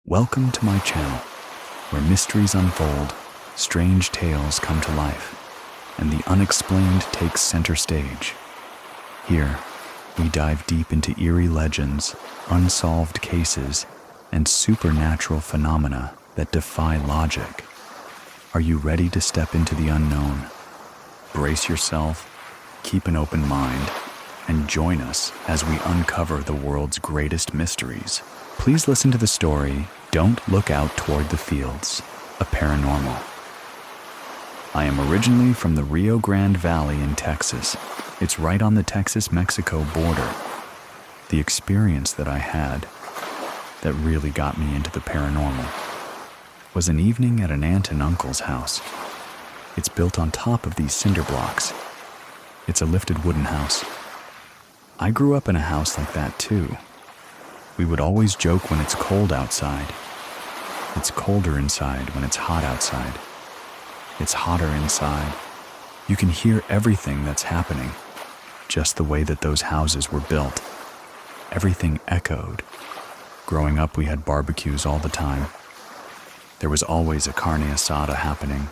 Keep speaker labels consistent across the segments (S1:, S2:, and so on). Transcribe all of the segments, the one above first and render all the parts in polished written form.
S1: Welcome to my channel, where mysteries unfold, strange tales come to life, and the unexplained takes center stage. Here, we dive deep into eerie legends, unsolved cases, and supernatural phenomena that defy logic. Are you ready to step into the unknown? Brace yourself, keep an open mind, and join us as we uncover the world's greatest mysteries. Please listen to the story, Don't Look Out Toward the Fields, a Paranormal. I am originally from the Rio Grande Valley in Texas. It's right on the Texas-Mexico border. The experience that I had that really got me into the paranormal was an evening at an aunt and uncle's house. It's built on top of these cinder blocks. It's a lifted wooden house. I grew up in a house like that too. We would always joke when it's cold outside. It's colder inside when it's hot outside. It's hotter inside. You can hear everything that's happening, just the way that those houses were built. Everything echoed. Growing up, we had barbecues all the time. There was always a carne asada happening.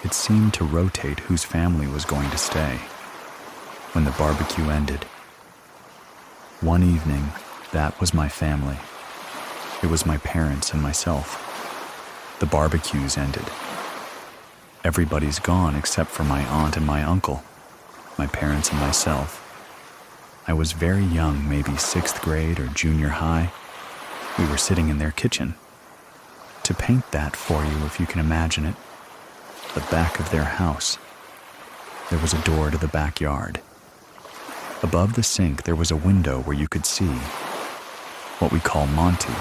S1: It seemed to rotate whose family was going to stay. When the barbecue ended, one evening, that was my family. It was my parents and myself. The barbecues ended. Everybody's gone except for my aunt and my uncle, my parents and myself. I was very young, maybe 6th grade or junior high. We were sitting in their kitchen. To paint that for you, if you can imagine it, the back of their house, there was a door to the backyard. Above the sink, there was a window where you could see what we call Monty.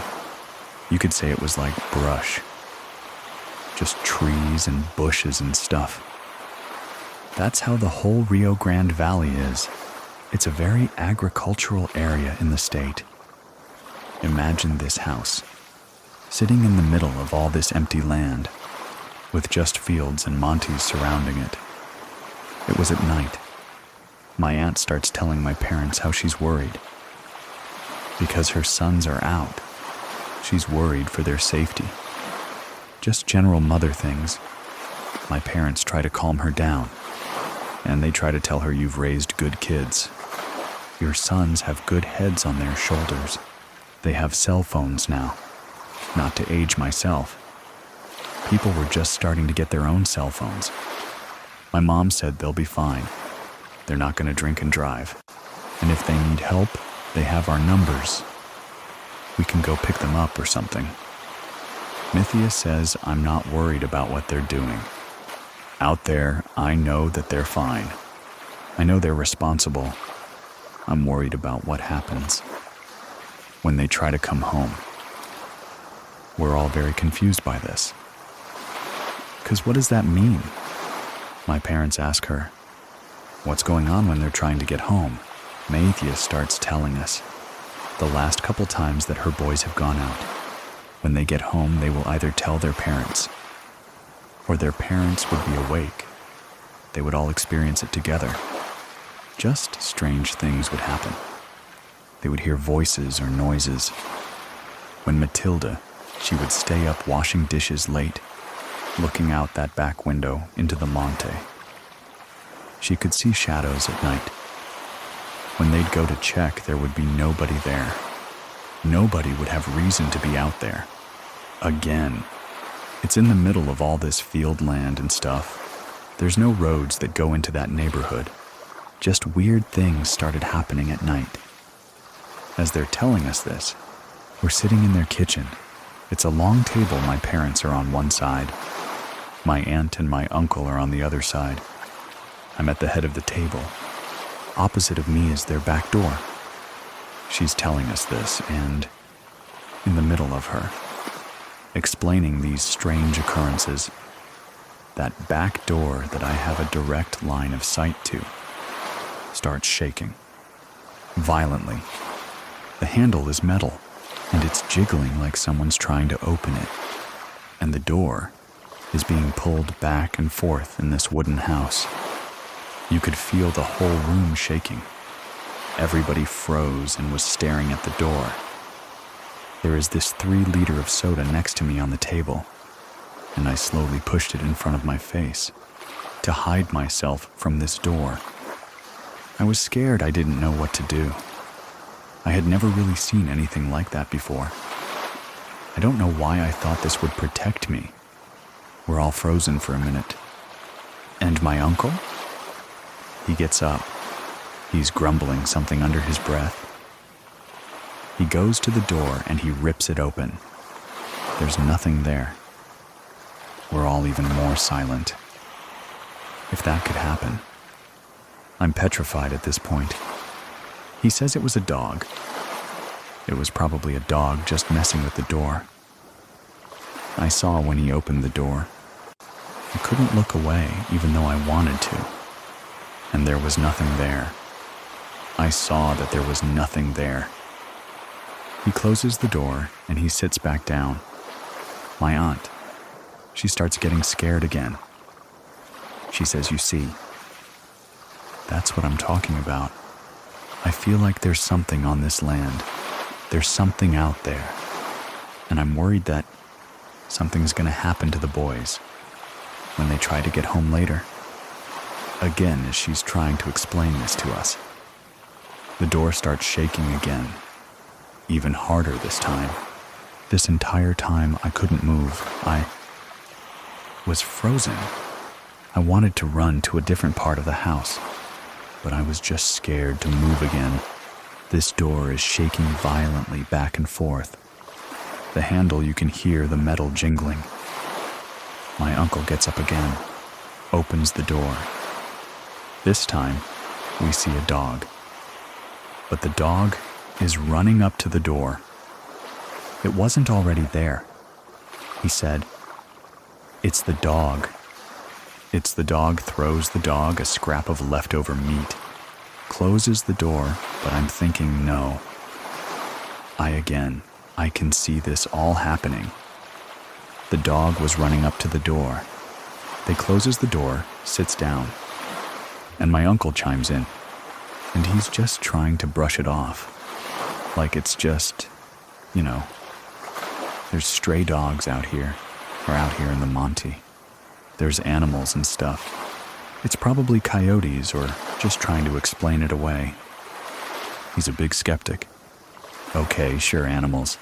S1: You could say it was like brush. Just trees and bushes and stuff. That's how the whole Rio Grande Valley is. It's a very agricultural area in the state. Imagine this house, sitting in the middle of all this empty land, with just fields and Montes surrounding it. It was at night. My aunt starts telling my parents how she's worried. Because her sons are out, she's worried for their safety. Just general mother things. My parents try to calm her down, and they try to tell her you've raised good kids. Your sons have good heads on their shoulders. They have cell phones now. Not to age myself. People were just starting to get their own cell phones. My mom said they'll be fine. They're not going to drink and drive. And if they need help, they have our numbers. We can go pick them up or something. Mythia says I'm not worried about what they're doing. Out there, I know that they're fine. I know they're responsible. I'm worried about what happens when they try to come home. We're all very confused by this. 'Cause what does that mean? My parents ask her, what's going on when they're trying to get home? Mythia starts telling us the last couple times that her boys have gone out. When they get home, they will either tell their parents, or their parents would be awake. They would all experience it together. Just strange things would happen. They would hear voices or noises. When Matilda, she would stay up washing dishes late, looking out that back window into the Monte. She could see shadows at night. When they'd go to check, there would be nobody there. Nobody would have reason to be out there. Again, it's in the middle of all this field land and stuff. There's no roads that go into that neighborhood. Just weird things started happening at night. As they're telling us this, we're sitting in their kitchen. It's a long table. My parents are on one side. My aunt and my uncle are on the other side. I'm at the head of the table. Opposite of me is their back door. She's telling us this, and in the middle of her, explaining these strange occurrences, that back door that I have a direct line of sight to starts shaking violently. The handle is metal, and it's jiggling like someone's trying to open it. And the door is being pulled back and forth in this wooden house. You could feel the whole room shaking. Everybody froze and was staring at the door. There is this 3-liter of soda next to me on the table, and I slowly pushed it in front of my face to hide myself from this door. I was scared. I didn't know what to do. I had never really seen anything like that before. I don't know why I thought this would protect me. We're all frozen for a minute. And my uncle? He gets up. He's grumbling something under his breath. He goes to the door and he rips it open. There's nothing there. We're all even more silent. If that could happen. I'm petrified at this point. He says it was a dog. It was probably a dog just messing with the door. I saw when he opened the door. I couldn't look away even though I wanted to. And there was nothing there. I saw that there was nothing there. He closes the door and he sits back down. My aunt, she starts getting scared again. She says, "You see, that's what I'm talking about. I feel like there's something on this land. There's something out there. And I'm worried that something's going to happen to the boys when they try to get home later." Again, as she's trying to explain this to us, the door starts shaking again, even harder this time. This entire time I couldn't move. I was frozen. I wanted to run to a different part of the house, but I was just scared to move again. This door is shaking violently back and forth. The handle, you can hear the metal jingling. My uncle gets up again, opens the door. This time, we see a dog. But the dog is running up to the door. It wasn't already there. He said, "It's the dog." It's the dog, throws the dog a scrap of leftover meat, closes the door, but I'm thinking no. I can see this all happening. The dog was running up to the door. They closes the door, sits down, and my uncle chimes in, and he's just trying to brush it off. Like it's just, there's stray dogs out here in the Monte. There's animals and stuff. It's probably coyotes or just trying to explain it away. He's a big skeptic. Okay, sure, animals.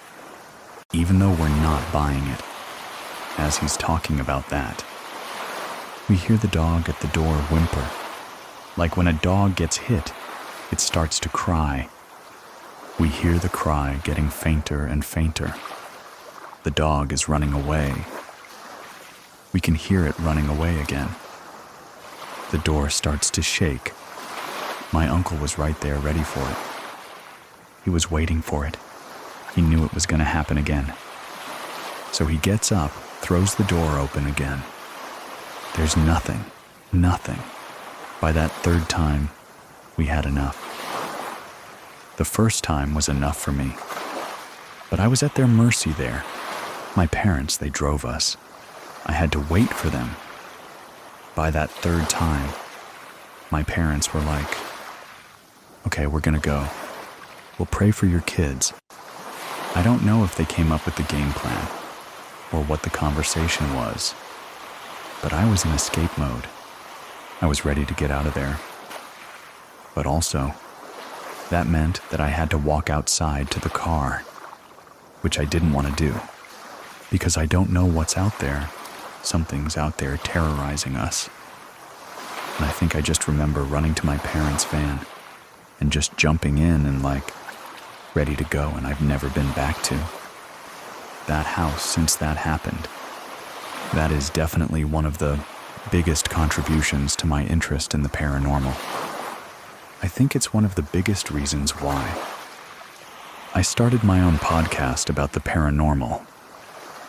S1: Even though we're not buying it. As he's talking about that, we hear the dog at the door whimper. Like when a dog gets hit, it starts to cry. We hear the cry getting fainter and fainter. The dog is running away. We can hear it running away again. The door starts to shake. My uncle was right there ready for it. He was waiting for it. He knew it was going to happen again. So he gets up, throws the door open again. There's nothing. By that third time, we had enough. The first time was enough for me. But I was at their mercy there. My parents, they drove us. I had to wait for them. By that third time, my parents were like, "Okay, we're gonna go. We'll pray for your kids." I don't know if they came up with the game plan or what the conversation was, but I was in escape mode. I was ready to get out of there. But also, that meant that I had to walk outside to the car, which I didn't want to do, because I don't know what's out there. Something's out there terrorizing us. And I think I just remember running to my parents' van and just jumping in and ready to go, and I've never been back to that house since that happened. That is definitely one of the biggest contributions to my interest in the paranormal. I think it's one of the biggest reasons why I started my own podcast about the paranormal.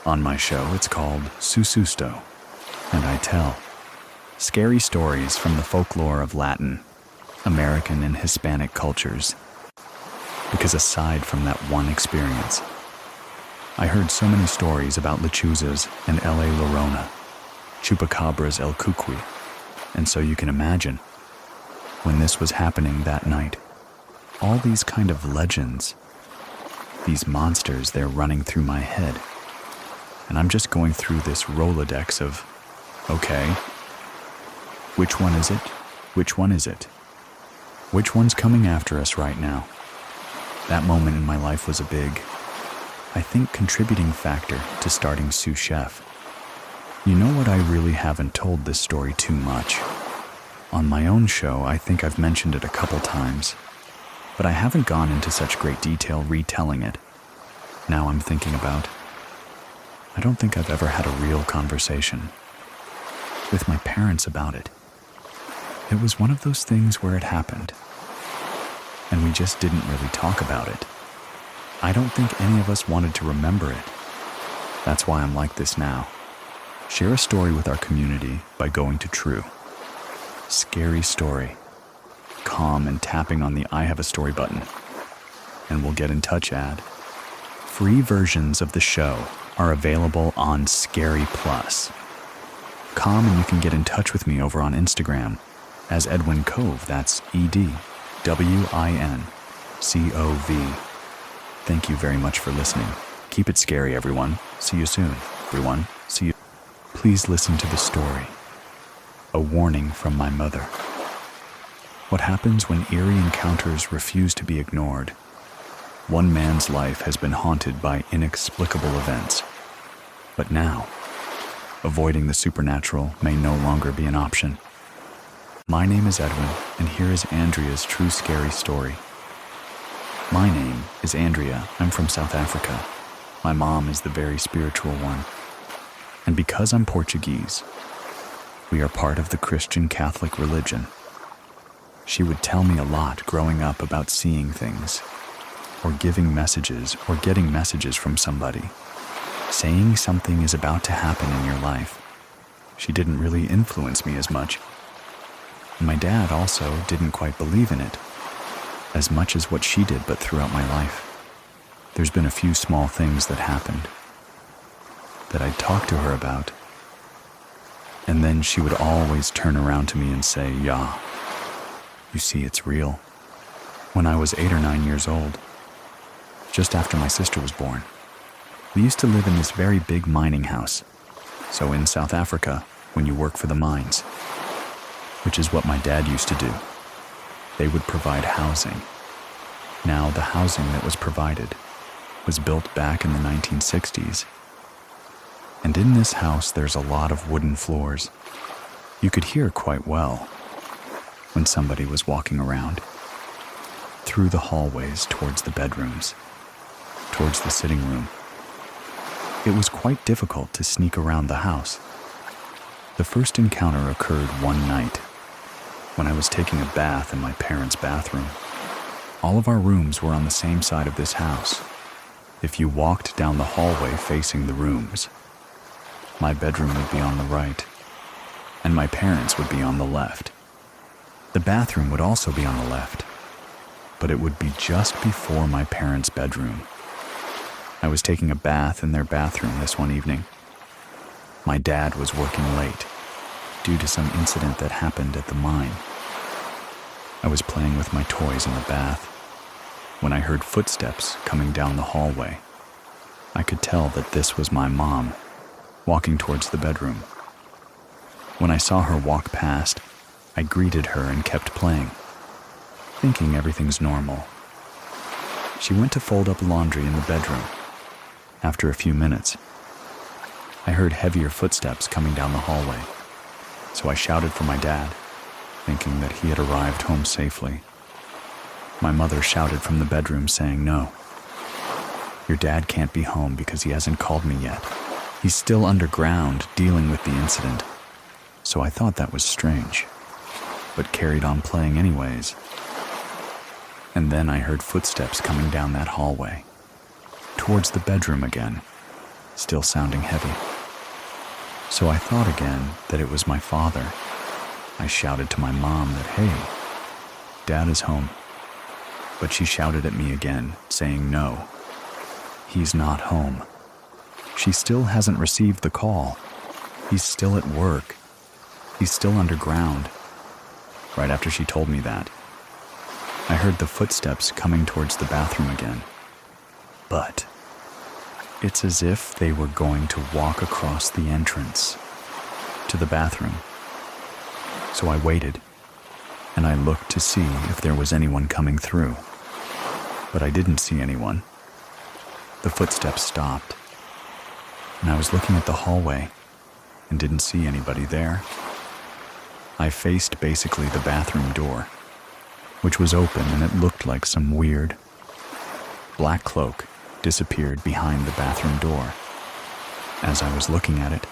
S1: On my show, it's called Sususto, and I tell scary stories from the folklore of Latin, American, and Hispanic cultures. Because aside from that one experience, I heard so many stories about lechuzas and L.A. Llorona, chupacabras El Cucuy, and so you can imagine, when this was happening that night, all these kind of legends, these monsters, they're running through my head. And I'm just going through this Rolodex of, okay, which one is it? Which one is it? Which one's coming after us right now? That moment in my life was a big, I think, contributing factor to starting Sous Chef. You know what, I really haven't told this story too much. On my own show, I think I've mentioned it a couple times, but I haven't gone into such great detail retelling it. Now I'm thinking about, I don't think I've ever had a real conversation with my parents about it. It was one of those things where it happened, and we just didn't really talk about it. I don't think any of us wanted to remember it. That's why I'm like this now. Share a story with our community by going to True. Scary story. Calm and tapping on the I have a story button. And we'll get in touch ad. Free versions of the show are available on Scary Plus. Calm and you can get in touch with me over on Instagram as Edwin Cove. That's EDWINCOV. Thank you very much for listening. Keep it scary, everyone. See you soon. Everyone, see you. Please listen to the story. A warning from my mother. What happens when eerie encounters refuse to be ignored? One man's life has been haunted by inexplicable events. But now, avoiding the supernatural may no longer be an option. My name is Edwin, and here is Andrea's true scary story. My name is Andrea. I'm from South Africa. My mom is the very spiritual one. And because I'm Portuguese, we are part of the Christian Catholic religion. She would tell me a lot growing up about seeing things, or giving messages, or getting messages from somebody, saying something is about to happen in your life. She didn't really influence me as much. My dad also didn't quite believe in it as much as what she did, but throughout my life, there's been a few small things that happened that I'd talk to her about, and then she would always turn around to me and say, "Yeah, you see, it's real." When I was 8 or 9 years old, just after my sister was born, we used to live in this very big mining house. So in South Africa, when you work for the mines, which is what my dad used to do, they would provide housing. Now, the housing that was provided was built back in the 1960s. And in this house, there's a lot of wooden floors. You could hear quite well when somebody was walking around through the hallways towards the bedrooms, towards the sitting room. It was quite difficult to sneak around the house. The first encounter occurred one night when I was taking a bath in my parents' bathroom. All of our rooms were on the same side of this house. If you walked down the hallway facing the rooms, my bedroom would be on the right, and my parents would be on the left. The bathroom would also be on the left, but it would be just before my parents' bedroom. I was taking a bath in their bathroom this one evening. My dad was working late due to some incident that happened at the mine. I was playing with my toys in the bath when I heard footsteps coming down the hallway. I could tell that this was my mom walking towards the bedroom. When I saw her walk past, I greeted her and kept playing, thinking everything's normal. She went to fold up laundry in the bedroom. After a few minutes, I heard heavier footsteps coming down the hallway, so I shouted for my dad, thinking that he had arrived home safely. My mother shouted from the bedroom saying, "No, your dad can't be home because he hasn't called me yet. He's still underground dealing with the incident." So I thought that was strange, but carried on playing anyways. And then I heard footsteps coming down that hallway, towards the bedroom again, still sounding heavy. So I thought again that it was my father. I shouted to my mom that, "Hey, Dad is home." But she shouted at me again, saying, "No, he's not home. She still hasn't received the call. He's still at work. He's still underground." Right after she told me that, I heard the footsteps coming towards the bathroom again. but it's as if they were going to walk across the entrance to the bathroom. So I waited, and I looked to see if there was anyone coming through, but I didn't see anyone. The footsteps stopped, and I was looking at the hallway and didn't see anybody there. I faced basically the bathroom door, which was open, and it looked like some weird black cloak disappeared behind the bathroom door. As I was looking at it,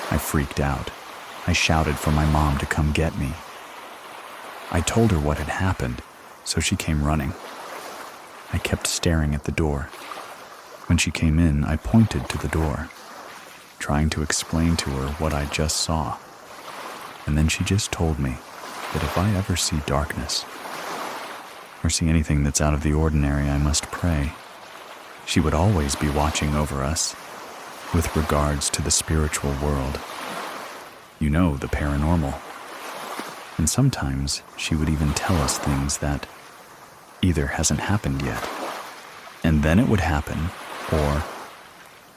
S1: I freaked out. I shouted for my mom to come get me. I told her what had happened, so she came running. I kept staring at the door. When she came in, I pointed to the door, trying to explain to her what I just saw. And then she just told me that if I ever see darkness, or see anything that's out of the ordinary, I must pray. She would always be watching over us with regards to the spiritual world. You know, the paranormal. And sometimes she would even tell us things that either hasn't happened yet, and then it would happen, or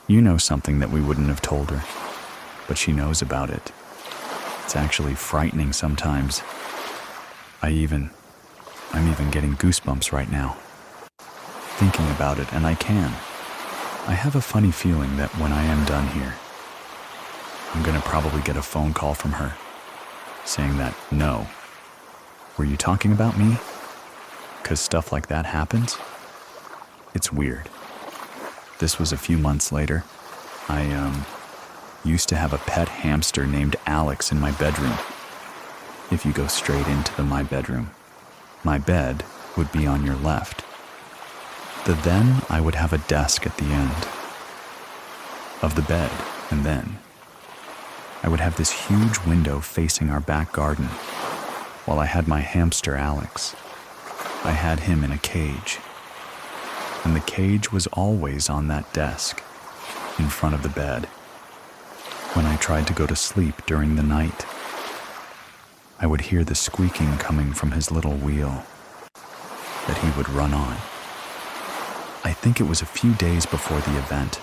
S1: you know something that we wouldn't have told her, but she knows about it. It's actually frightening sometimes. I'm even getting goosebumps right now, thinking about it, and I have a funny feeling that when I am done here, I'm gonna probably get a phone call from her saying that, no, were you talking about me? 'Cause stuff like that happens. It's weird. This was a few months later. I used to have a pet hamster named Alex in my bedroom. If you go straight into my bedroom, my bed would be on your left. Then I would have a desk at the end of the bed, and then I would have this huge window facing our back garden. While I had my hamster Alex, I had him in a cage, and the cage was always on that desk in front of the bed. When I tried to go to sleep during the night, I would hear the squeaking coming from his little wheel that he would run on. I think it was a few days before the event.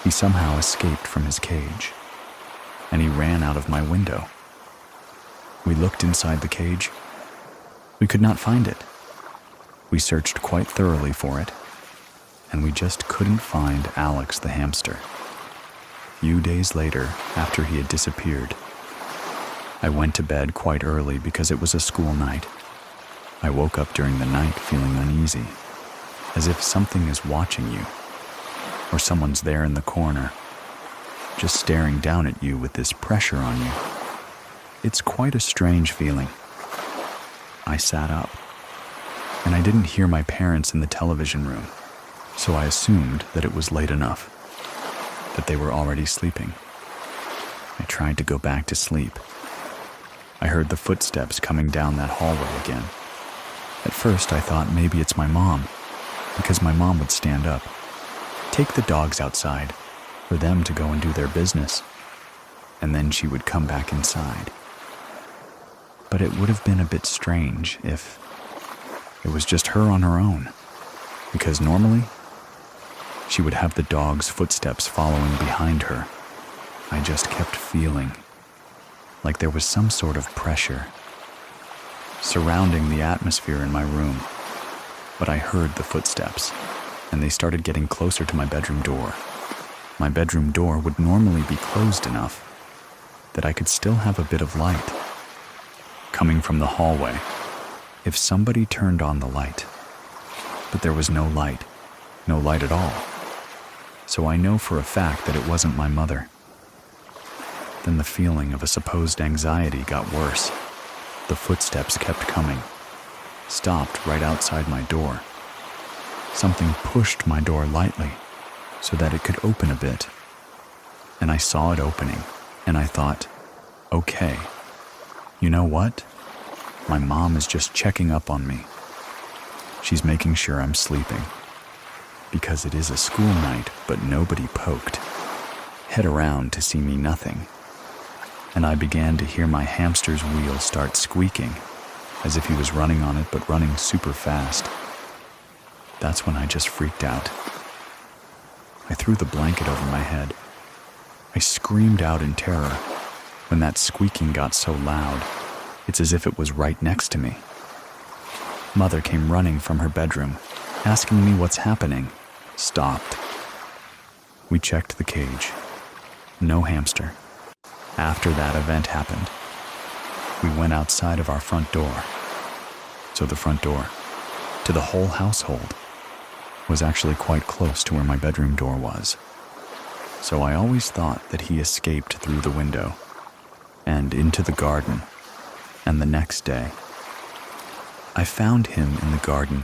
S1: He somehow escaped from his cage, and he ran out of my window. We looked inside the cage. We could not find it. We searched quite thoroughly for it, and we just couldn't find Alex the hamster. Few days later, after he had disappeared, I went to bed quite early because it was a school night. I woke up during the night feeling uneasy, as if something is watching you, or someone's there in the corner, just staring down at you with this pressure on you. It's quite a strange feeling. I sat up, and I didn't hear my parents in the television room, so I assumed that it was late enough, that they were already sleeping. I tried to go back to sleep. I heard the footsteps coming down that hallway again. At first I thought maybe it's my mom, because my mom would stand up, take the dogs outside for them to go and do their business, and then she would come back inside. But it would have been a bit strange if it was just her on her own, because normally she would have the dog's footsteps following behind her. I just kept feeling like there was some sort of pressure surrounding the atmosphere in my room. But I heard the footsteps, and they started getting closer to my bedroom door. My bedroom door would normally be closed enough that I could still have a bit of light coming from the hallway if somebody turned on the light. But there was no light at all. So I know for a fact that it wasn't my mother. Then the feeling of a supposed anxiety got worse. The footsteps kept coming, stopped right outside my door. Something pushed my door lightly so that it could open a bit. And I saw it opening, and I thought, okay, you know what? My mom is just checking up on me. She's making sure I'm sleeping. Because it is a school night, but nobody poked head around to see me nothing. And I began to hear my hamster's wheel start squeaking, as if he was running on it, but running super fast. That's when I just freaked out. I threw the blanket over my head. I screamed out in terror. When that squeaking got so loud, it's as if it was right next to me. Mother came running from her bedroom, asking me what's happening. Stopped. We checked the cage. No hamster. After that event happened, we went outside of our front door. So the front door, to the whole household, was actually quite close to where my bedroom door was. So I always thought that he escaped through the window and into the garden. And the next day, I found him in the garden,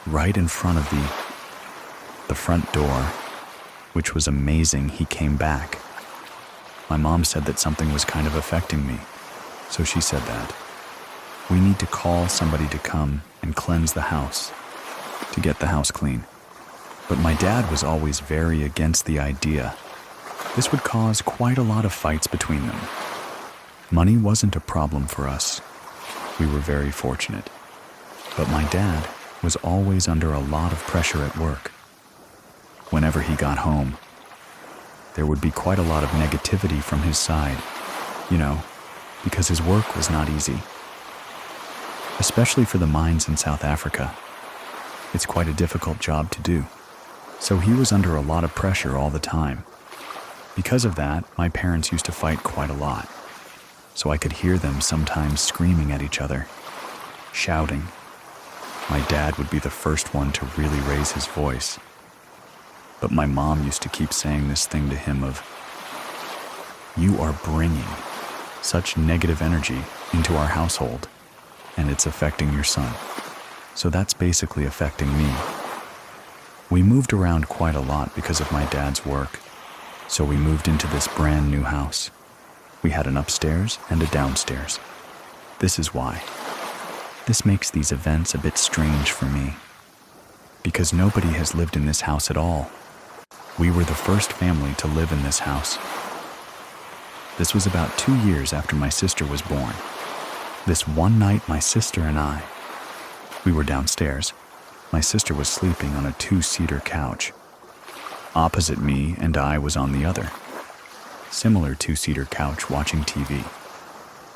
S1: right in front of the front door, which was amazing. He came back. My mom said that something was kind of affecting me, so she said that we need to call somebody to come and cleanse the house, to get the house clean. But my dad was always very against the idea. This would cause quite a lot of fights between them. Money wasn't a problem for us. We were very fortunate. But my dad was always under a lot of pressure at work. Whenever he got home, there would be quite a lot of negativity from his side, because his work was not easy. Especially for the mines in South Africa. It's quite a difficult job to do. So he was under a lot of pressure all the time. Because of that, my parents used to fight quite a lot. So I could hear them sometimes screaming at each other, shouting. My dad would be the first one to really raise his voice. But my mom used to keep saying this thing to him of, "You are bringing such negative energy into our household, and it's affecting your son. So that's basically affecting me." We moved around quite a lot because of my dad's work. So we moved into this brand new house. We had an upstairs and a downstairs. This is why. This makes these events a bit strange for me. Because nobody has lived in this house at all. We were the first family to live in this house. This was about 2 years after my sister was born. This one night, my sister and I, we were downstairs. My sister was sleeping on a 2-seater couch. Opposite me and I was on the other. Similar 2-seater couch watching TV.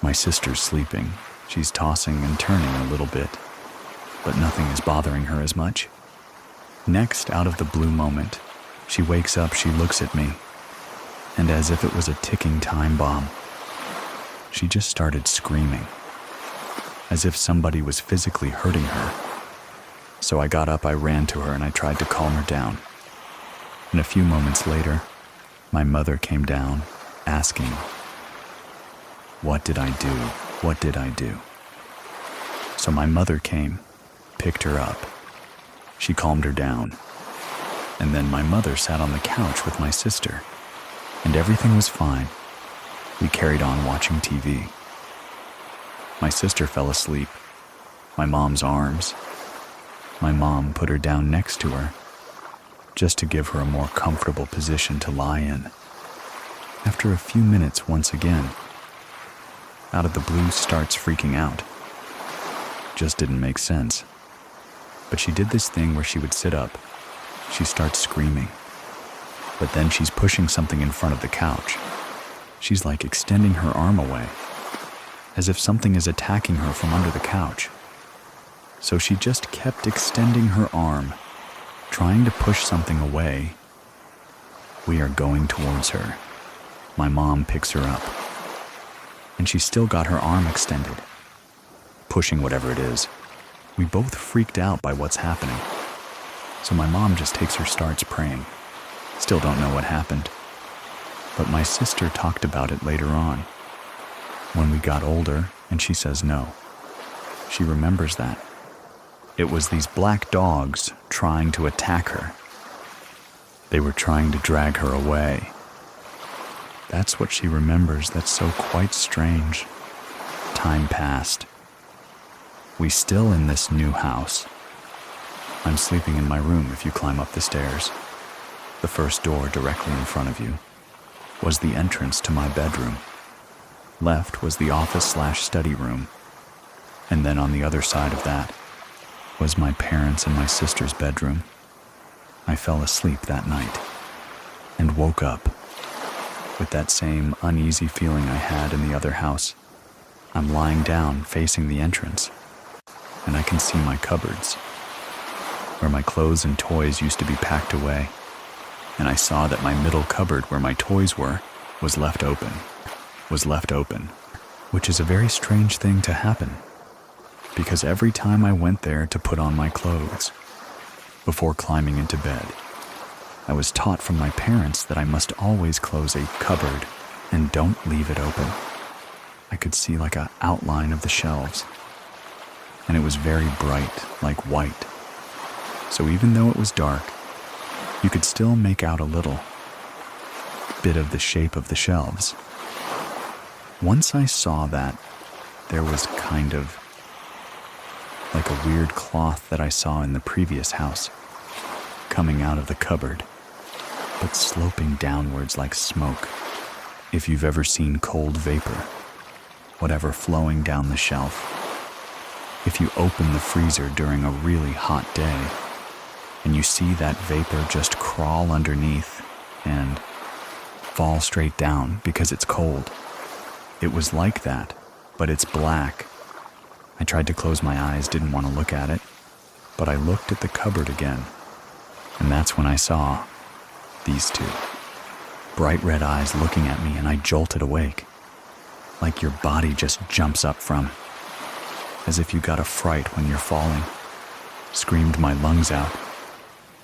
S1: My sister's sleeping. She's tossing and turning a little bit, but nothing is bothering her as much. Next, out of the blue moment, she wakes up, she looks at me, and as if it was a ticking time bomb, she just started screaming, as if somebody was physically hurting her. So I got up, I ran to her, and I tried to calm her down. And a few moments later, my mother came down, asking, "What did I do? What did I do?" So my mother came, picked her up. She calmed her down. And then my mother sat on the couch with my sister, and everything was fine. We carried on watching TV. My sister fell asleep, my mom's arms. My mom put her down next to her, just to give her a more comfortable position to lie in. After a few minutes, once again, out of the blue starts freaking out. Just didn't make sense. But she did this thing where she would sit up. She starts screaming. But then she's pushing something in front of the couch. She's like extending her arm away, as if something is attacking her from under the couch. So she just kept extending her arm, trying to push something away. We are going towards her. My mom picks her up, and she's still got her arm extended, pushing whatever it is. We both freaked out by what's happening. So my mom just takes her, starts praying. Still don't know what happened. But my sister talked about it later on, when we got older, and she says no. She remembers that. It was these black dogs trying to attack her. They were trying to drag her away. That's what she remembers. That's so quite strange. Time passed. We still in this new house. I'm sleeping in my room if you climb up the stairs. The first door directly in front of you was the entrance to my bedroom. Left was the office/study room. And then on the other side of that was my parents' and my sister's bedroom. I fell asleep that night and woke up with that same uneasy feeling I had in the other house. I'm lying down facing the entrance, and I can see my cupboards, where my clothes and toys used to be packed away, and I saw that my middle cupboard where my toys were was left open, which is a very strange thing to happen, because every time I went there to put on my clothes before climbing into bed, I was taught from my parents that I must always close a cupboard and don't leave it open. I could see like an outline of the shelves, and it was very bright, like white. So even though it was dark, you could still make out a little bit of the shape of the shelves. Once I saw that, there was kind of like a weird cloth that I saw in the previous house coming out of the cupboard, but sloping downwards like smoke. If you've ever seen cold vapor, whatever flowing down the shelf. If you open the freezer during a really hot day and you see that vapor just crawl underneath and fall straight down because it's cold. It was like that, but it's black. I tried to close my eyes, didn't want to look at it, but I looked at the cupboard again, and that's when I saw these two. Bright red eyes looking at me, and I jolted awake. Like your body just jumps up from, as if you got a fright when you're falling. Screamed my lungs out.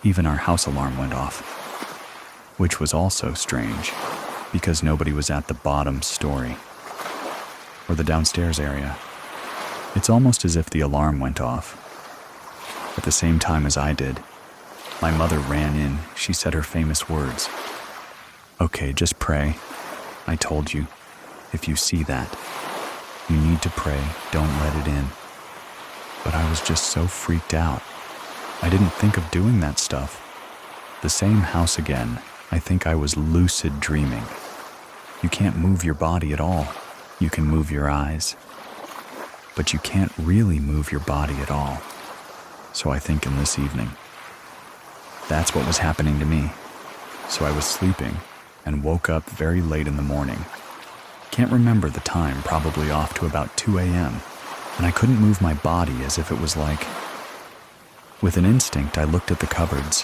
S1: Even our house alarm went off, which was also strange, because nobody was at the bottom story, or the downstairs area. It's almost as if the alarm went off at the same time as I did. My mother ran in. She said her famous words. "Okay, just pray. I told you. If you see that, you need to pray. Don't let it in." But I was just so freaked out. I didn't think of doing that stuff. The same house again. I think I was lucid dreaming. You can't move your body at all. You can move your eyes, but you can't really move your body at all. So I think in this evening, that's what was happening to me. So I was sleeping and woke up very late in the morning. Can't remember the time, probably off to about 2 a.m., and I couldn't move my body as if it was like... With an instinct, I looked at the cupboards,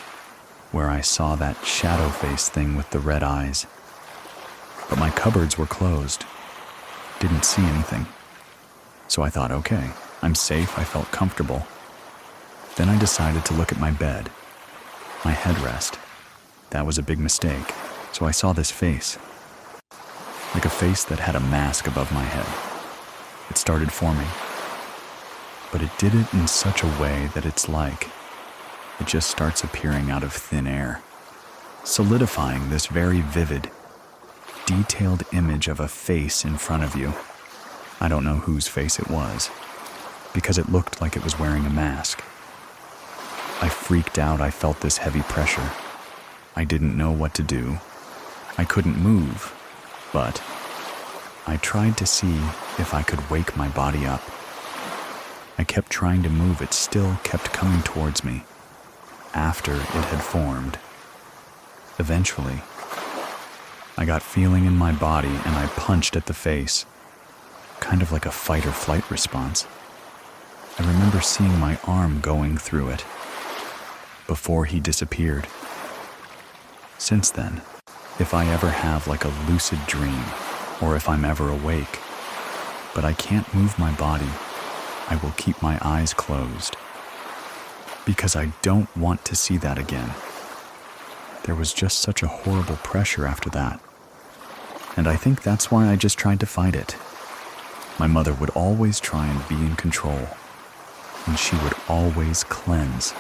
S1: where I saw that shadow face thing with the red eyes. But my cupboards were closed. Didn't see anything. So I thought, okay, I'm safe, I felt comfortable. Then I decided to look at my bed, my headrest. That was a big mistake, so I saw this face. Like a face that had a mask above my head. It started forming. But it did it in such a way that it's like it just starts appearing out of thin air, solidifying this very vivid, detailed image of a face in front of you. I don't know whose face it was, because it looked like it was wearing a mask. I freaked out. I felt this heavy pressure. I didn't know what to do. I couldn't move, but I tried to see if I could wake my body up. I kept trying to move. It still kept coming towards me after it had formed. Eventually, I got feeling in my body and I punched at the face, kind of like a fight or flight response. I remember seeing my arm going through it before he disappeared. Since then, if I ever have like a lucid dream, or if I'm ever awake, but I can't move my body, I will keep my eyes closed, because I don't want to see that again. There was just such a horrible pressure after that, and I think that's why I just tried to fight it. My mother would always try and be in control, and she would always cleanse,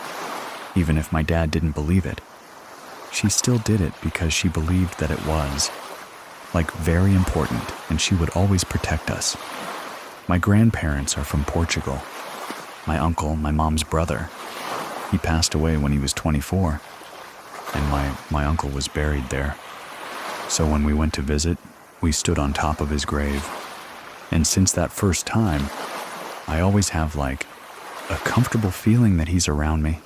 S1: even if my dad didn't believe it. She still did it because she believed that it was, like, very important, and she would always protect us. My grandparents are from Portugal. My uncle, my mom's brother, he passed away when he was 24, and my uncle was buried there. So when we went to visit, we stood on top of his grave. And since that first time, I always have, like, a comfortable feeling that he's around me.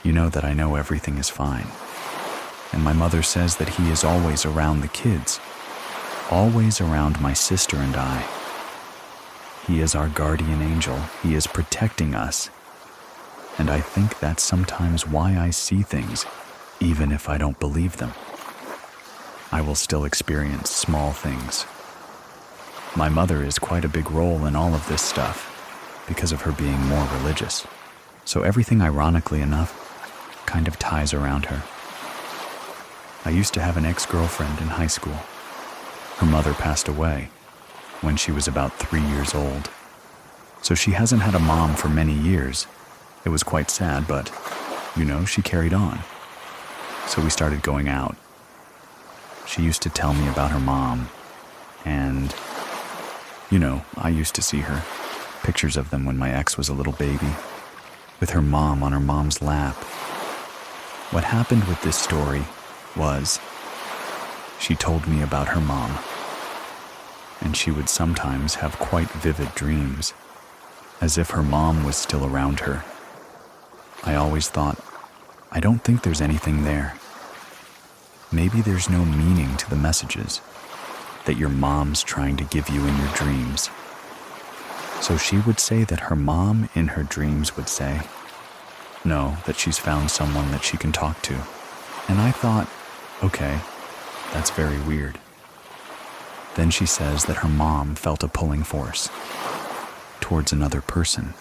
S1: You know that I know everything is fine. And my mother says that he is always around the kids, always around my sister and I. He is our guardian angel. He is protecting us. And I think that's sometimes why I see things, even if I don't believe them. I will still experience small things. My mother is quite a big role in all of this stuff because of her being more religious. So everything, ironically enough, kind of ties around her. I used to have an ex-girlfriend in high school. Her mother passed away when she was about 3 years old. So she hasn't had a mom for many years. It was quite sad, but, she carried on. So we started going out. She used to tell me about her mom, and, I used to see her. Pictures of them when my ex was a little baby, with her mom on her mom's lap. What happened with this story was, she told me about her mom, and she would sometimes have quite vivid dreams, as if her mom was still around her. I always thought, I don't think there's anything there. Maybe there's no meaning to the messages that your mom's trying to give you in your dreams. So she would say that her mom in her dreams would say, no, that she's found someone that she can talk to. And I thought, okay, that's very weird. Then she says that her mom felt a pulling force towards another person.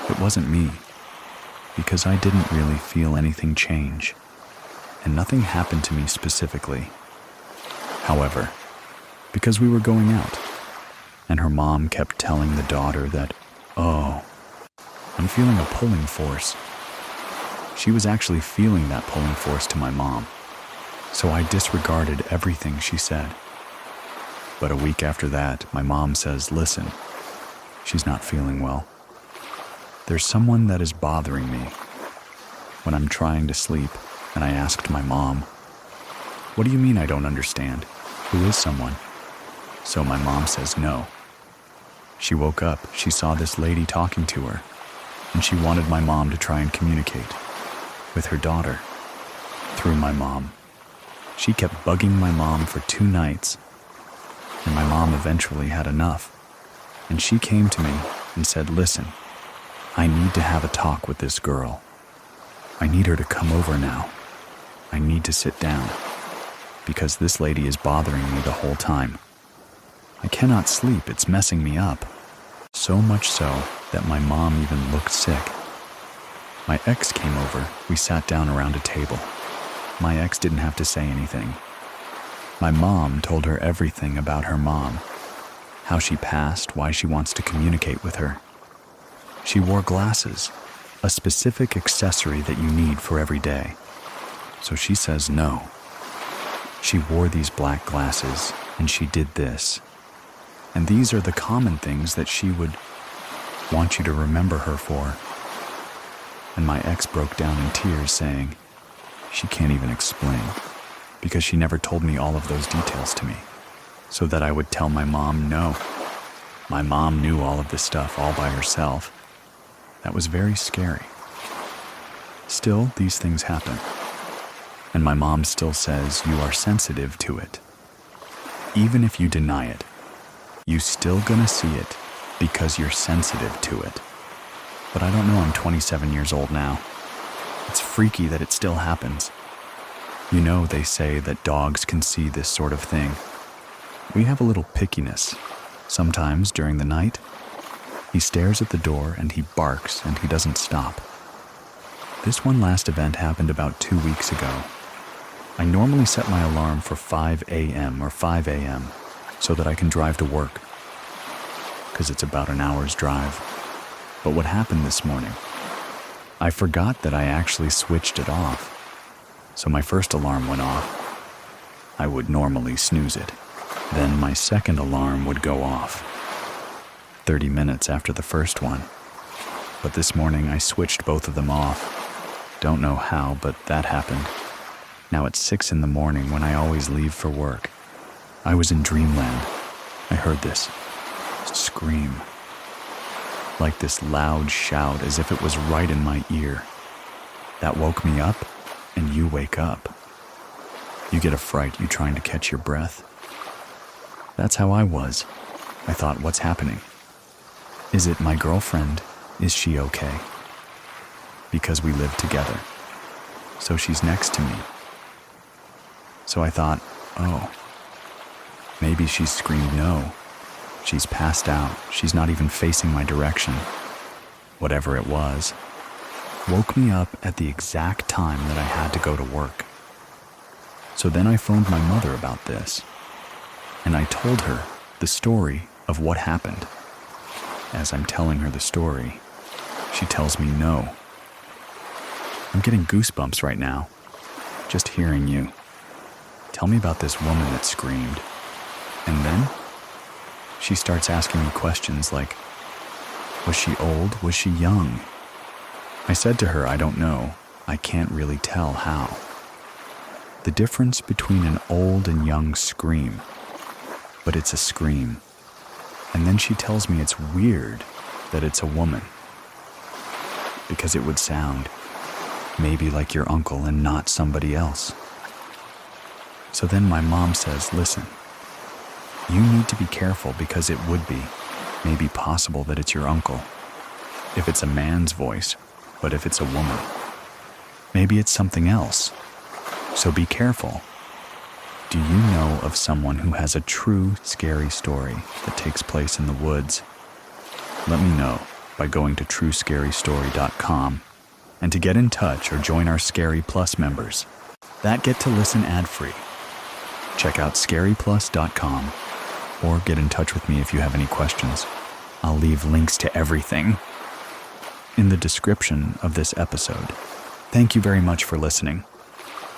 S1: It wasn't me, because I didn't really feel anything change, and nothing happened to me specifically. However, because we were going out, and her mom kept telling the daughter that, oh, I'm feeling a pulling force. She was actually feeling that pulling force to my mom, so I disregarded everything she said. But a week after that, my mom says, listen, she's not feeling well. There's someone that is bothering me. When I'm trying to sleep, and I asked my mom, what do you mean I don't understand? Who is someone? So my mom says no. She woke up, she saw this lady talking to her, and she wanted my mom to try and communicate with her daughter through my mom. She kept bugging my mom for 2 nights, and my mom eventually had enough, and she came to me and said, listen, I need to have a talk with this girl. I need her to come over now. I need to sit down, because this lady is bothering me the whole time. I cannot sleep, it's messing me up. So much so that my mom even looked sick. My ex came over, we sat down around a table. My ex didn't have to say anything. My mom told her everything about her mom, how she passed, why she wants to communicate with her. She wore glasses, a specific accessory that you need for every day. So she says no. She wore these black glasses, and she did this. And these are the common things that she would want you to remember her for. And my ex broke down in tears, saying, she can't even explain, because she never told me all of those details to me, so that I would tell my mom no. My mom knew all of this stuff all by herself. That was very scary. Still, these things happen. And my mom still says you are sensitive to it. Even if you deny it, you still gonna see it because you're sensitive to it. But I don't know, I'm 27 years old now. It's freaky that it still happens. They say that dogs can see this sort of thing. We have a little pickiness. Sometimes during the night, he stares at the door and he barks and he doesn't stop. This one last event happened about 2 weeks ago. I normally set my alarm for 5 a.m. or 5 a.m. so that I can drive to work, because it's about an hour's drive. But what happened this morning? I forgot that I actually switched it off. So my first alarm went off. I would normally snooze it. Then my second alarm would go off 30 minutes after the first one. But this morning I switched both of them off. Don't know how, but that happened. Now it's 6 in the morning when I always leave for work. I was in dreamland. I heard this scream. like this loud shout as if it was right in my ear. That woke me up, and you wake up. You get a fright, you trying to catch your breath. That's how I was. I thought, what's happening? Is it my girlfriend? Is she okay? Because we live together. So she's next to me. So I thought, oh, maybe she's screamed no. She's passed out. She's not even facing my direction. Whatever it was, woke me up at the exact time that I had to go to work. So then I phoned my mother about this, and I told her the story of what happened. As I'm telling her the story, she tells me no. I'm getting goosebumps right now, just hearing you. Tell me about this woman that screamed. And then she starts asking me questions like, was she old? Was she young? I said to her, I don't know. I can't really tell how. The difference between an old and young scream, but it's a scream. And then she tells me it's weird that it's a woman, because it would sound maybe like your uncle and not somebody else. So then my mom says, listen, you need to be careful because it would be maybe possible that it's your uncle. If it's a man's voice, but if it's a woman, maybe it's something else. So be careful. Do you know of someone who has a true scary story that takes place in the woods? Let me know by going to truescarystory.com and to get in touch or join our Scary Plus members that get to listen ad-free. Check out scaryplus.com or get in touch with me if you have any questions. I'll leave links to everything in the description of this episode. Thank you very much for listening.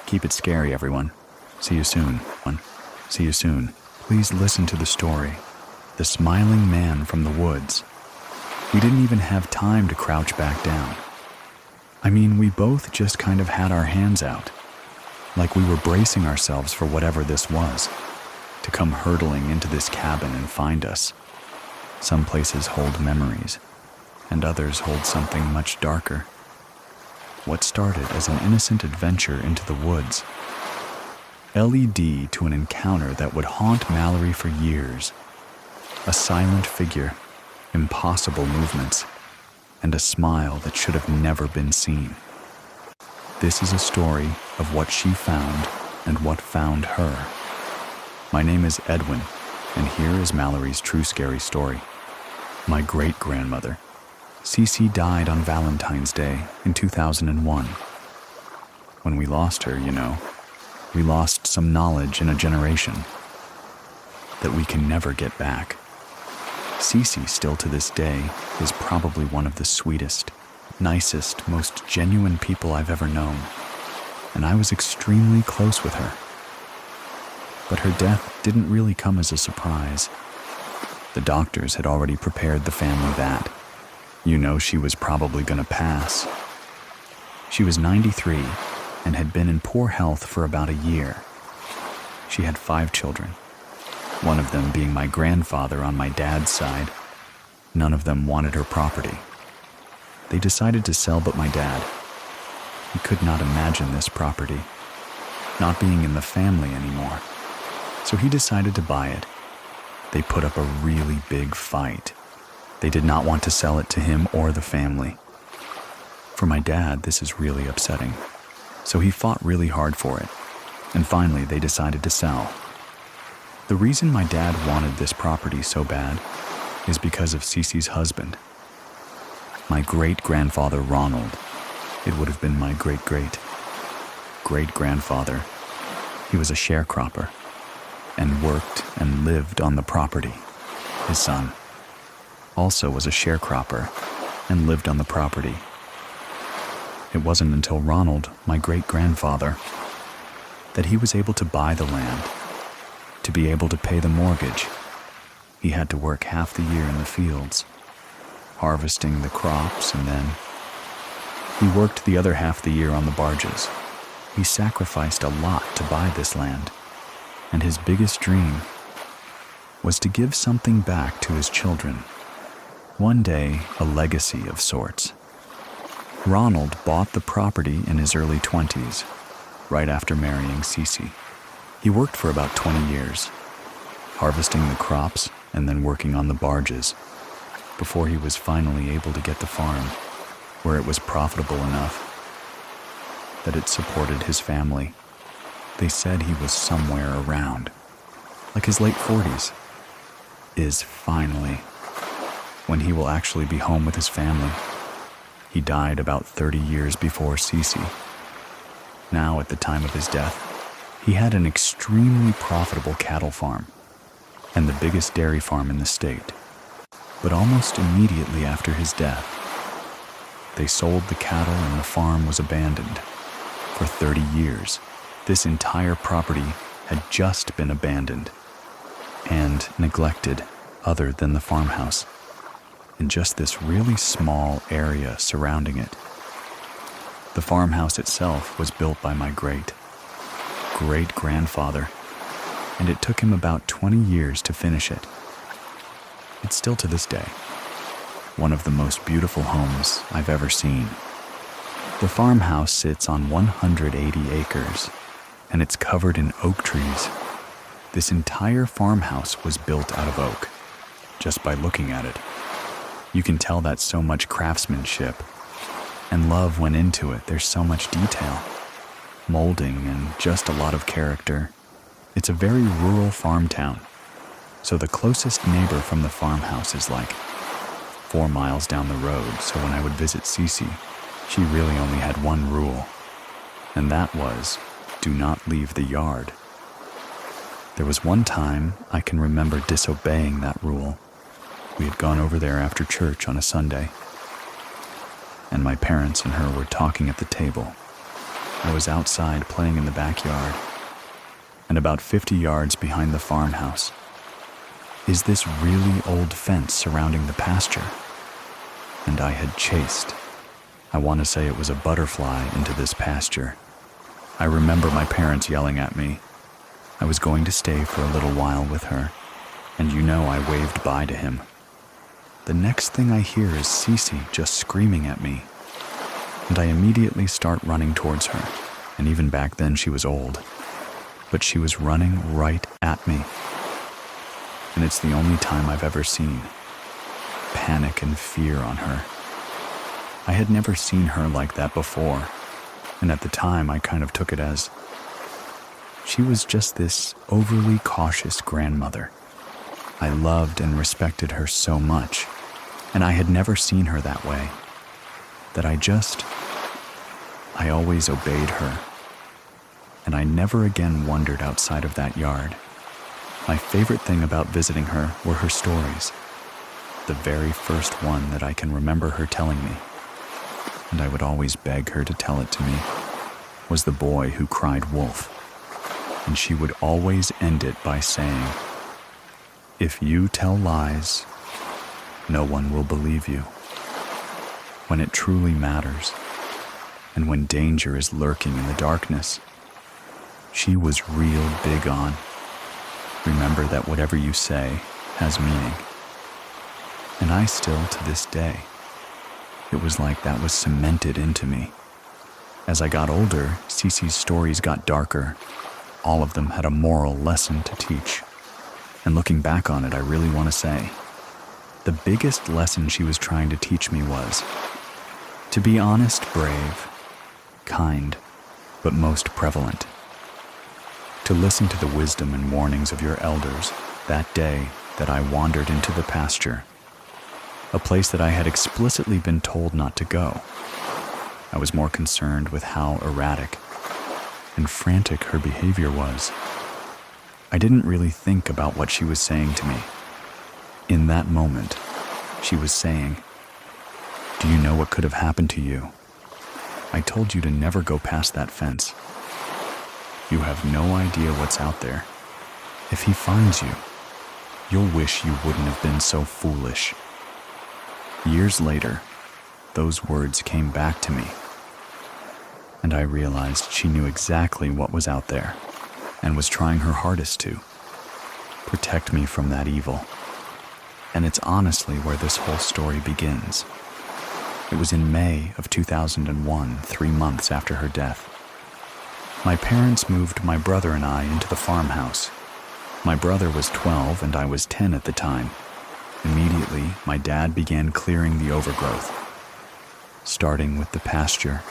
S1: Keep it scary, everyone. See you soon. See you soon. Please listen to the story. The smiling man from the woods. We didn't even have time to crouch back down. I mean, we both just kind of had our hands out, like we were bracing ourselves for whatever this was, to come hurtling into this cabin and find us. Some places hold memories, and others hold something much darker. What started as an innocent adventure into the woods led to an encounter that would haunt Mallory for years. A silent figure, impossible movements, and a smile that should have never been seen. This is a story of what she found and what found her. My name is Edwin, and here is Mallory's true scary story. My great-grandmother, Cece, died on Valentine's Day in 2001. When we lost her, we lost some knowledge in a generation that we can never get back. Cece, still to this day, is probably one of the sweetest, nicest, most genuine people I've ever known, and I was extremely close with her. But her death didn't really come as a surprise. The doctors had already prepared the family that, she was probably gonna pass. She was 93 and had been in poor health for about a year. She had 5 children, one of them being my grandfather on my dad's side. None of them wanted her property. They decided to sell but my dad. He could not imagine this property not being in the family anymore, so he decided to buy it. They put up a really big fight. They did not want to sell it to him or the family. For my dad, this is really upsetting, so he fought really hard for it, and finally they decided to sell. The reason my dad wanted this property so bad is because of Cece's husband. My great-grandfather Ronald. It would have been my great-great-great-grandfather. He was a sharecropper and worked and lived on the property. His son also was a sharecropper and lived on the property. It wasn't until Ronald, my great-grandfather, that he was able to buy the land. To be able to pay the mortgage, he had to work half the year in the fields, harvesting the crops, and then he worked the other half the year on the barges. He sacrificed a lot to buy this land, and his biggest dream was to give something back to his children. One day, a legacy of sorts. Ronald bought the property in his early 20s, right after marrying Cece. He worked for about 20 years, harvesting the crops and then working on the barges, before he was finally able to get the farm, where it was profitable enough that it supported his family. They said he was somewhere around, like his late 40s, is finally when he will actually be home with his family. He died about 30 years before Cece. Now, at the time of his death, he had an extremely profitable cattle farm and the biggest dairy farm in the state. But almost immediately after his death, they sold the cattle and the farm was abandoned. For 30 years, this entire property had just been abandoned and neglected, other than the farmhouse, and just this really small area surrounding it. The farmhouse itself was built by my great-grandfather, and it took him about 20 years to finish it. It's still to this day one of the most beautiful homes I've ever seen. The farmhouse sits on 180 acres, and it's covered in oak trees. This entire farmhouse was built out of oak. Just by looking at it, you can tell that so much craftsmanship and love went into it. There's so much detail, molding, and just a lot of character. It's a very rural farm town, so the closest neighbor from the farmhouse is like 4 miles down the road. So when I would visit Cece, she really only had one rule, and that was, do not leave the yard. There was one time I can remember disobeying that rule. We had gone over there after church on a Sunday, and my parents and her were talking at the table. I was outside playing in the backyard, and about 50 yards behind the farmhouse is this really old fence surrounding the pasture. And I had chased, I want to say it was a butterfly, into this pasture. I remember my parents yelling at me. I was going to stay for a little while with her, and I waved bye to him. The next thing I hear is Cece just screaming at me, and I immediately start running towards her. And even back then she was old, but she was running right at me. And it's the only time I've ever seen panic and fear on her. I had never seen her like that before, and at the time I kind of took it as she was just this overly cautious grandmother. I loved and respected her so much, and I had never seen her that way, that I always obeyed her, and I never again wandered outside of that yard. My favorite thing about visiting her were her stories. The very first one that I can remember her telling me, and I would always beg her to tell it to me, was the boy who cried wolf. And she would always end it by saying, "If you tell lies, no one will believe you. When it truly matters, and when danger is lurking in the darkness," she was real big on, remember that whatever you say has meaning. And I still, to this day, it was like that was cemented into me. As I got older, Cece's stories got darker. All of them had a moral lesson to teach. And looking back on it, I really want to say, the biggest lesson she was trying to teach me was to be honest, brave, kind, but most prevalent. To listen to the wisdom and warnings of your elders that day that I wandered into the pasture, a place that I had explicitly been told not to go. I was more concerned with how erratic and frantic her behavior was. I didn't really think about what she was saying to me. In that moment, she was saying, "Do you know what could have happened to you? I told you to never go past that fence. You have no idea what's out there. If he finds you, you'll wish you wouldn't have been so foolish." Years later, those words came back to me, and I realized she knew exactly what was out there and was trying her hardest to protect me from that evil. And it's honestly where this whole story begins. It was in May of 2001, 3 months after her death. My parents moved my brother and I into the farmhouse. My brother was 12 and I was 10 at the time. Immediately, my dad began clearing the overgrowth, starting with the pasture.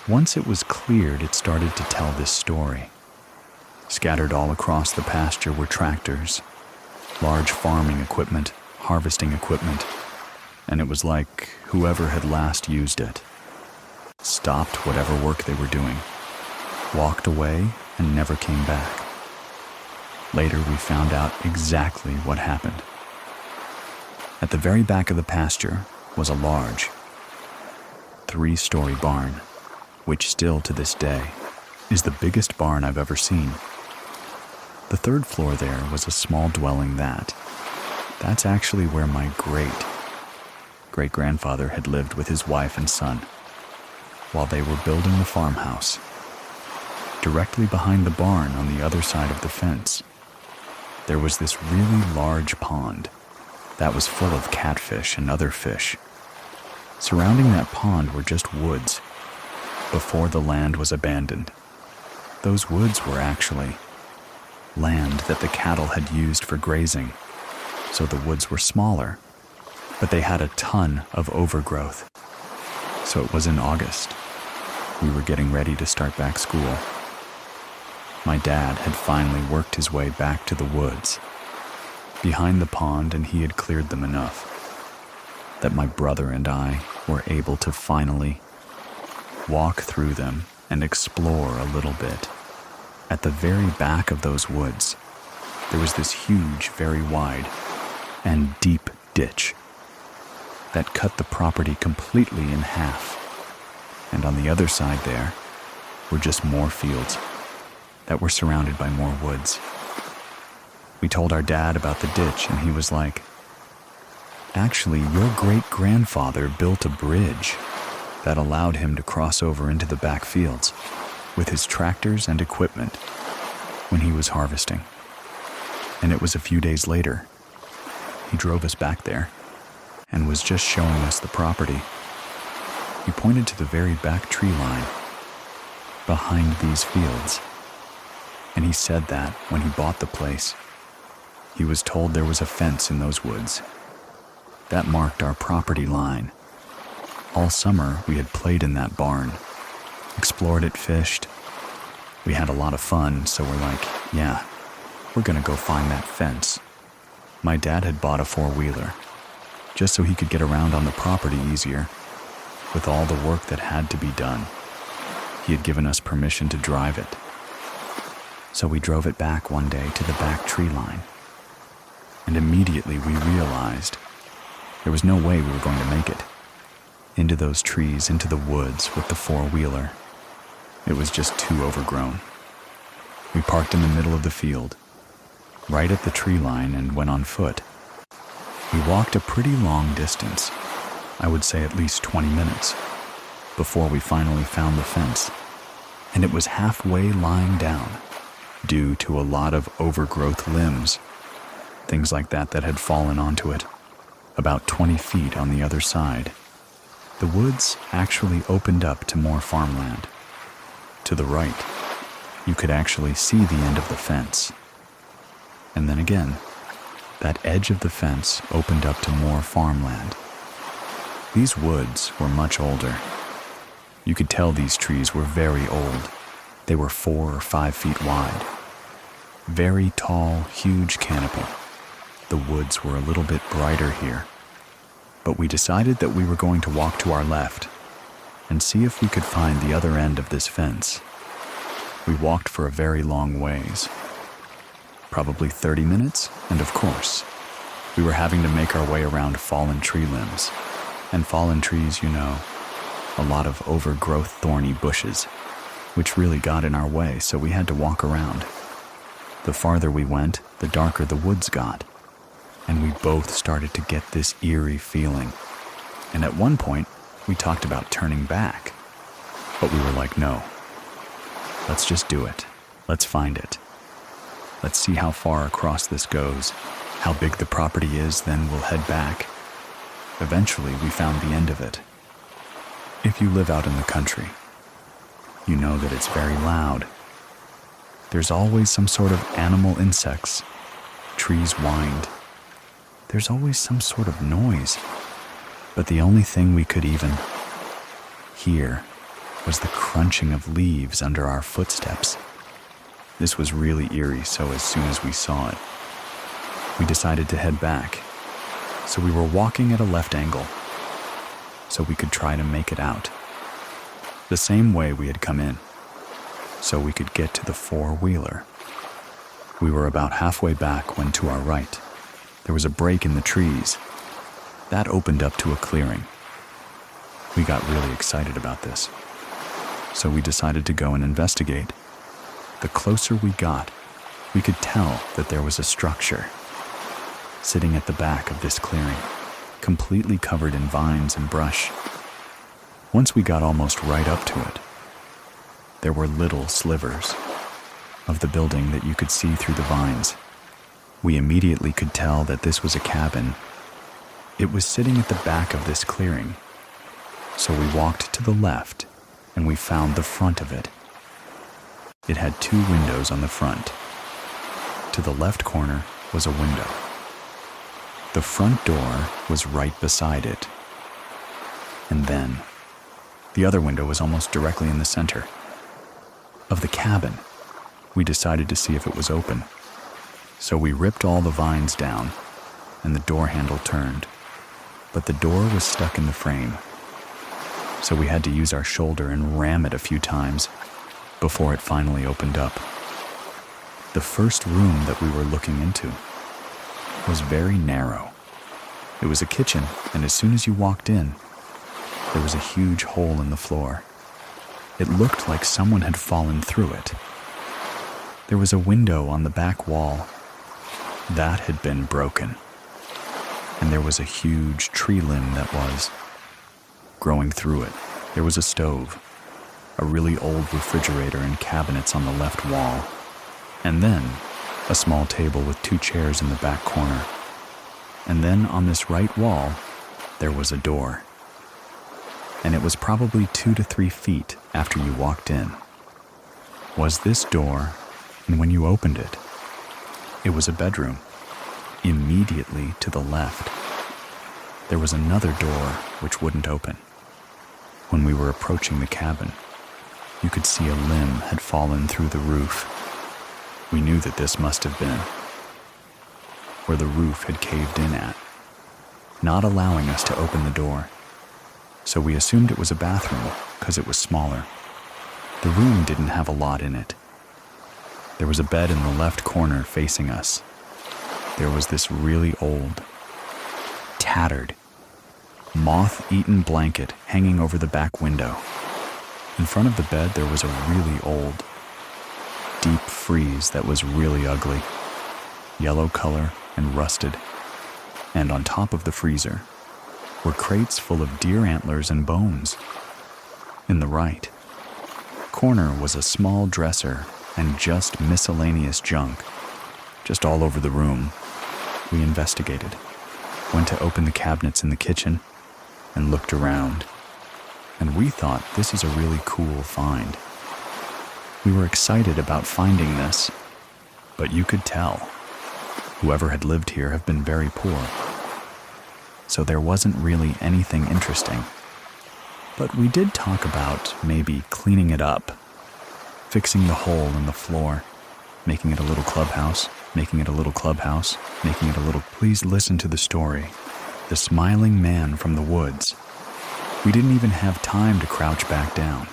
S1: Once it was cleared, it started to tell this story. Scattered all across the pasture were tractors, large farming equipment, harvesting equipment, and it was like whoever had last used it stopped whatever work they were doing, walked away, and never came back. Later, we found out exactly what happened. At the very back of the pasture was a large 3-story barn, which still to this day is the biggest barn I've ever seen. The 3rd floor there was a small dwelling that's actually where my great-grandfather had lived with his wife and son while they were building the farmhouse. Directly behind the barn on the other side of the fence, there was this really large pond that was full of catfish and other fish. Surrounding that pond were just woods before the land was abandoned. Those woods were actually land that the cattle had used for grazing, so the woods were smaller, but they had a ton of overgrowth. So it was in August. We were getting ready to start back school. My dad had finally worked his way back to the woods behind the pond, and he had cleared them enough that my brother and I were able to finally walk through them and explore a little bit. At the very back of those woods, there was this huge, very wide and deep ditch that cut the property completely in half. And on the other side there were just more fields that were surrounded by more woods. We told our dad about the ditch, and he was like, "Actually, your great-grandfather built a bridge that allowed him to cross over into the back fields with his tractors and equipment when he was harvesting." And it was a few days later, he drove us back there and was just showing us the property. He pointed to the very back tree line behind these fields, and he said that when he bought the place, he was told there was a fence in those woods that marked our property line. All summer, we had played in that barn, explored it, fished. We had a lot of fun, so we're like, yeah, we're gonna go find that fence. My dad had bought a 4-wheeler, just so he could get around on the property easier, with all the work that had to be done. He had given us permission to drive it. So we drove it back one day to the back tree line, and immediately we realized there was no way we were going to make it into those trees, into the woods with the 4-wheeler. It was just too overgrown. We parked in the middle of the field, right at the tree line, and went on foot. We walked a pretty long distance, I would say at least 20 minutes, before we finally found the fence. And it was halfway lying down due to a lot of overgrowth limbs, things like that had fallen onto it, about 20 feet on the other side. The woods actually opened up to more farmland. To the right, you could actually see the end of the fence. And then again, that edge of the fence opened up to more farmland. These woods were much older. You could tell these trees were very old. They were 4 or 5 feet wide. Very tall, huge canopy. The woods were a little bit brighter here. But we decided that we were going to walk to our left and see if we could find the other end of this fence. We walked for a very long ways, probably 30 minutes, and of course, we were having to make our way around fallen tree limbs. And fallen trees, you know, a lot of overgrowth thorny bushes, which really got in our way, so we had to walk around. The farther we went, the darker the woods got, and we both started to get this eerie feeling. And at one point, we talked about turning back, but we were like, no, let's just do it. Let's find it. Let's see how far across this goes. how big the property is, then we'll head back. Eventually, we found the end of it. If you live out in the country, you know that it's very loud. There's always some sort of animal insects. Trees whined. There's always some sort of noise. But the only thing we could even hear was the crunching of leaves under our footsteps. This was really eerie, so as soon as we saw it, we decided to head back. So we were walking at a left angle, so we could try to make it out. The same way we had come in, so we could get to the four-wheeler. We were about halfway back when, to our right, there was a break in the trees. That opened up to a clearing. We got really excited about this, so we decided to go and investigate. The closer we got, we could tell that there was a structure sitting at the back of this clearing, completely covered in vines and brush. Once we got almost right up to it, there were little slivers of the building that you could see through the vines. We immediately could tell that this was a cabin. It was sitting at the back of this clearing. So we walked to the left and we found the front of it. It had 2 windows on the front. To the left corner was a window. The front door was right beside it. And then, the other window was almost directly in the center of the cabin. We decided to see if it was open. So we ripped all the vines down, and the door handle turned. But the door was stuck in the frame. So we had to use our shoulder and ram it a few times before it finally opened up. The first room that we were looking into was very narrow. It was a kitchen, and as soon as you walked in, there was a huge hole in the floor. It looked like someone had fallen through it. There was a window on the back wall. That had been broken. And there was a huge tree limb that was growing through it. There was a stove, a really old refrigerator and cabinets on the left wall, and then a small table with 2 chairs in the back corner. And then on this right wall, there was a door. And it was probably 2 to 3 feet after you walked in. Was this door, and when you opened it, it was a bedroom. Immediately to the left, there was another door which wouldn't open. When we were approaching the cabin, you could see a limb had fallen through the roof. We knew that this must have been where the roof had caved in at, not allowing us to open the door. So we assumed it was a bathroom because it was smaller. The room didn't have a lot in it. There was a bed in the left corner facing us. There was this really old, tattered, moth-eaten blanket hanging over the back window. In front of the bed, there was a really old, deep frieze that was really ugly, yellow color and rusted. And on top of the freezer were crates full of deer antlers and bones. In the right corner was a small dresser and just miscellaneous junk, just all over the room. We investigated, went to open the cabinets in the kitchen, and looked around. And we thought this is a really cool find. We were excited about finding this, but you could tell whoever had lived here have been very poor. So there wasn't really anything interesting. But we did talk about maybe cleaning it up, fixing the hole in the floor, making it a little clubhouse, making it a little clubhouse, making it a little... Please listen to the story. The smiling man from the woods. We didn't even have time to crouch back down.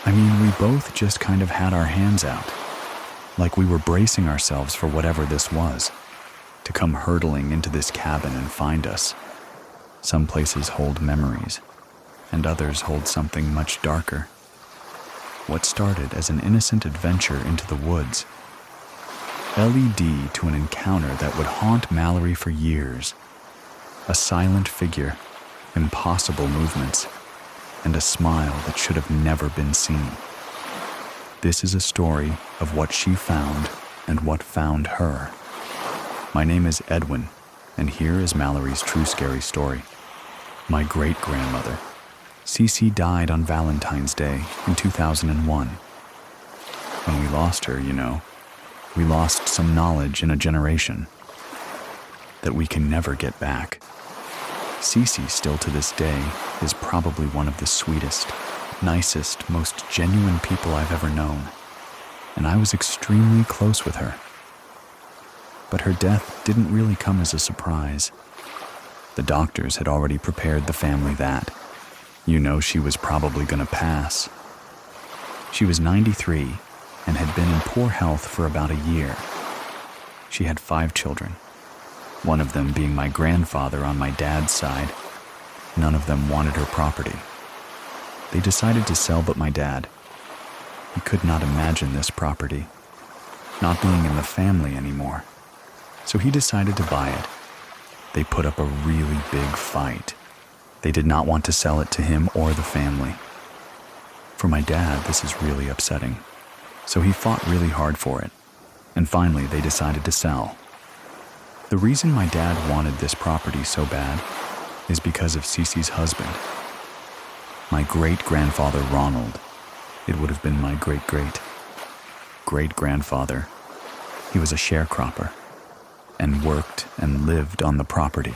S1: I mean, we both just kind of had our hands out, like we were bracing ourselves for whatever this was, to come hurtling into this cabin and find us. Some places hold memories, and others hold something much darker. What started as an innocent adventure into the woods led to an encounter that would haunt Mallory for years. A silent figure, impossible movements, and a smile that should have never been seen. This is a story of what she found and what found her. My name is Edwin, and here is Mallory's true scary story. My great-grandmother, Cece, died on Valentine's Day in 2001. When we lost her, we lost some knowledge in a generation that we can never get back. Cece, still to this day, is probably one of the sweetest, nicest, most genuine people I've ever known, and I was extremely close with her. But her death didn't really come as a surprise. The doctors had already prepared the family that, she was probably gonna pass. She was 93 and had been in poor health for about a year. She had 5 children, one of them being my grandfather on my dad's side. None of them wanted her property. They decided to sell but my dad. He could not imagine this property not being in the family anymore, so he decided to buy it. They put up a really big fight. They did not want to sell it to him or the family. For my dad, this is really upsetting, so he fought really hard for it, and finally they decided to sell. The reason my dad wanted this property so bad is because of Cece's husband. My great-grandfather Ronald, it would have been my great-great-great-grandfather. He was a sharecropper and worked and lived on the property.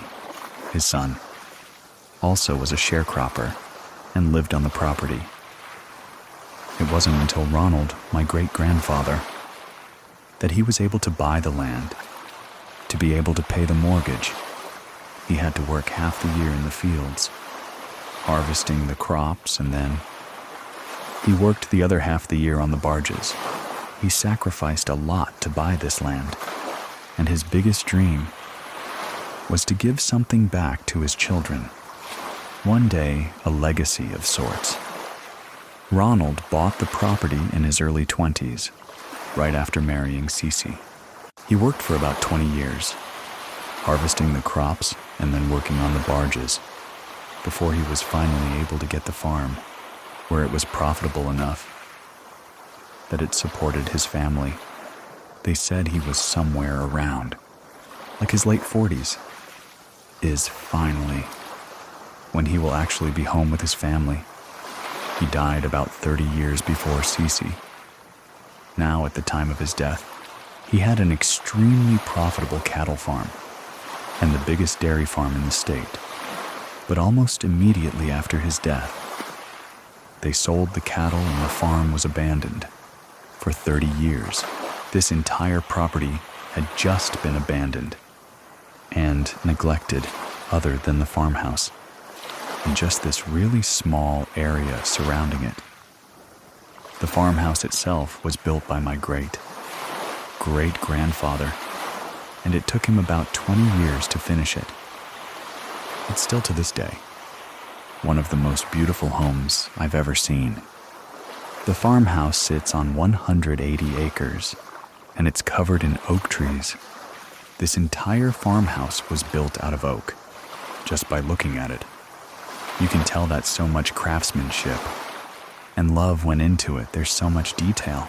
S1: His son also was a sharecropper and lived on the property. It wasn't until Ronald, my great-grandfather, that he was able to buy the land. To be able to pay the mortgage, he had to work half the year in the fields, harvesting the crops, and then he worked the other half the year on the barges. He sacrificed a lot to buy this land, and his biggest dream was to give something back to his children. One day, a legacy of sorts. Ronald bought the property in his early 20s, right after marrying Cece. He worked for about 20 years, harvesting the crops and then working on the barges, before he was finally able to get the farm, where it was profitable enough that it supported his family. They said he was somewhere around, like his late 40s, is finally when he will actually be home with his family. He died about 30 years before Cece. Now, at the time of his death, he had an extremely profitable cattle farm and the biggest dairy farm in the state. But almost immediately after his death, they sold the cattle and the farm was abandoned. For 30 years, this entire property had just been abandoned and neglected other than the farmhouse, and just this really small area surrounding it. The farmhouse itself was built by my great-grandfather, and it took him about 20 years to finish it. It's still to this day one of the most beautiful homes I've ever seen. The farmhouse sits on 180 acres, and it's covered in oak trees. This entire farmhouse was built out of oak. Just by looking at it, you can tell that so much craftsmanship and love went into it. There's so much detail,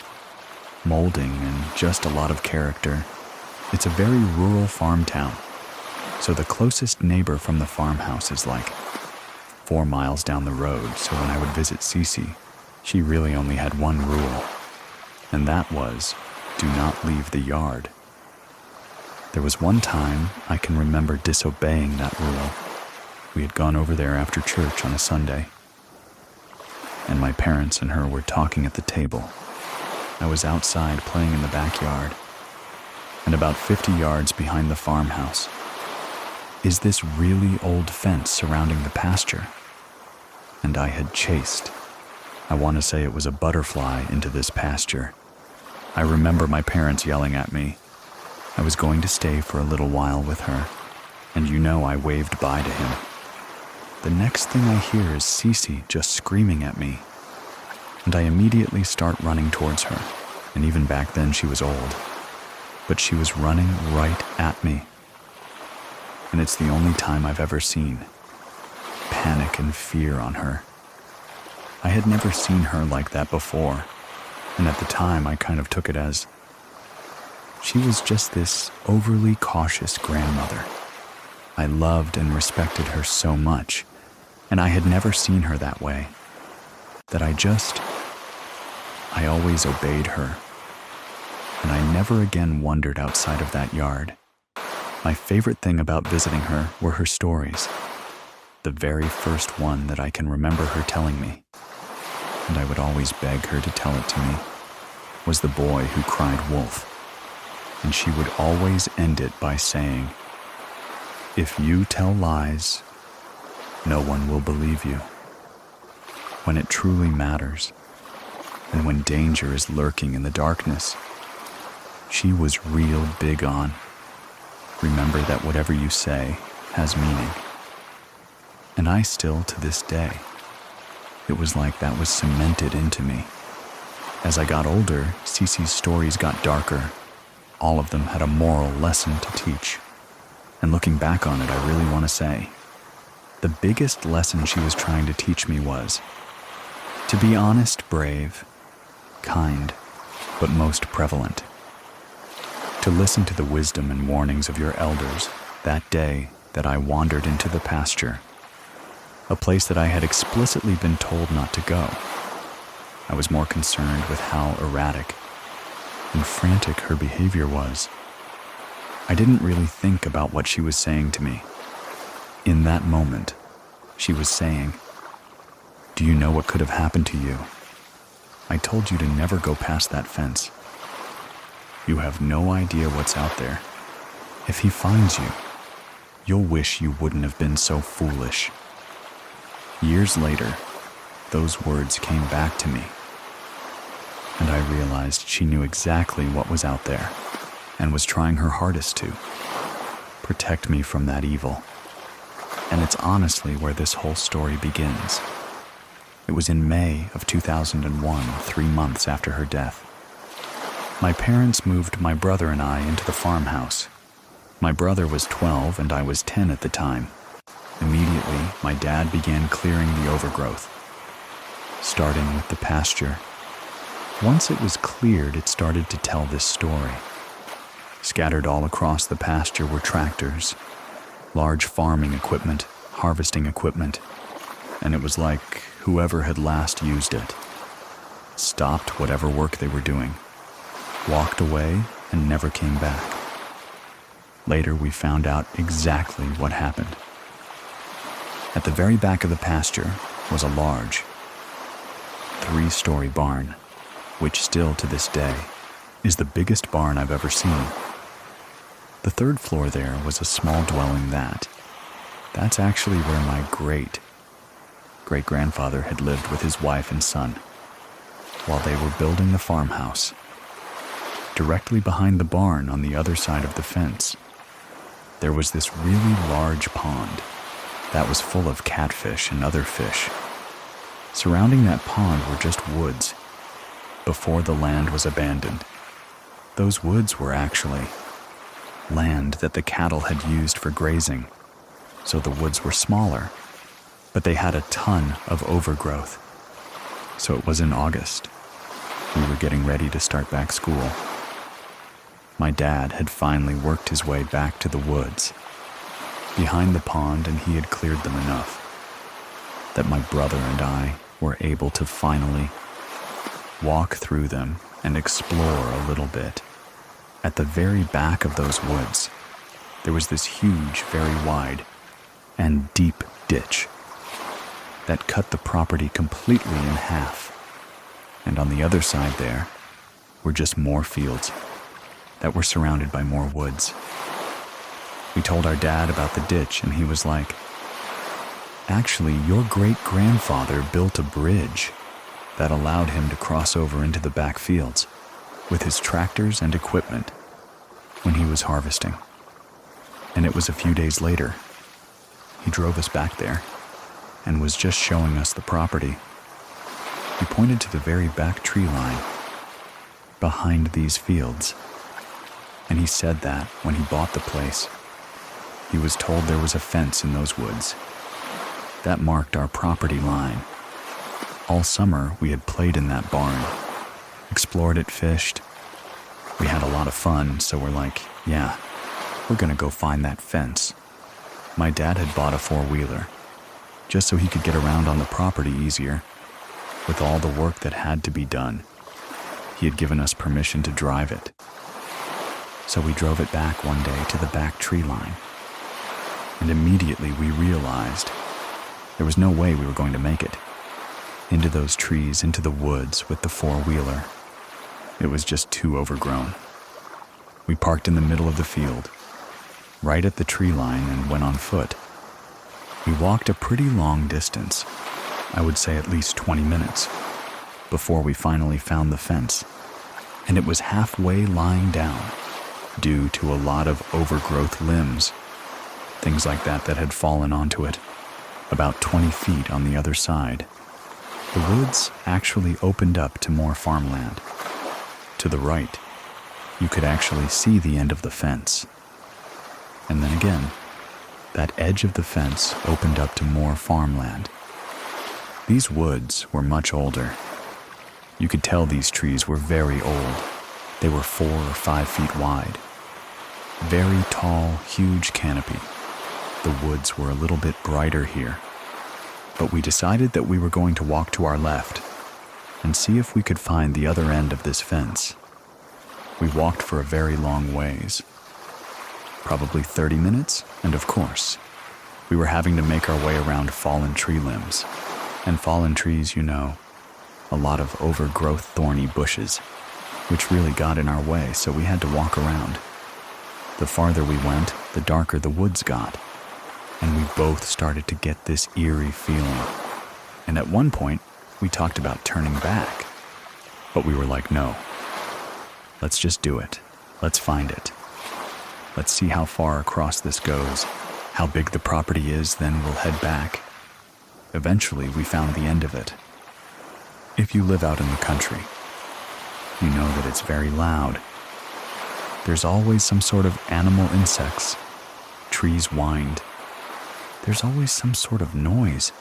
S1: molding, and just a lot of character. It's a very rural farm town, so the closest neighbor from the farmhouse is like 4 miles down the road. So when I would visit Cece, she really only had one rule, and that was, do not leave the yard. There was one time I can remember disobeying that rule. We had gone over there after church on a Sunday, and my parents and her were talking at the table. I was outside playing in the backyard, and about 50 yards behind the farmhouse is this really old fence surrounding the pasture. And I had chased, I want to say it was a butterfly, into this pasture. I remember my parents yelling at me. I was going to stay for a little while with her, and I waved bye to him. The next thing I hear is Cece just screaming at me, and I immediately start running towards her. And even back then she was old, but she was running right at me. And it's the only time I've ever seen panic and fear on her. I had never seen her like that before, and at the time I kind of took it as She was just this overly cautious grandmother. I loved and respected her so much, and I had never seen her that way, that I always obeyed her, and I never again wandered outside of that yard. My favorite thing about visiting her were her stories. The very first one that I can remember her telling me, and I would always beg her to tell it to me, was the boy who cried wolf. And she would always end it by saying, "If you tell lies, no one will believe you. When it truly matters, and when danger is lurking in the darkness," she was real big on, "Remember that whatever you say has meaning." And I still, to this day, it was like that was cemented into me. As I got older, Cece's stories got darker. All of them had a moral lesson to teach. And looking back on it, I really want to say, the biggest lesson she was trying to teach me was to be honest, brave, kind, but most prevalent. To listen to the wisdom and warnings of your elders that day that I wandered into the pasture, a place that I had explicitly been told not to go. I was more concerned with how erratic and frantic her behavior was. I didn't really think about what she was saying to me. In that moment, she was saying, "Do you know what could have happened to you? I told you to never go past that fence. You have no idea what's out there. If he finds you, you'll wish you wouldn't have been so foolish." Years later, those words came back to me, and I realized she knew exactly what was out there and was trying her hardest to protect me from that evil. And it's honestly where this whole story begins. It was in May of 2001, 3 months after her death. My parents moved my brother and I into the farmhouse. My brother was 12 and I was 10 at the time. Immediately, my dad began clearing the overgrowth, starting with the pasture. Once it was cleared, it started to tell this story. Scattered all across the pasture were tractors, large farming equipment, harvesting equipment, and it was like whoever had last used it stopped whatever work they were doing, walked away, and never came back. Later, we found out exactly what happened. At the very back of the pasture was a large 3-story barn, which still to this day is the biggest barn I've ever seen. The 3rd floor there was a small dwelling that's actually where my great-grandfather had lived with his wife and son while they were building the farmhouse. Directly behind the barn on the other side of the fence, there was this really large pond that was full of catfish and other fish. Surrounding that pond were just woods before the land was abandoned. Those woods were actually land that the cattle had used for grazing, so the woods were smaller, but they had a ton of overgrowth. So it was in August. We were getting ready to start back school. My dad had finally worked his way back to the woods behind the pond, and he had cleared them enough that my brother and I were able to finally walk through them and explore a little bit. At the very back of those woods, there was this huge, very wide and deep ditch that cut the property completely in half. And on the other side there were just more fields that were surrounded by more woods. We told our dad about the ditch, and he was like, "Actually, your great-grandfather built a bridge that allowed him to cross over into the back fields with his tractors and equipment when he was harvesting." And it was a few days later. He drove us back there and was just showing us the property. He pointed to the very back tree line behind these fields, and he said that when he bought the place, he was told there was a fence in those woods that marked our property line. All summer, we had played in that barn, explored it, fished, We had a lot of fun, so we're like, yeah, we're gonna go find that fence. My dad had bought a four-wheeler, just so he could get around on the property easier, with all the work that had to be done. He had given us permission to drive it. So we drove it back one day to the back tree line. And immediately we realized there was no way we were going to make it. Into those trees, into the woods with the four-wheeler. It was just too overgrown. We parked in the middle of the field, right at the tree line, and went on foot. We walked a pretty long distance, I would say at least 20 minutes, before we finally found the fence. And it was halfway lying down, due to a lot of overgrowth limbs, things like that had fallen onto it, about 20 feet on the other side. The woods actually opened up to more farmland. To the right, you could actually see the end of the fence. And then again, that edge of the fence opened up to more farmland. These woods were much older. You could tell these trees were very old. They were 4 or 5 feet wide. Very tall, huge canopy. The woods were a little bit brighter here. But we decided that we were going to walk to our left and see if we could find the other end of this fence. We walked for a very long ways, probably 30 minutes, and of course, we were having to make our way around fallen tree limbs. And fallen trees, you know, a lot of overgrowth thorny bushes, which really got in our way, so we had to walk around. The farther we went, the darker the woods got, and we both started to get this eerie feeling. And at one point, we talked about turning back, but we were like, no, let's just do it. Let's find it. Let's see how far across this goes, how big the property is, then we'll head back. Eventually, we found the end of it. If you live out in the country, you know that it's very loud. There's always some sort of animal insects. Trees whined. There's always some sort of noise.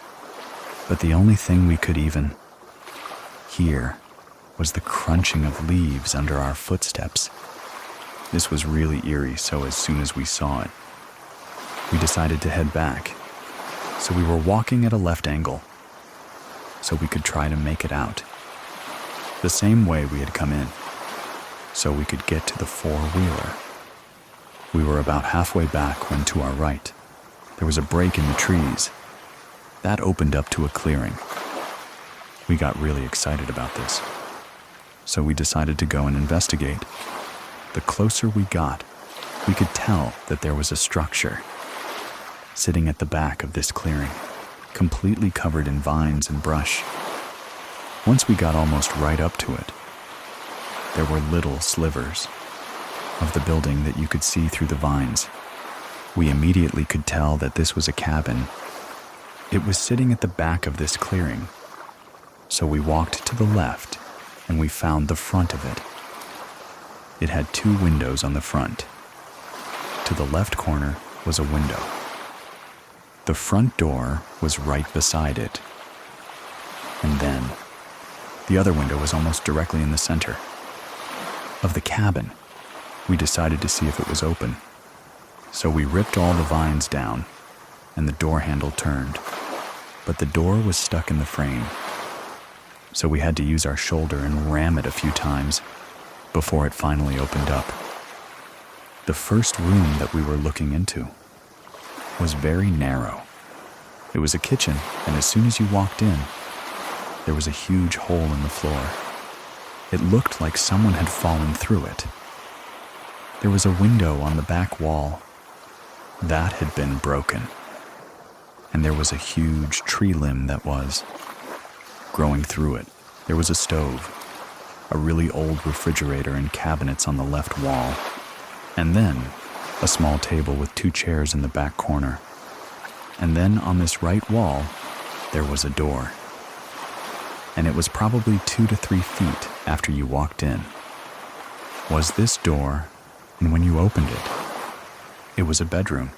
S1: But the only thing we could even hear was the crunching of leaves under our footsteps. This was really eerie, so as soon as we saw it, we decided to head back. So we were walking at a left angle, so we could try to make it out. The same way we had come in, so we could get to the four-wheeler. We were about halfway back when to our right, there was a break in the trees. That opened up to a clearing. We got really excited about this, so we decided to go and investigate. The closer we got, we could tell that there was a structure sitting at the back of this clearing, completely covered in vines and brush. Once we got almost right up to it, there were little slivers of the building that you could see through the vines. We immediately could tell that this was a cabin. It was sitting at the back of this clearing. So we walked to the left and we found the front of it. It had 2 windows on the front. To the left corner was a window. The front door was right beside it. And then the other window was almost directly in the center of the cabin. We decided to see if it was open. So we ripped all the vines down and the door handle turned, but the door was stuck in the frame. So we had to use our shoulder and ram it a few times before it finally opened up. The first room that we were looking into was very narrow. It was a kitchen, and as soon as you walked in, there was a huge hole in the floor. It looked like someone had fallen through it. There was a window on the back wall. That had been broken. And there was a huge tree limb that was growing through it. There was a stove, a really old refrigerator and cabinets on the left wall, and then a small table with 2 chairs in the back corner. And then on this right wall, there was a door. And it was probably 2 to 3 feet after you walked in. Was this door, and when you opened it, it was a bedroom.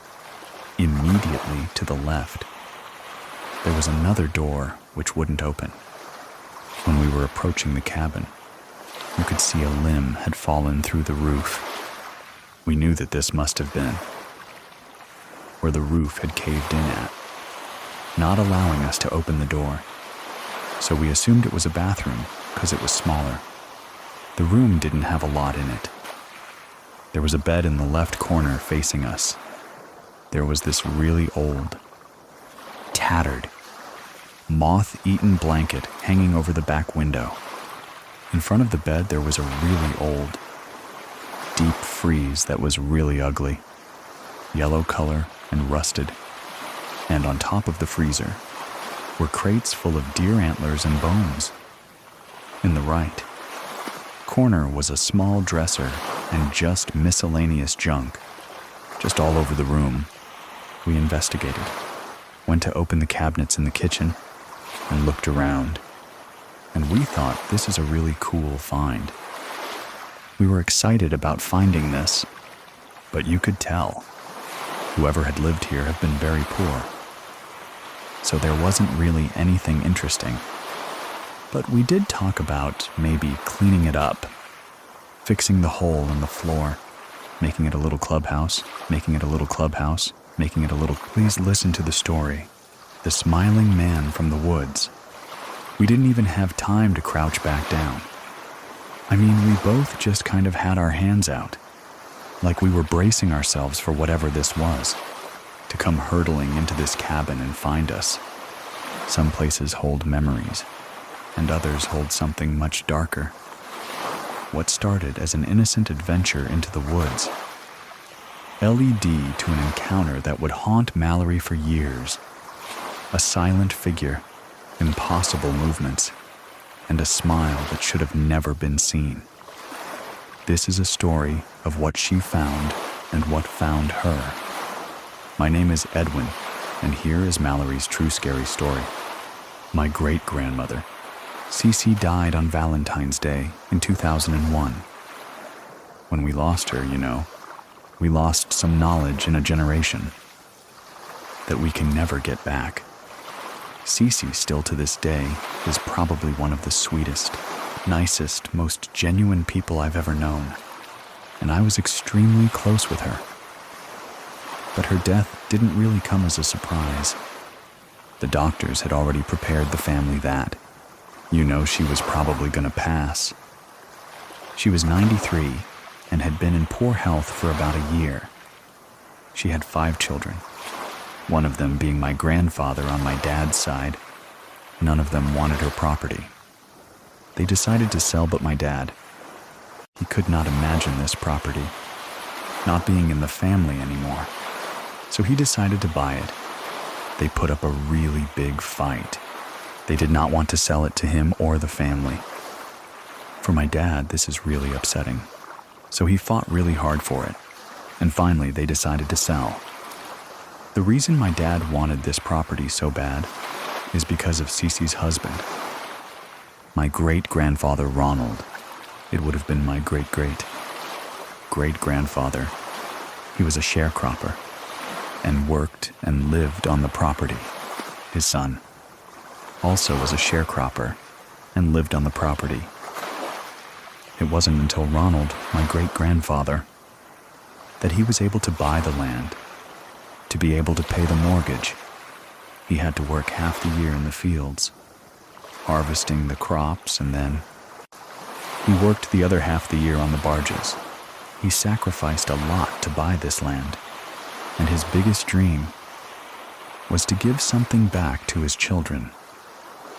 S1: Immediately to the left, there was another door which wouldn't open. When we were approaching the cabin, You could see a limb had fallen through the roof. We knew that this must have been where the roof had caved in at, not allowing us to open the door. So we assumed it was a bathroom because it was smaller. The room didn't have a lot in it. There was a bed in the left corner facing us. There was this really old, tattered, moth-eaten blanket hanging over the back window. In front of the bed, there was a really old, deep freeze that was really ugly, yellow color and rusted. And on top of the freezer were crates full of deer antlers and bones. In the right corner was a small dresser and just miscellaneous junk, just all over the room. We investigated, went to open the cabinets in the kitchen, and looked around. And we thought this is a really cool find. We were excited about finding this, but you could tell whoever had lived here had been very poor. So there wasn't really anything interesting. But we did talk about maybe cleaning it up, fixing the hole in the floor, making it a little clubhouse, making it a little clubhouse, making it a little... Please listen to the story. The smiling man from the woods. We didn't even have time to crouch back down. I mean, we both just kind of had our hands out, like we were bracing ourselves for whatever this was, to come hurtling into this cabin and find us. Some places hold memories, and others hold something much darker. What started as an innocent adventure into the woods led to an encounter that would haunt Mallory for years. A silent figure, impossible movements, and a smile that should have never been seen. This is a story of what she found and what found her. My name is Edwin, and here is Mallory's true scary story. My great-grandmother, Cece, died on Valentine's Day in 2001. When we lost her, we lost some knowledge in a generation that we can never get back. Cece, still to this day, is probably one of the sweetest, nicest, most genuine people I've ever known, and I was extremely close with her. But her death didn't really come as a surprise. The doctors had already prepared the family that, she was probably gonna pass. She was 93 and had been in poor health for about a year. She had 5 children, one of them being my grandfather on my dad's side. None of them wanted her property. They decided to sell but my dad. He could not imagine this property not being in the family anymore, so he decided to buy it. They put up a really big fight. They did not want to sell it to him or the family. For my dad, this is really upsetting, so he fought really hard for it, and finally they decided to sell. The reason my dad wanted this property so bad is because of Cece's husband. My great-grandfather Ronald. It would have been my great-great-great-grandfather. He was a sharecropper and worked and lived on the property. His son also was a sharecropper and lived on the property. It wasn't until Ronald, my great-grandfather, that he was able to buy the land. To be able to pay the mortgage, he had to work half the year in the fields, harvesting the crops, and then he worked the other half the year on the barges. He sacrificed a lot to buy this land, and his biggest dream was to give something back to his children.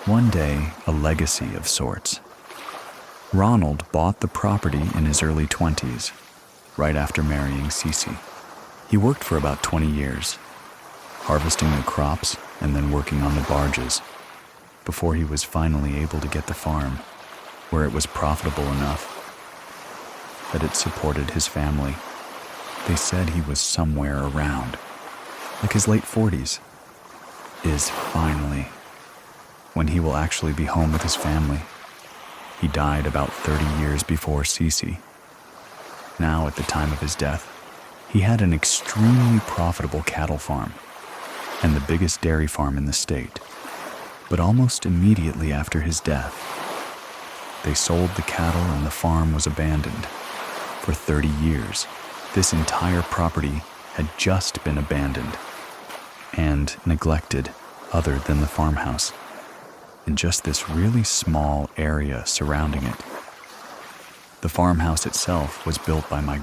S1: One day, a legacy of sorts. Ronald bought the property in his early 20s, right after marrying Cece. He worked for about 20 years, harvesting the crops and then working on the barges, before he was finally able to get the farm, where it was profitable enough that it supported his family. They said he was somewhere around, like his late 40s, is finally when he will actually be home with his family. He died about 30 years before Cece. Now, at the time of his death, he had an extremely profitable cattle farm and the biggest dairy farm in the state. But almost immediately after his death, They sold the cattle and the farm was abandoned. For 30 years, this entire property had just been abandoned and neglected other than the farmhouse, in just this really small area surrounding it. The farmhouse itself was built by my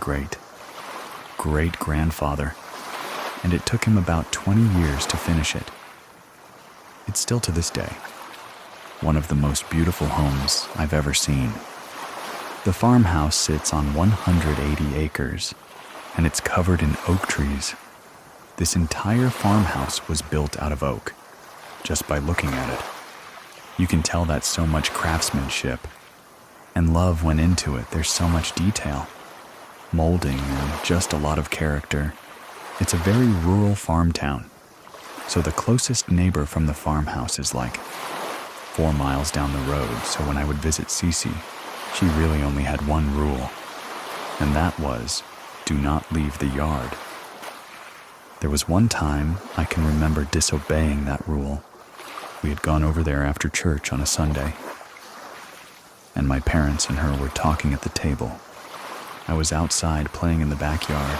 S1: great-grandfather, and it took him about 20 years to finish it. It's still to this day one of the most beautiful homes I've ever seen. The farmhouse sits on 180 acres, and it's covered in oak trees. This entire farmhouse was built out of oak, just by looking at it. You can tell that so much craftsmanship and love went into it. There's so much detail, molding, and just a lot of character. It's a very rural farm town, so the closest neighbor from the farmhouse is like 4 miles down the road. So when I would visit Cece, she really only had one rule, and that was, do not leave the yard. There was one time I can remember disobeying that rule. We had gone over there after church on a Sunday, and my parents and her were talking at the table. I was outside playing in the backyard,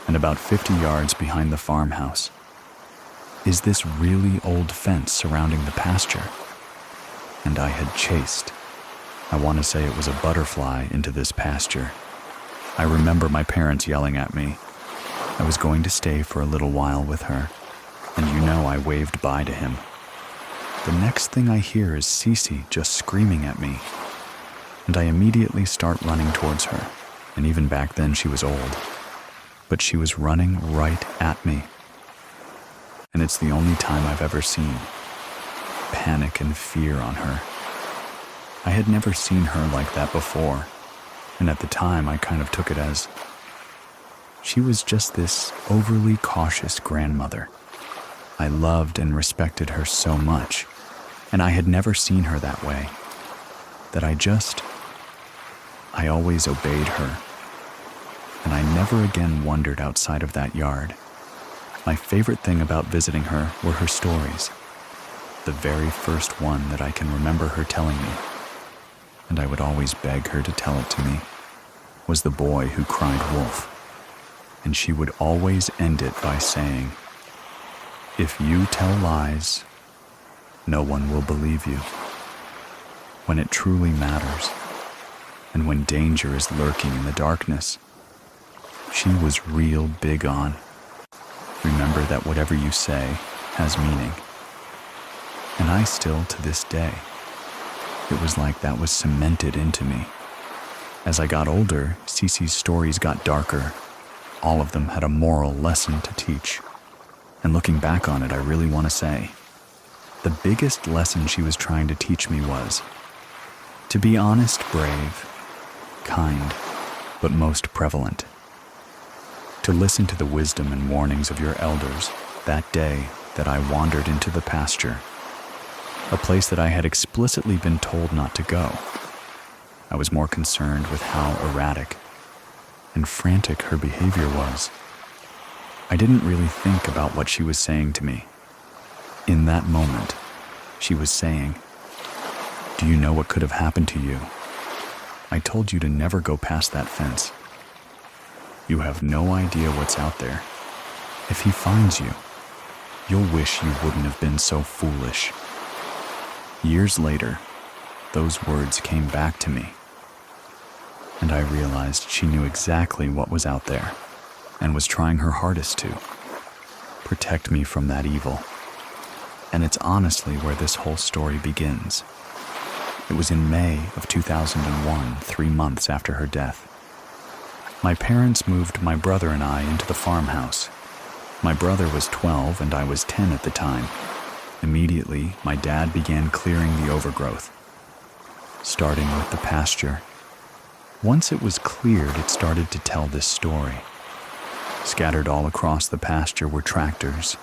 S1: and about 50 yards behind the farmhouse is this really old fence surrounding the pasture. And I had chased, I want to say it was a butterfly, into this pasture. I remember my parents yelling at me. I was going to stay for a little while with her, and I waved bye to him. The next thing I hear is Cece just screaming at me, and I immediately start running towards her. And even back then she was old, but she was running right at me. And it's the only time I've ever seen panic and fear on her. I had never seen her like that before, and at the time I kind of took it as she was just this overly cautious grandmother. I loved and respected her so much, and I had never seen her that way, that I always obeyed her, and I never again wandered outside of that yard. My favorite thing about visiting her were her stories. The very first one that I can remember her telling me, and I would always beg her to tell it to me, was the boy who cried wolf. And she would always end it by saying, "If you tell lies, no one will believe you. When it truly matters, and when danger is lurking in the darkness," she was real big on, remember that whatever you say has meaning. And I still, to this day, it was like that was cemented into me. As I got older, Cece's stories got darker. All of them had a moral lesson to teach. And looking back on it, I really want to say, the biggest lesson she was trying to teach me was to be honest, brave, kind, but most prevalent. To listen to the wisdom and warnings of your elders that day that I wandered into the pasture, a place that I had explicitly been told not to go. I was more concerned with how erratic and frantic her behavior was. I didn't really think about what she was saying to me. In that moment, she was saying, "Do you know what could have happened to you? I told you to never go past that fence. You have no idea what's out there. If he finds you, you'll wish you wouldn't have been so foolish." Years later, those words came back to me, and I realized she knew exactly what was out there and was trying her hardest to protect me from that evil. And it's honestly where this whole story begins. It was in May of 2001, 3 months after her death. My parents moved my brother and I into the farmhouse. My brother was 12 and I was 10 at the time. Immediately, my dad began clearing the overgrowth, starting with the pasture. Once it was cleared, it started to tell this story. Scattered all across the pasture were tractors,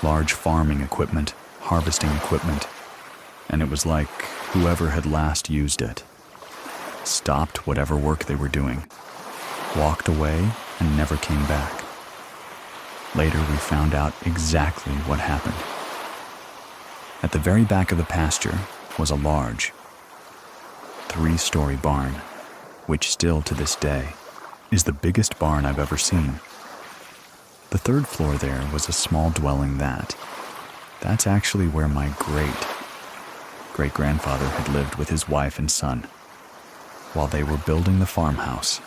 S1: large farming equipment, harvesting equipment, and it was like whoever had last used it stopped whatever work they were doing, walked away, and never came back. Later, we found out exactly what happened. At the very back of the pasture was a large, 3-story barn, which still to this day is the biggest barn I've ever seen. The 3rd floor there was a small dwelling that's actually where my great-great-grandfather had lived with his wife and son while they were building the farmhouse.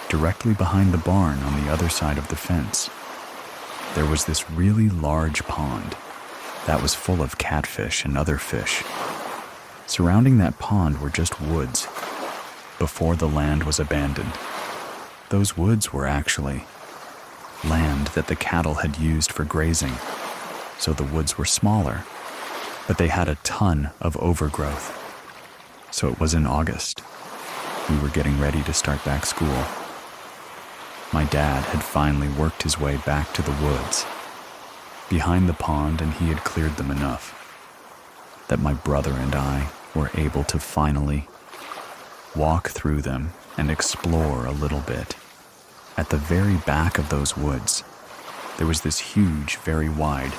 S1: Directly behind the barn on the other side of the fence, there was this really large pond that was full of catfish and other fish. Surrounding that pond were just woods before the land was abandoned. Those woods were actually land that the cattle had used for grazing, so the woods were smaller, but they had a ton of overgrowth. So it was in August. We were getting ready to start back school. My dad had finally worked his way back to the woods behind the pond, and he had cleared them enough that my brother and I were able to finally walk through them and explore a little bit. At the very back of those woods, there was this huge, very wide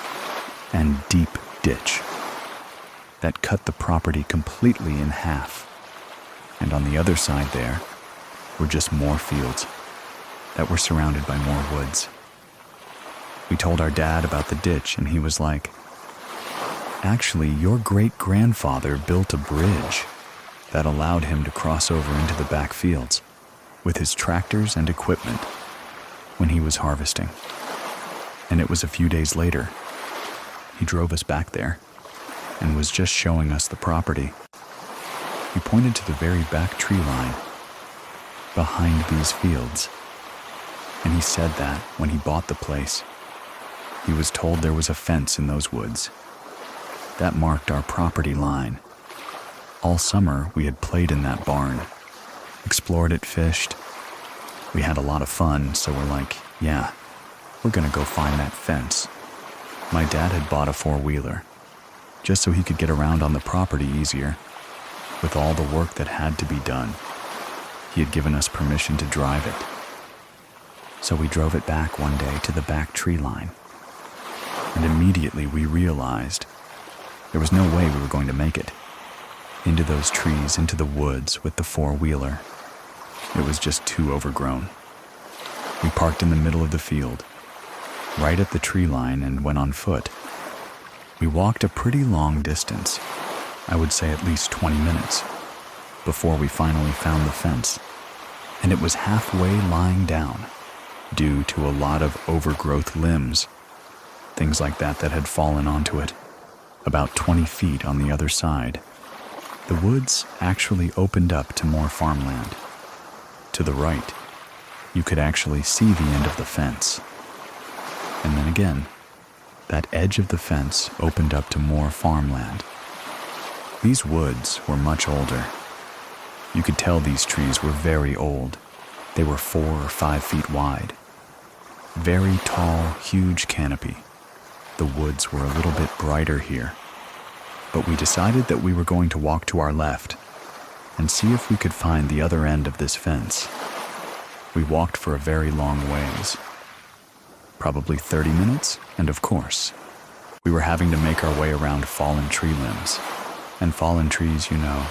S1: and deep ditch that cut the property completely in half. And on the other side there were just more fields that were surrounded by more woods. We told our dad about the ditch, and he was like, "Actually, your great-grandfather built a bridge that allowed him to cross over into the back fields with his tractors and equipment when he was harvesting." And it was a few days later. He drove us back there and was just showing us the property. He pointed to the very back tree line behind these fields, and he said that when he bought the place, he was told there was a fence in those woods that marked our property line. All summer, we had played in that barn, explored it, fished. We had a lot of fun, so we're like, yeah, we're gonna go find that fence. My dad had bought a 4-wheeler, just so he could get around on the property easier. With all the work that had to be done, he had given us permission to drive it. So we drove it back one day to the back tree line, and immediately we realized there was no way we were going to make it into those trees, into the woods with the 4-wheeler. It was just too overgrown. We parked in the middle of the field, right at the tree line, and went on foot. We walked a pretty long distance, I would say at least 20 minutes, before we finally found the fence. And it was halfway lying down due to a lot of overgrowth limbs, things like that had fallen onto it, about 20 feet on the other side. The woods actually opened up to more farmland. To the right, you could actually see the end of the fence. And then again, that edge of the fence opened up to more farmland. These woods were much older. You could tell these trees were very old. They were 4 or 5 feet wide. Very tall, huge canopy. The woods were a little bit brighter here. But we decided that we were going to walk to our left and see if we could find the other end of this fence. We walked for a very long ways, probably 30 minutes, and of course, we were having to make our way around fallen tree limbs. And fallen trees, you know,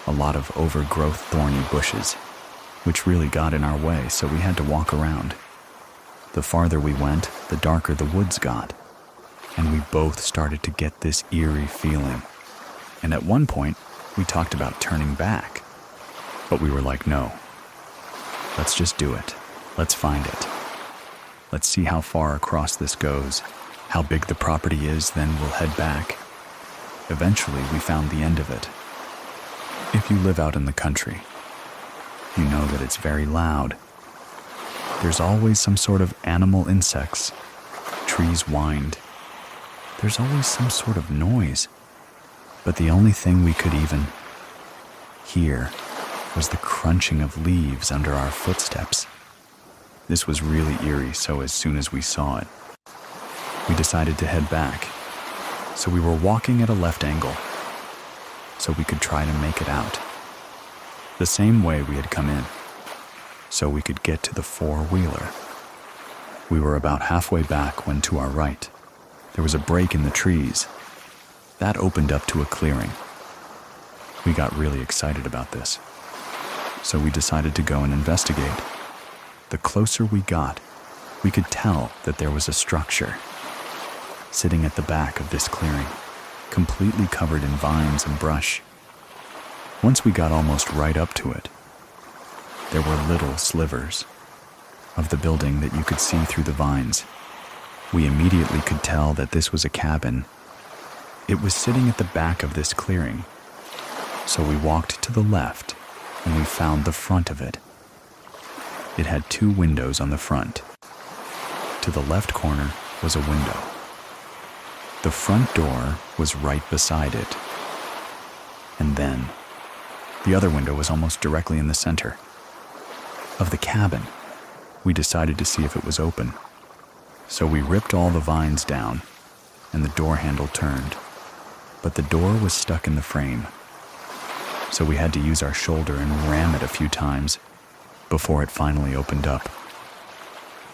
S1: a lot of overgrowth thorny bushes, which really got in our way, so we had to walk around. The farther we went, the darker the woods got, and we both started to get this eerie feeling. And at one point, we talked about turning back, but we were like, no, let's just do it. Let's find it. Let's see how far across this goes, how big the property is, then we'll head back. Eventually, we found the end of it. If you live out in the country, you know that it's very loud. There's always some sort of animal, insects. Trees whined. There's always some sort of noise. But the only thing we could even hear was the crunching of leaves under our footsteps. This was really eerie, so as soon as we saw it, we decided to head back. So we were walking at a left angle, so we could try to make it out. The same way we had come in, so we could get to the 4-wheeler. We were about halfway back when to our right, there was a break in the trees. That opened up to a clearing. We got really excited about this, so we decided to go and investigate. The closer we got, we could tell that there was a structure sitting at the back of this clearing, completely covered in vines and brush. Once we got almost right up to it, there were little slivers of the building that you could see through the vines. We immediately could tell that this was a cabin. It was sitting at the back of this clearing, so we walked to the left and we found the front of it. It had 2 windows on the front. To the left corner was a window. The front door was right beside it. And then, the other window was almost directly in the center of the cabin. We decided to see if it was open. So we ripped all the vines down, and the door handle turned. But the door was stuck in the frame. So we had to use our shoulder and ram it a few times before it finally opened up.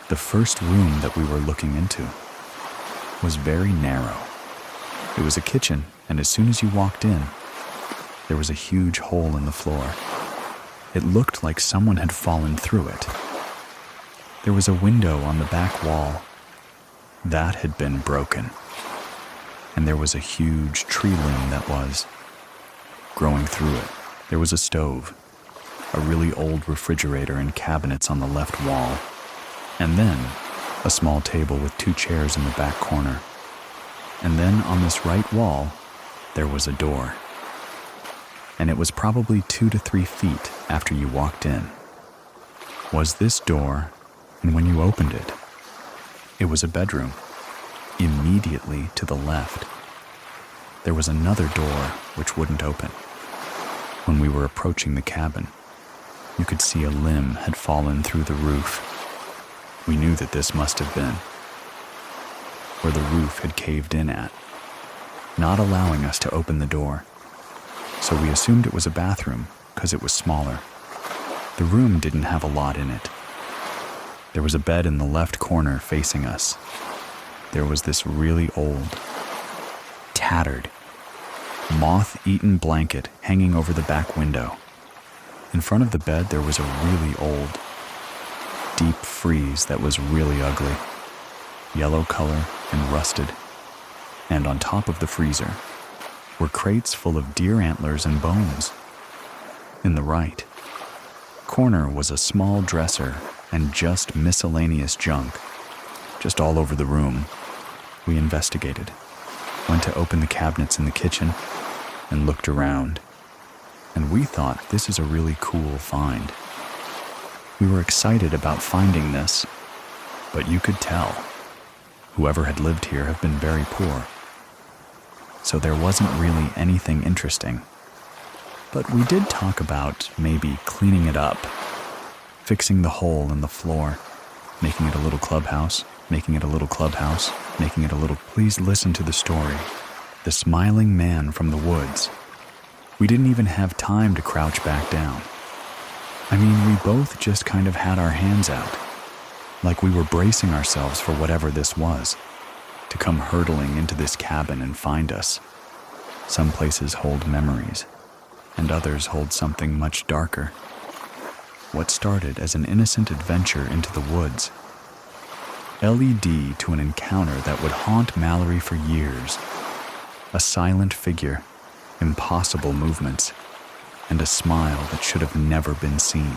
S1: The first room that we were looking into was very narrow. It was a kitchen, and as soon as you walked in, there was a huge hole in the floor. It looked like someone had fallen through it. There was a window on the back wall. That had been broken. And there was a huge tree limb that was growing through it. There was a stove, a really old refrigerator and cabinets on the left wall, and then a small table with 2 chairs in the back corner. And then on this right wall, there was a door. And it was probably 2 to 3 feet after you walked in. Was this door, and when you opened it, it was a bedroom. Immediately to the left, there was another door which wouldn't open. When we were approaching the cabin, you could see a limb had fallen through the roof. We knew that this must have been where the roof had caved in at, not allowing us to open the door. So we assumed it was a bathroom because it was smaller. The room didn't have a lot in it. There was a bed in the left corner facing us. There was this really old, tattered, moth-eaten blanket hanging over the back window. In front of the bed, there was a really old, deep frieze that was really ugly, yellow color and rusted. And on top of the freezer were crates full of deer antlers and bones. In the right corner was a small dresser and just miscellaneous junk, just all over the room. We investigated, went to open the cabinets in the kitchen, and looked around. And we thought this is a really cool find. We were excited about finding this, but you could tell whoever had lived here had been very poor. So there wasn't really anything interesting. But we did talk about maybe cleaning it up, fixing the hole in the floor, making it a little clubhouse, making it a little clubhouse, making it a little... Please listen to the story. The smiling man from the woods. We didn't even have time to crouch back down. I mean, we both just kind of had our hands out, like we were bracing ourselves for whatever this was, to come hurtling into this cabin and find us. Some places hold memories, and others hold something much darker. What started as an innocent adventure into the woods led to an encounter that would haunt Mallory for years. A silent figure, impossible movements, and a smile that should have never been seen.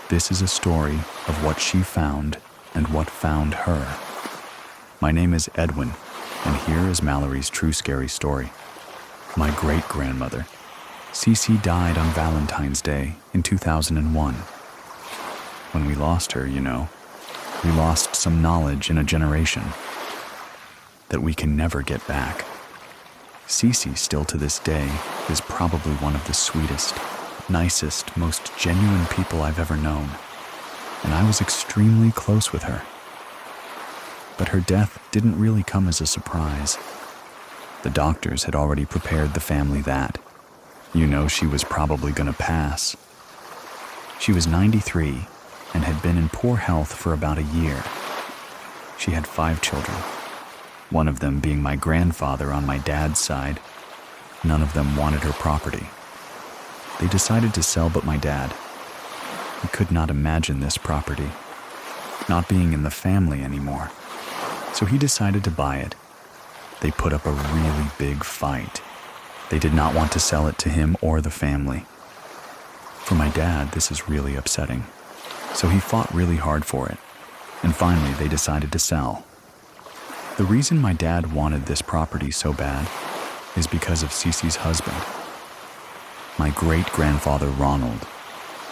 S1: This is a story of what she found and what found her. My name is Edwin, and here is Mallory's true scary story. My great-grandmother, Cece, died on Valentine's Day in 2001. When we lost her, we lost some knowledge in a generation that we can never get back. Cece, still to this day, is probably one of the sweetest, nicest, most genuine people I've ever known, and I was extremely close with her. But her death didn't really come as a surprise. The doctors had already prepared the family that, she was probably gonna pass. She was 93 and had been in poor health for about a year. She had 5 children, one of them being my grandfather on my dad's side. None of them wanted her property. They decided to sell, but my dad, he could not imagine this property not being in the family anymore. So he decided to buy it. They put up a really big fight. They did not want to sell it to him or the family. For my dad, this is really upsetting. So he fought really hard for it. And finally, they decided to sell. The reason my dad wanted this property so bad is because of Cece's husband. My great-grandfather Ronald.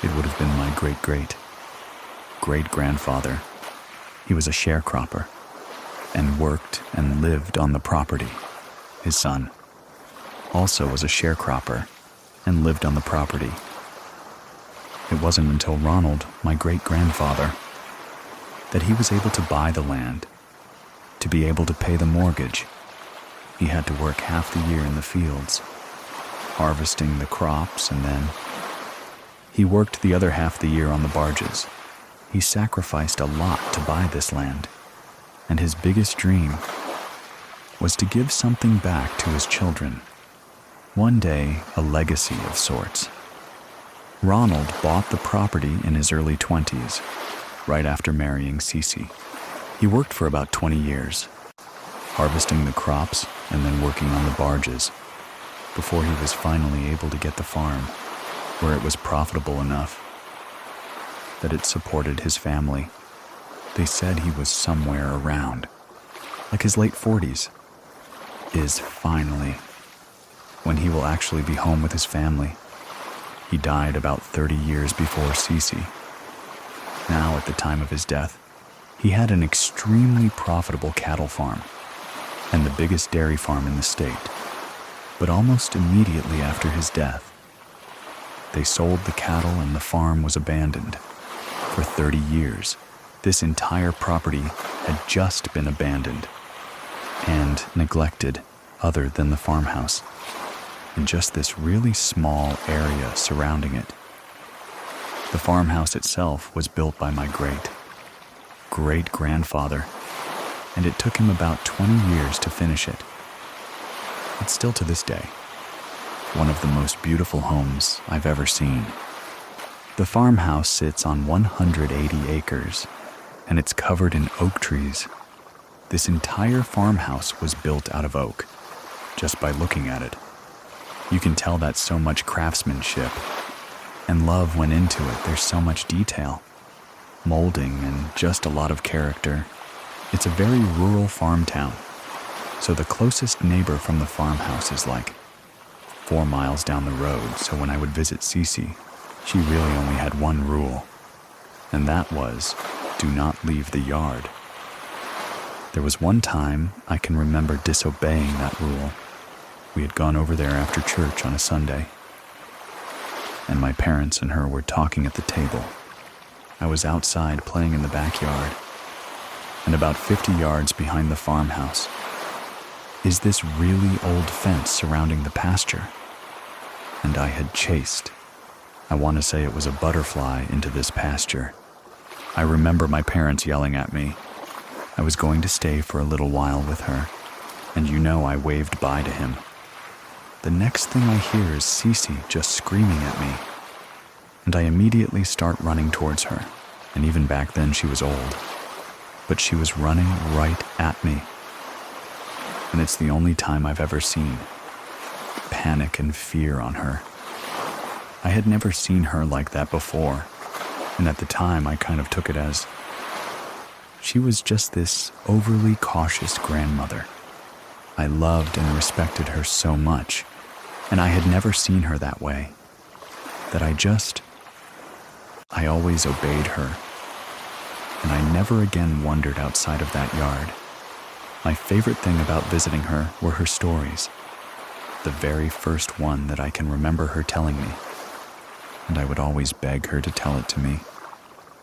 S1: It would have been my great-great-great-grandfather. He was a sharecropper and worked and lived on the property. His son also was a sharecropper and lived on the property. It wasn't until Ronald, my great-grandfather, that he was able to buy the land, to be able to pay the mortgage. He had to work half the year in the fields, harvesting the crops, and then he worked the other half the year on the barges. He sacrificed a lot to buy this land, and his biggest dream was to give something back to his children. One day, a legacy of sorts. Ronald bought the property in his early 20s, right after marrying Cece. He worked for about 20 years, harvesting the crops and then working on the barges, before he was finally able to get the farm, where it was profitable enough that it supported his family. They said he was somewhere around, like his late 40s, is finally when he will actually be home with his family. He died about 30 years before Cece. Now, at the time of his death, he had an extremely profitable cattle farm and the biggest dairy farm in the state. But almost immediately after his death, they sold the cattle and the farm was abandoned. For 30 years, this entire property had just been abandoned and neglected, other than the farmhouse, and just this really small area surrounding it. The farmhouse itself was built by my great-grandfather, and it took him about 20 years to finish it. It's still to this day one of the most beautiful homes I've ever seen. The farmhouse sits on 180 acres, and it's covered in oak trees. This entire farmhouse was built out of oak, just by looking at it. You can tell that so much craftsmanship and love went into it. There's so much detail, molding, and just a lot of character. It's a very rural farm town, so the closest neighbor from the farmhouse is like 4 miles down the road. So when I would visit Cece, she really only had one rule, and that was, do not leave the yard. There was one time I can remember disobeying that rule. We had gone over there after church on a Sunday, and my parents and her were talking at the table. I was outside playing in the backyard, and about 50 yards behind the farmhouse is this really old fence surrounding the pasture. And I had chased, I want to say it was a butterfly, into this pasture. I remember my parents yelling at me. I was going to stay for a little while with her, and I waved bye to him. The next thing I hear is Cece just screaming at me, and I immediately start running towards her, and even back then she was old, but she was running right at me. And it's the only time I've ever seen panic and fear on her. I had never seen her like that before, and at the time I kind of took it as she was just this overly cautious grandmother. I loved and respected her so much, and I had never seen her that way, that I always obeyed her, and I never again wandered outside of that yard. My favorite thing about visiting her were her stories. The very first one that I can remember her telling me, and I would always beg her to tell it to me,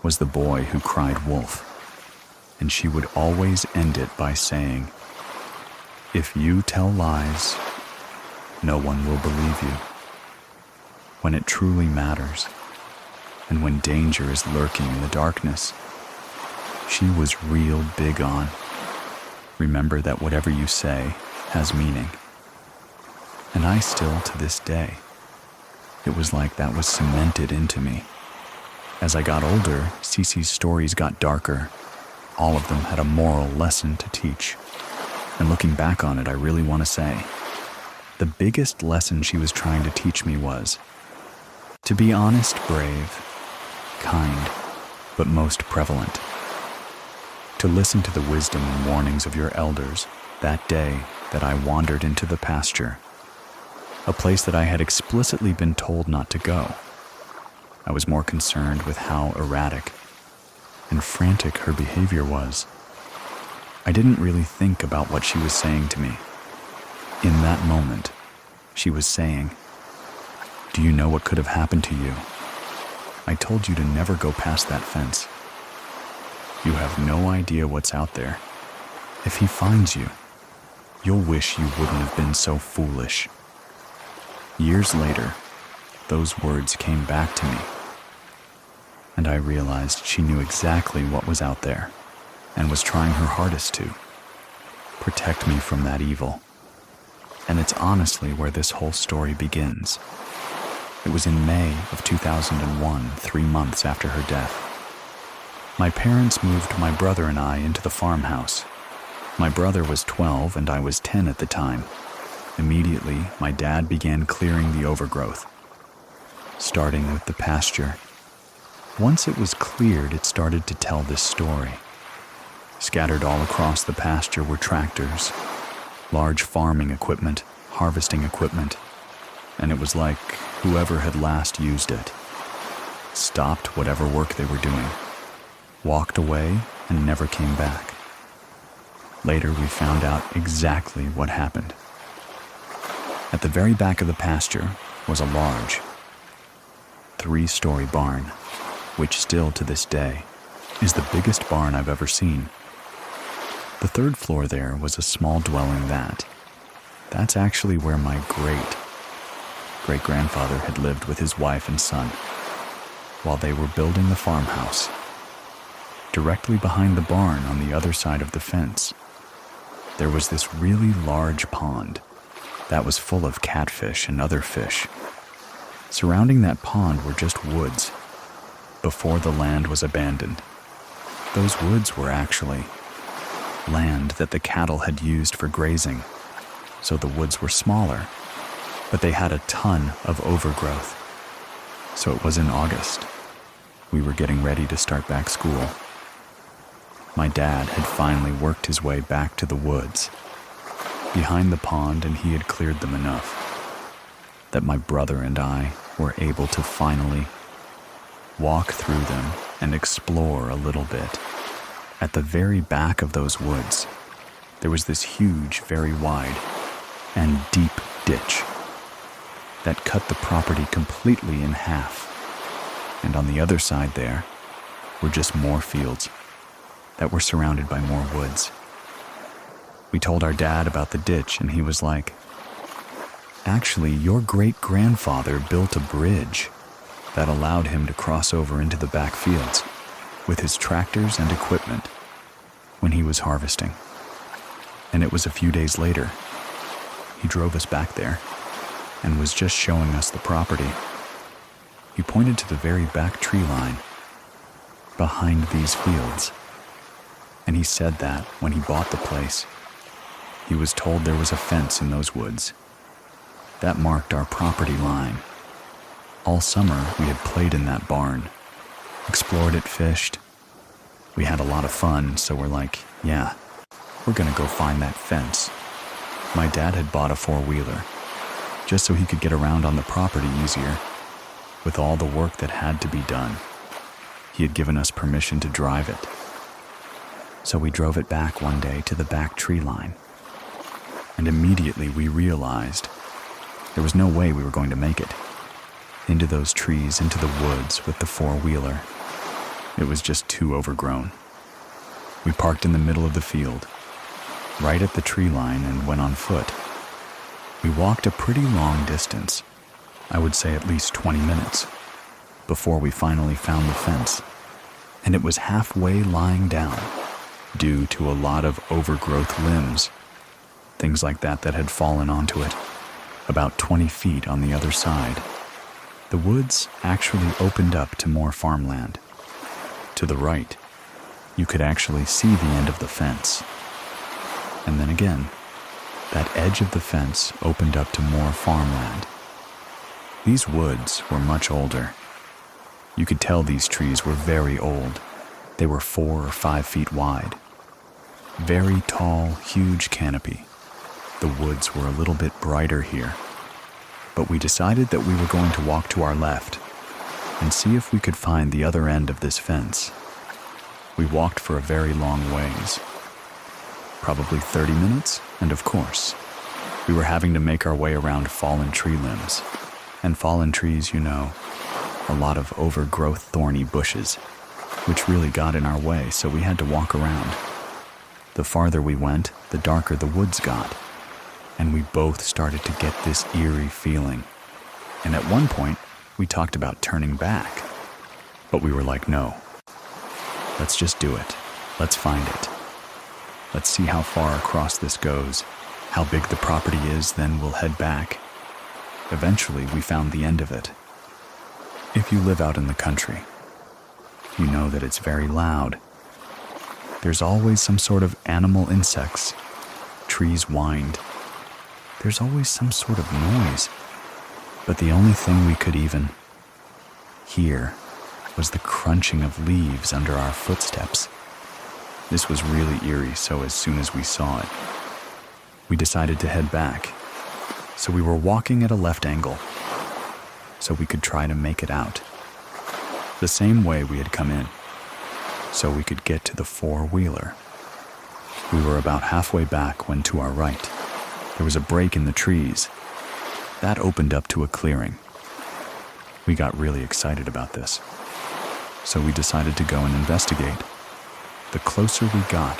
S1: was the boy who cried wolf. And she would always end it by saying, "If you tell lies, no one will believe you. When it truly matters, and when danger is lurking in the darkness," she was real big on, remember that whatever you say has meaning. And I still, to this day, it was like that was cemented into me. As I got older, Cece's stories got darker. All of them had a moral lesson to teach. And looking back on it, I really want to say, the biggest lesson she was trying to teach me was to be honest, brave, kind, but most prevalent. To listen to the wisdom and warnings of your elders that day that I wandered into the pasture, a place that I had explicitly been told not to go. I was more concerned with how erratic and frantic her behavior was. I didn't really think about what she was saying to me. In that moment, she was saying, "Do you know what could have happened to you? I told you to never go past that fence. You have no idea what's out there. If he finds you, you'll wish you wouldn't have been so foolish." Years later, those words came back to me, and I realized she knew exactly what was out there and was trying her hardest to protect me from that evil. And it's honestly where this whole story begins. It was in May of 2001, 3 months after her death. My parents moved my brother and I into the farmhouse. My brother was 12 and I was 10 at the time. Immediately, my dad began clearing the overgrowth, starting with the pasture. Once it was cleared, it started to tell this story. Scattered all across the pasture were tractors, large farming equipment, harvesting equipment, and it was like whoever had last used it stopped whatever work they were doing, walked away, and never came back. Later, we found out exactly what happened. At the very back of the pasture was a large 3-story barn, which still to this day is the biggest barn I've ever seen. The 3rd floor there was a small dwelling that's actually where my great-grandfather had lived with his wife and son while they were building the farmhouse. Directly behind the barn on the other side of the fence, there was this really large pond that was full of catfish and other fish. Surrounding that pond were just woods before the land was abandoned. Those woods were actually land that the cattle had used for grazing, so the woods were smaller, but they had a ton of overgrowth. So it was in August. We were getting ready to start back school. My dad had finally worked his way back to the woods behind the pond, and he had cleared them enough that my brother and I were able to finally walk through them and explore a little bit. At the very back of those woods, there was this huge, very wide and deep ditch that cut the property completely in half. And on the other side there were just more fields that were surrounded by more woods. We told our dad about the ditch, and he was like, "Actually, your great-grandfather built a bridge that allowed him to cross over into the back fields with his tractors and equipment when he was harvesting." And it was a few days later, he drove us back there and was just showing us the property. He pointed to the very back tree line behind these fields, and he said that when he bought the place, he was told there was a fence in those woods that marked our property line. All summer, we had played in that barn, explored it, fished. We had a lot of fun, so we're like, yeah, we're gonna go find that fence. My dad had bought a 4-wheeler just so he could get around on the property easier. With all the work that had to be done, he had given us permission to drive it. So we drove it back one day to the back tree line, and immediately we realized there was no way we were going to make it into those trees, into the woods with the 4-wheeler. It was just too overgrown. We parked in the middle of the field, right at the tree line, and went on foot. We walked a pretty long distance, I would say at least 20 minutes, before we finally found the fence. And it was halfway lying down due to a lot of overgrowth limbs, things like that had fallen onto it. About 20 feet on the other side, the woods actually opened up to more farmland. To the right, you could actually see the end of the fence. And then again, that edge of the fence opened up to more farmland. These woods were much older. You could tell these trees were very old. They were 4 or 5 feet wide. Very tall, huge canopy. The woods were a little bit brighter here. But we decided that we were going to walk to our left and see if we could find the other end of this fence. We walked for a very long ways, probably 30 minutes, and of course, we were having to make our way around fallen tree limbs. And fallen trees, you know, a lot of overgrowth thorny bushes, which really got in our way, so we had to walk around. The farther we went, the darker the woods got, and we both started to get this eerie feeling. And at one point, we talked about turning back, but we were like, no, let's just do it. Let's find it. Let's see how far across this goes, how big the property is, then we'll head back. Eventually, we found the end of it. If you live out in the country, you know that it's very loud. There's always some sort of animal insects. Trees whined. There's always some sort of noise. But the only thing we could even hear was the crunching of leaves under our footsteps. This was really eerie, so as soon as we saw it, we decided to head back. So we were walking at a left angle, so we could try to make it out. The same way we had come in, so we could get to the four-wheeler. We were about halfway back when to our right, there was a break in the trees. That opened up to a clearing. We got really excited about this, so we decided to go and investigate. The closer we got,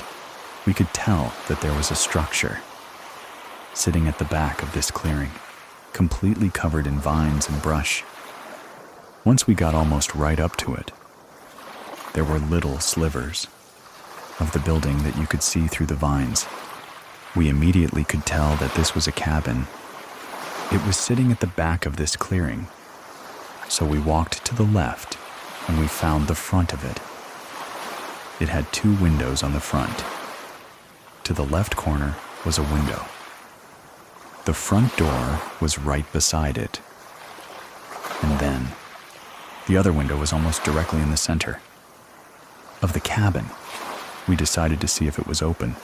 S1: we could tell that there was a structure sitting at the back of this clearing, completely covered in vines and brush. Once we got almost right up to it, there were little slivers of the building that you could see through the vines. We immediately could tell that this was a cabin. It was sitting at the back of this clearing. So we walked to the left and we found the front of it. It had 2 windows on the front. To the left corner was a window. The front door was right beside it. And then, the other window was almost directly in the center of the cabin. We decided to see if it was open.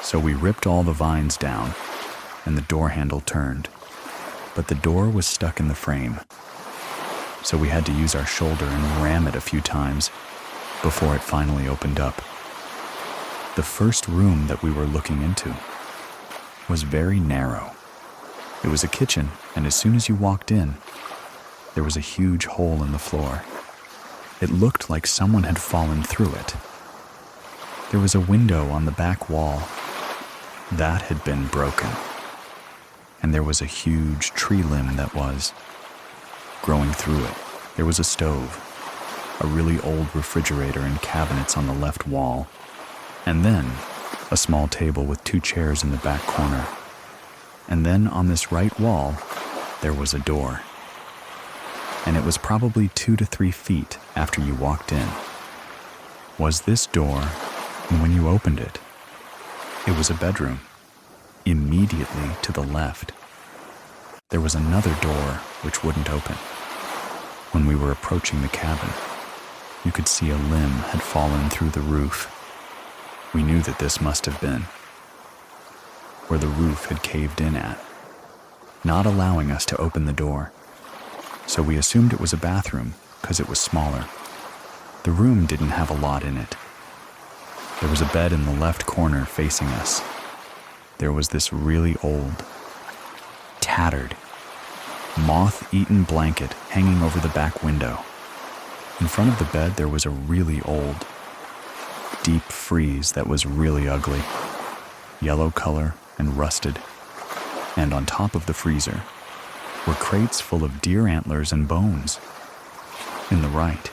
S1: So we ripped all the vines down, and the door handle turned. But the door was stuck in the frame. So we had to use our shoulder and ram it a few times before it finally opened up. The first room that we were looking into was very narrow. It was a kitchen, and as soon as you walked in, there was a huge hole in the floor. It looked like someone had fallen through it. There was a window on the back wall. That had been broken. And there was a huge tree limb that was growing through it. There was a stove, a really old refrigerator and cabinets on the left wall, and then a small table with 2 chairs in the back corner. And then on this right wall, there was a door. And it was probably 2 to 3 feet after you walked in. Was this door, and when you opened it, it was a bedroom. Immediately to the left, there was another door which wouldn't open. When we were approaching the cabin, you could see a limb had fallen through the roof. We knew that this must have been where the roof had caved in at, not allowing us to open the door. So we assumed it was a bathroom because it was smaller. The room didn't have a lot in it. There was a bed in the left corner facing us. There was this really old, tattered, moth-eaten blanket hanging over the back window. In front of the bed, there was a really old, deep freeze that was really ugly, yellow color and rusted. And on top of the freezer were crates full of deer antlers and bones. In the right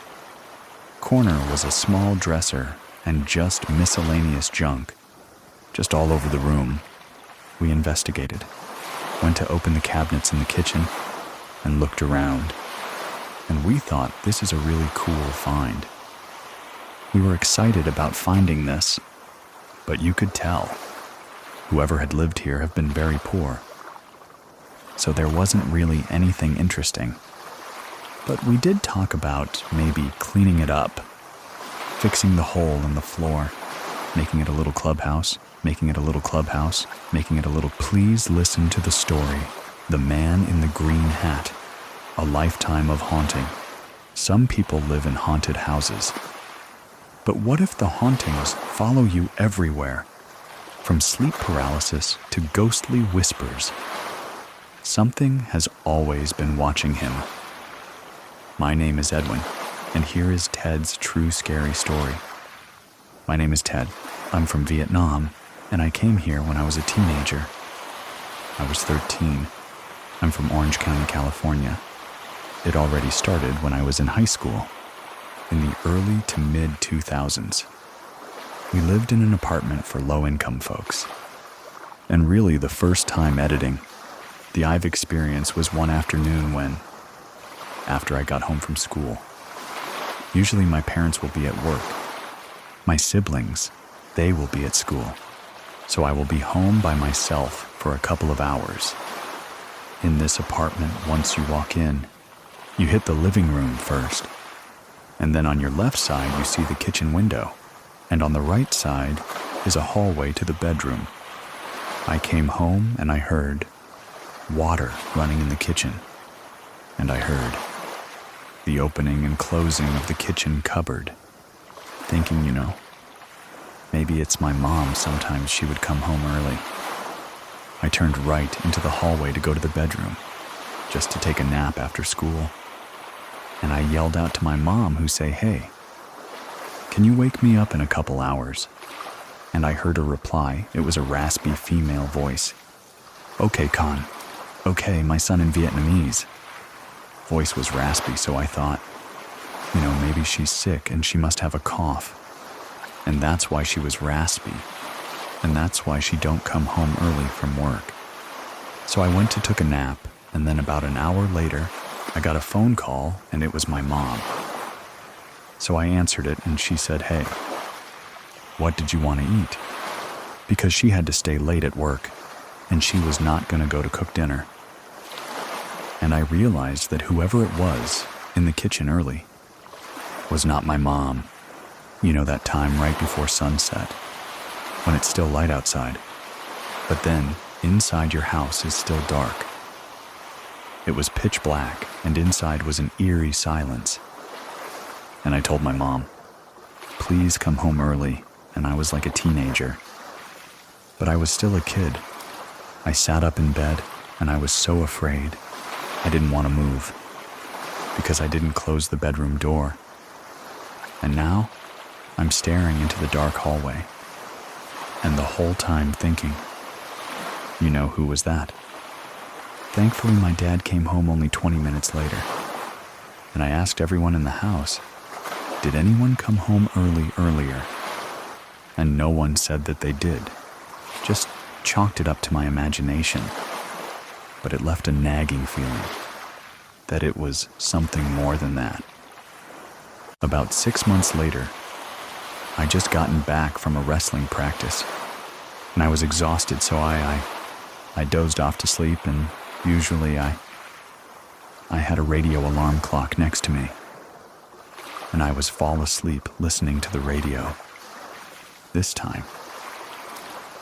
S1: corner was a small dresser and just miscellaneous junk, just all over the room. We investigated. went to open the cabinets in the kitchen, and looked around. And we thought this is a really cool find. We were excited about finding this, but you could tell whoever had lived here have been very poor. So there wasn't really anything interesting. But we did talk about maybe cleaning it up, fixing the hole in the floor, making it a little clubhouse, making it a little clubhouse, making it a little. Please listen to the story, The Man in the Green Hat, a lifetime of haunting. Some people live in haunted houses. But what if the hauntings follow you everywhere, from sleep paralysis to ghostly whispers? Something has always been watching him. My name is Edwin, and here is Ted's true scary story. My name is Ted. I'm from Vietnam, and I came here when I was a teenager. I was 13. I'm from Orange County, California. It already started when I was in high school, in the early to mid-2000s. We lived in an apartment for low-income folks. And really the first time editing the I've experienced was one afternoon when, after I got home from school, usually my parents will be at work. My siblings, they will be at school. So I will be home by myself for a couple of hours. In this apartment, once you walk in, you hit the living room first. And then on your left side, you see the kitchen window. And on the right side is a hallway to the bedroom. I came home and I heard water running in the kitchen. And I heard the opening and closing of the kitchen cupboard. Thinking, maybe it's my mom. Sometimes she would come home early. I turned right into the hallway to go to the bedroom, just to take a nap after school. And I yelled out to my mom, who say, "Hey, can you wake me up in a couple hours?" And I heard her reply. It was a raspy female voice. "Okay, Con. Okay, my son in Vietnamese." Voice was raspy, so I thought, maybe she's sick and she must have a cough. And that's why she was raspy. And that's why she don't come home early from work. So I went to took a nap, and then about an hour later, I got a phone call, and it was my mom. So I answered it, and she said, "Hey, what did you want to eat?" Because she had to stay late at work, and she was not going to go to cook dinner. And I realized that whoever it was in the kitchen early was not my mom. That time right before sunset, when it's still light outside. But then, inside your house is still dark. It was pitch black, and inside was an eerie silence. And I told my mom, "Please come home early," and I was like a teenager. But I was still a kid. I sat up in bed, and I was so afraid. I didn't want to move, because I didn't close the bedroom door. And now, I'm staring into the dark hallway, and the whole time thinking, who was that? Thankfully, my dad came home only 20 minutes later, and I asked everyone in the house, did anyone come home earlier? And no one said that they did. Just chalked it up to my imagination. But it left a nagging feeling that it was something more than that. About 6 months later, I just gotten back from a wrestling practice, and I was exhausted, so I dozed off to sleep, and usually I had a radio alarm clock next to me, and I was fall asleep listening to the radio. This time,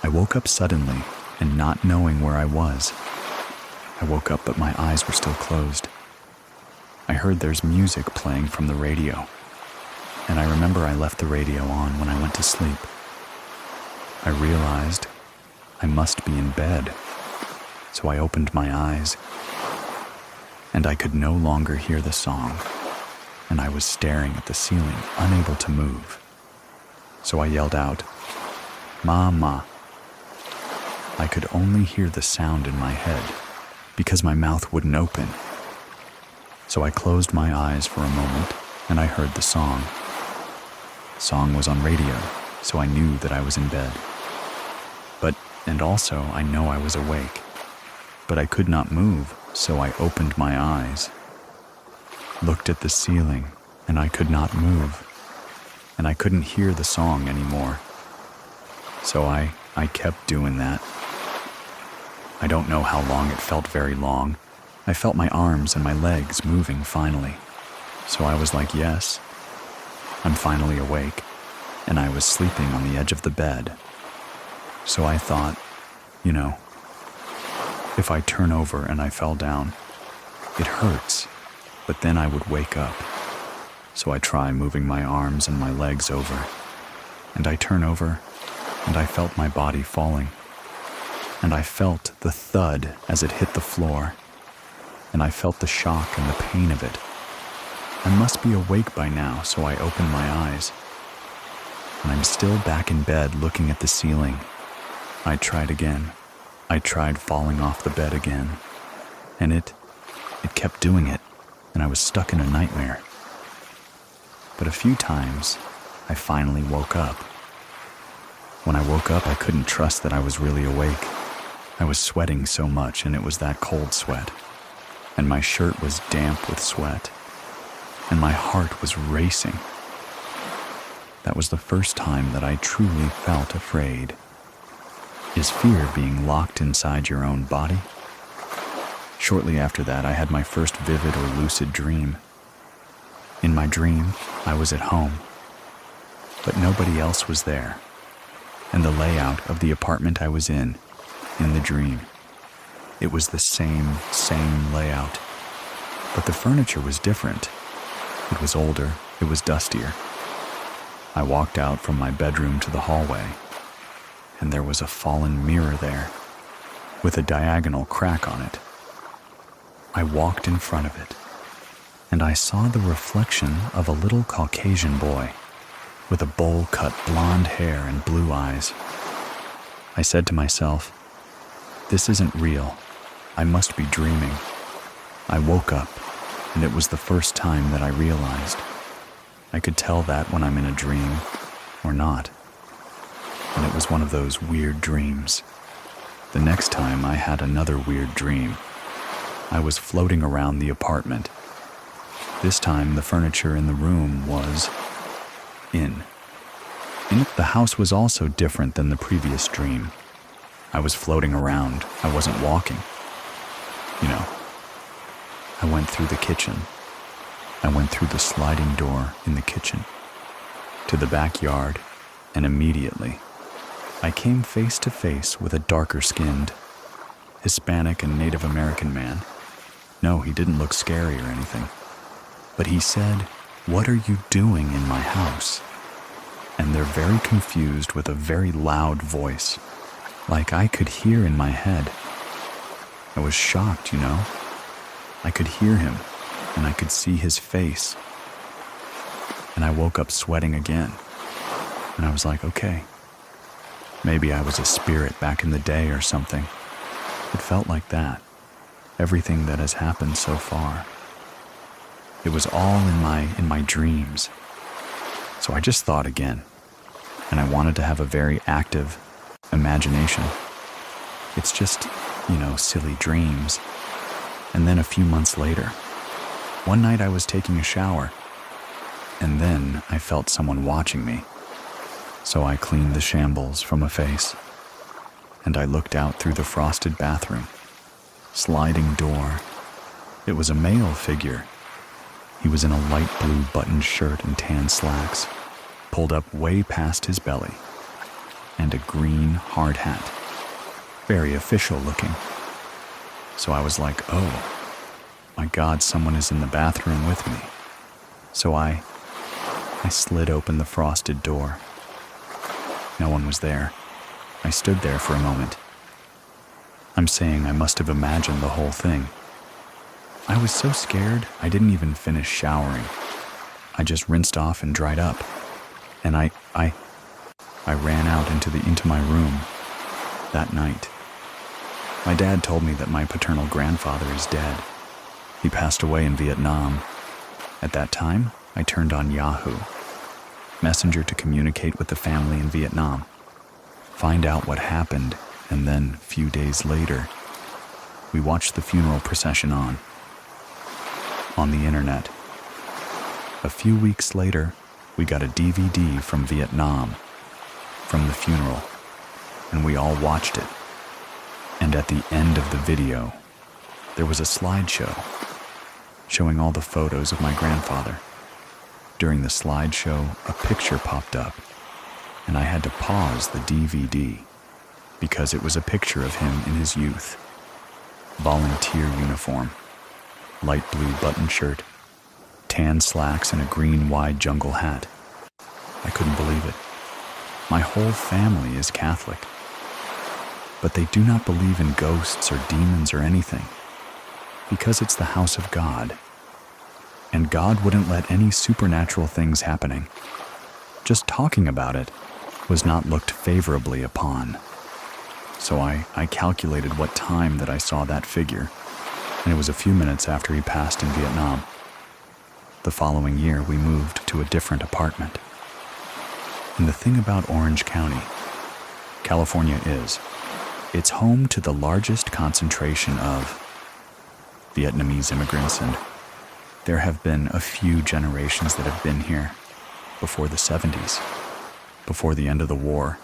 S1: I woke up suddenly and not knowing where I was. I woke up, but my eyes were still closed. I heard there's music playing from the radio, and I remember I left the radio on when I went to sleep. I realized I must be in bed, so I opened my eyes, and I could no longer hear the song, and I was staring at the ceiling, unable to move. So I yelled out, "Mama." I could only hear the sound in my head because my mouth wouldn't open. So I closed my eyes for a moment, and I heard the song. Song was on radio, so I knew that I was in bed. And also I know I was awake. but I could not move, so I opened my eyes, looked at the ceiling, and I could not move, and I couldn't hear the song anymore. So I kept doing that. I don't know how long. It felt very long. I felt my arms and my legs moving finally. So I was like, yes, I'm finally awake, and I was sleeping on the edge of the bed. So I thought, if I turn over and I fell down, it hurts, but then I would wake up. So I try moving my arms and my legs over, and I turn over, and I felt my body falling, and I felt the thud as it hit the floor, and I felt the shock and the pain of it. I must be awake by now, so I open my eyes, and I'm still back in bed looking at the ceiling. I tried again. I tried falling off the bed again, and it kept doing it, and I was stuck in a nightmare. But a few times, I finally woke up. When I woke up, I couldn't trust that I was really awake. I was sweating so much, and it was that cold sweat, and my shirt was damp with sweat, and my heart was racing. That was the first time that I truly felt afraid. Is fear being locked inside your own body? Shortly after that, I had my first vivid or lucid dream. In my dream, I was at home, but nobody else was there, and the layout of the apartment I was in the dream, it was the same layout, but the furniture was different. It was older, it was dustier. I walked out from my bedroom to the hallway, and there was a fallen mirror there, with a diagonal crack on it. I walked in front of it, and I saw the reflection of a little Caucasian boy with a bowl-cut blonde hair and blue eyes. I said to myself, this isn't real. I must be dreaming. I woke up, and it was the first time that I realized. I could tell that when I'm in a dream or not. And it was one of those weird dreams. The next time I had another weird dream. I was floating around the apartment. This time the furniture in the room was in. The house was also different than the previous dream. I was floating around. I wasn't walking. I went through the kitchen. I went through the sliding door in the kitchen to the backyard, and immediately I came face to face with a darker-skinned Hispanic and Native American man. No, he didn't look scary or anything, but he said, "What are you doing in my house?" And they're very confused with a very loud voice, like I could hear in my head. I was shocked, I could hear him, and I could see his face. And I woke up sweating again, and I was like, okay, maybe I was a spirit back in the day or something. It felt like that. Everything that has happened so far. It was all in my dreams. So I just thought again, and I wanted to have a very active imagination. It's just, silly dreams. And then a few months later, one night I was taking a shower, and then I felt someone watching me. So I cleaned the shambles from a face, and I looked out through the frosted bathroom. Sliding door. It was a male figure. He was in a light blue buttoned shirt and tan slacks, pulled up way past his belly, and a green hard hat. Very official looking. So I was like, oh, my God, someone is in the bathroom with me. So I slid open the frosted door. No one was there. I stood there for a moment. I'm saying I must have imagined the whole thing. I was so scared, I didn't even finish showering. I just rinsed off and dried up. And I ran out into my room that night. My dad told me that my paternal grandfather is dead. He passed away in Vietnam. At that time, I turned on Yahoo Messenger to communicate with the family in Vietnam, find out what happened, and then, a few days later, we watched the funeral procession on the internet. A few weeks later, we got a DVD from Vietnam, from the funeral, and we all watched it. And at the end of the video, there was a slideshow showing all the photos of my grandfather. During the slideshow, a picture popped up, and I had to pause the DVD because it was a picture of him in his youth. Volunteer uniform, light blue button shirt, tan slacks, and a green wide jungle hat. I couldn't believe it. My whole family is Catholic, but they do not believe in ghosts or demons or anything, because it's the house of God, and God wouldn't let any supernatural things happening. Just talking about it was not looked favorably upon. So I calculated what time that I saw that figure, and it was a few minutes after he passed in Vietnam. The following year, we moved to a different apartment. And the thing about Orange County, California is, it's home to the largest concentration of Vietnamese immigrants, and there have been a few generations that have been here before the 70s, before the end of the war.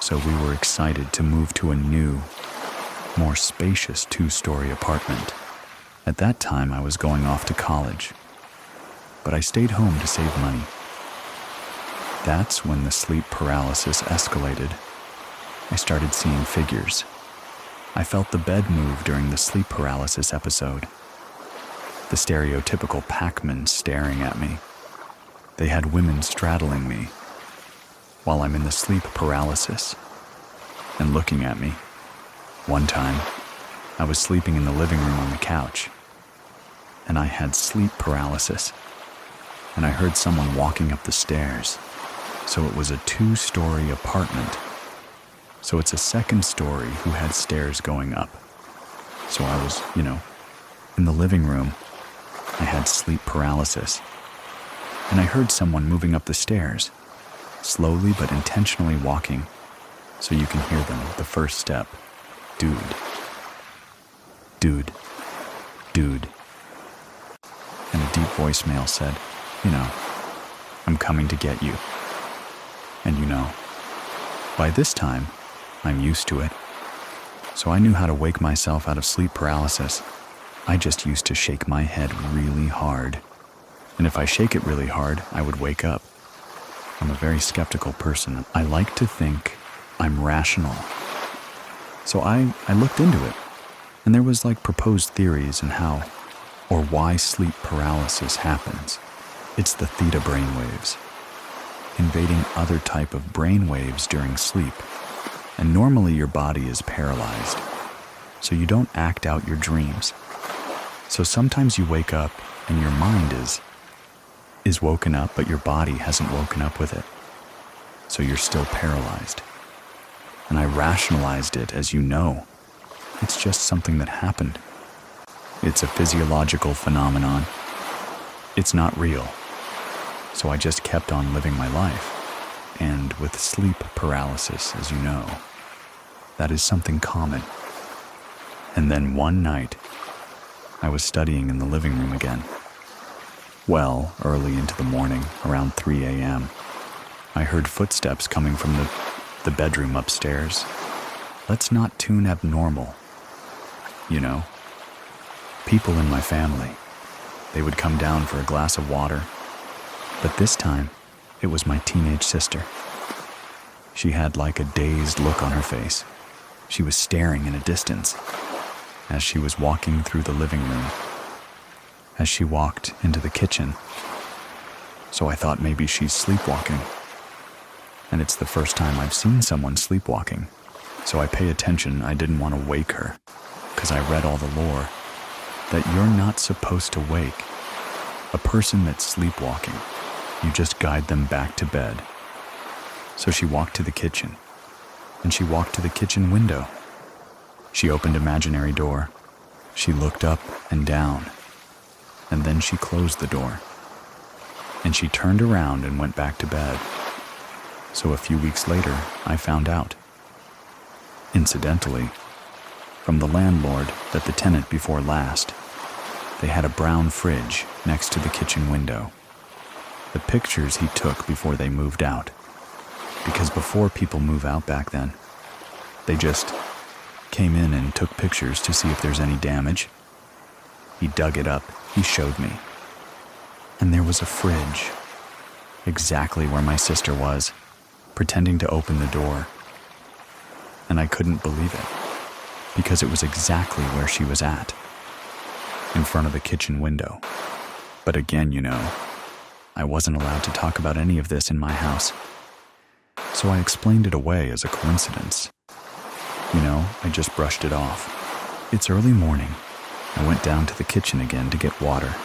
S1: So we were excited to move to a new, more spacious 2-story apartment. At that time, I was going off to college, but I stayed home to save money. That's when the sleep paralysis escalated. I started seeing figures. I felt the bed move during the sleep paralysis episode. The stereotypical Pac-Man staring at me. They had women straddling me while I'm in the sleep paralysis and looking at me. One time, I was sleeping in the living room on the couch, and I had sleep paralysis, and I heard someone walking up the stairs. So it was a 2-story apartment. So it's a 2nd story who had stairs going up. So I was, in the living room. I had sleep paralysis, and I heard someone moving up the stairs, slowly but intentionally walking, so you can hear them. The first step, dude, dude, dude. And a deep voicemail said, I'm coming to get you. And by this time, I'm used to it. So I knew how to wake myself out of sleep paralysis. I just used to shake my head really hard. And if I shake it really hard, I would wake up. I'm a very skeptical person. I like to think I'm rational. So I looked into it, and there was proposed theories on how or why sleep paralysis happens. It's the theta brainwaves, invading other type of brainwaves during sleep. And normally your body is paralyzed, so you don't act out your dreams. So sometimes you wake up and your mind is woken up, but your body hasn't woken up with it. So you're still paralyzed. And I rationalized it as it's just something that happened. It's a physiological phenomenon. It's not real. So I just kept on living my life. And with sleep paralysis, as you know, that is something common. And then one night, I was studying in the living room again. Well, early into the morning, around 3 a.m., I heard footsteps coming from the bedroom upstairs. Let's not tune abnormal. People in my family, they would come down for a glass of water. But this time, it was my teenage sister. She had a dazed look on her face. She was staring in a distance as she was walking through the living room, as she walked into the kitchen. So I thought maybe she's sleepwalking. And it's the first time I've seen someone sleepwalking. So I pay attention. I didn't want to wake her, because I read all the lore that you're not supposed to wake a person that's sleepwalking. You just guide them back to bed. So she walked to the kitchen, and she walked to the kitchen window. She opened imaginary door. She looked up and down, and then she closed the door. And she turned around and went back to bed. So a few weeks later, I found out. Incidentally, from the landlord that the tenant before last. They had a brown fridge next to the kitchen window. The pictures he took before they moved out. Because before people move out back then, they just came in and took pictures to see if there's any damage. He dug it up, he showed me. And there was a fridge, exactly where my sister was, pretending to open the door. And I couldn't believe it, because it was exactly where she was at, in front of the kitchen window. But again, I wasn't allowed to talk about any of this in my house. So I explained it away as a coincidence. I just brushed it off. It's early morning. I went down to the kitchen again to get water.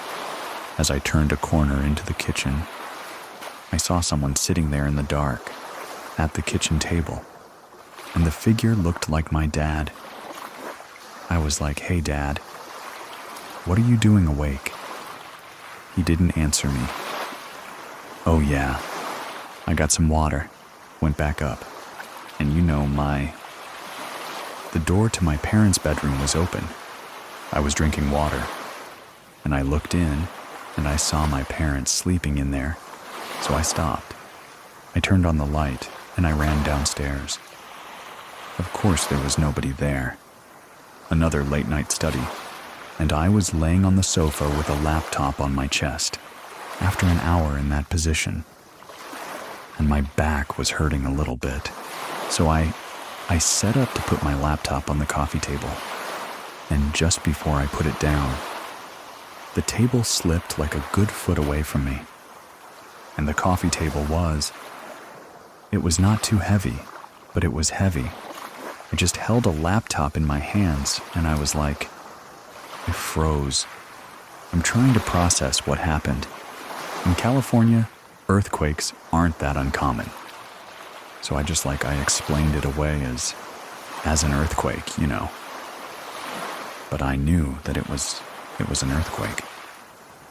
S1: As I turned a corner into the kitchen, I saw someone sitting there in the dark, at the kitchen table, and the figure looked like my dad. I was like, "Hey, Dad, what are you doing awake?" He didn't answer me. "Oh yeah, I got some water," went back up, and the door to my parents' bedroom was open. I was drinking water, and I looked in, and I saw my parents sleeping in there, so I stopped. I turned on the light, and I ran downstairs. Of course, there was nobody there. Another late-night study, and I was laying on the sofa with a laptop on my chest, after an hour in that position. And my back was hurting a little bit, so I set up to put my laptop on the coffee table, and just before I put it down, the table slipped like a good foot away from me. And the coffee table it was not too heavy, but it was heavy. I just held a laptop in my hands, and I was like, I froze. I'm trying to process what happened. In California, earthquakes aren't that uncommon. So I explained it away as an earthquake, But I knew that it was an earthquake.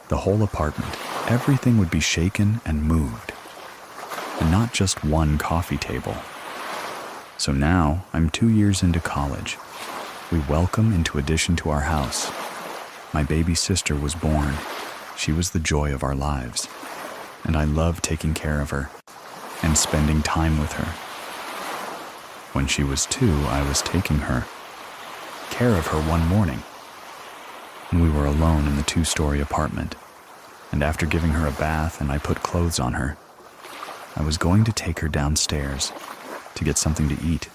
S1: The whole apartment, everything would be shaken and moved. And not just one coffee table. So now I'm 2 years into college. We welcome into addition to our house. My baby sister was born. She was the joy of our lives. And I loved taking care of her and spending time with her. When she was 2, I was taking care of her one morning. And we were alone in the 2-story apartment. And after giving her a bath and I put clothes on her, I was going to take her downstairs to get something to eat.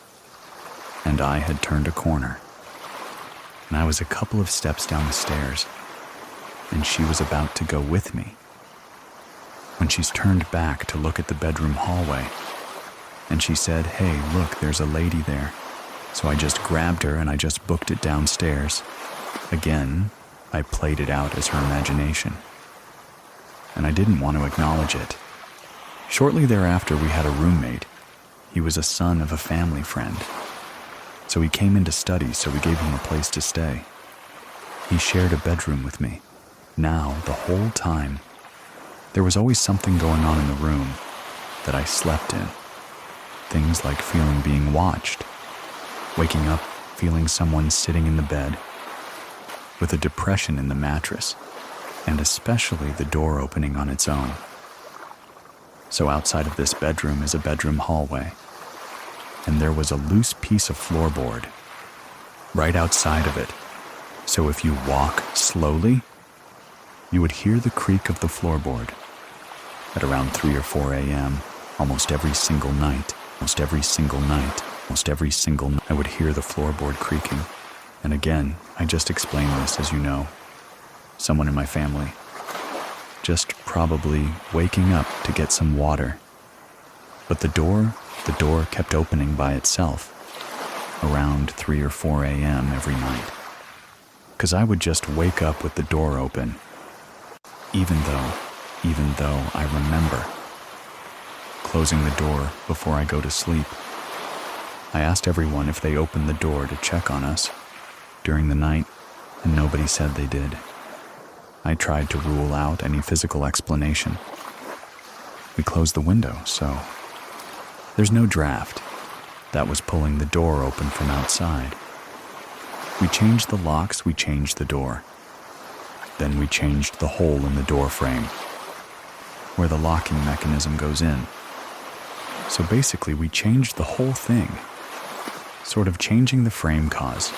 S1: And I had turned a corner. And I was a couple of steps down the stairs, and she was about to go with me. When she's turned back to look at the bedroom hallway, and she said, "Hey, look, there's a lady there." So I just grabbed her and I just booked it downstairs. Again, I played it out as her imagination. And I didn't want to acknowledge it. Shortly thereafter, we had a roommate. He was a son of a family friend. So he came in to study, so we gave him a place to stay. He shared a bedroom with me. Now, the whole time, there was always something going on in the room that I slept in. Things like feeling being watched, waking up feeling someone sitting in the bed, with a depression in the mattress, and especially the door opening on its own. So outside of this bedroom is a bedroom hallway, and there was a loose piece of floorboard right outside of it. So if you walk slowly, you would hear the creak of the floorboard. At around 3 or 4 a.m., almost every single night, I would hear the floorboard creaking. And again, I just explained this, as you know, someone in my family, just probably waking up to get some water. But the door kept opening by itself around 3 or 4 a.m. every night. 'Cause I would just wake up with the door open, even though I remember closing the door before I go to sleep. I asked everyone if they opened the door to check on us during the night, and nobody said they did. I tried to rule out any physical explanation. We closed the window, so there's no draft that was pulling the door open from outside. We changed the locks, we changed the door. Then we changed the hole in the door frame, where the locking mechanism goes in. So basically, we changed the whole thing. Sort of changing the frame cause.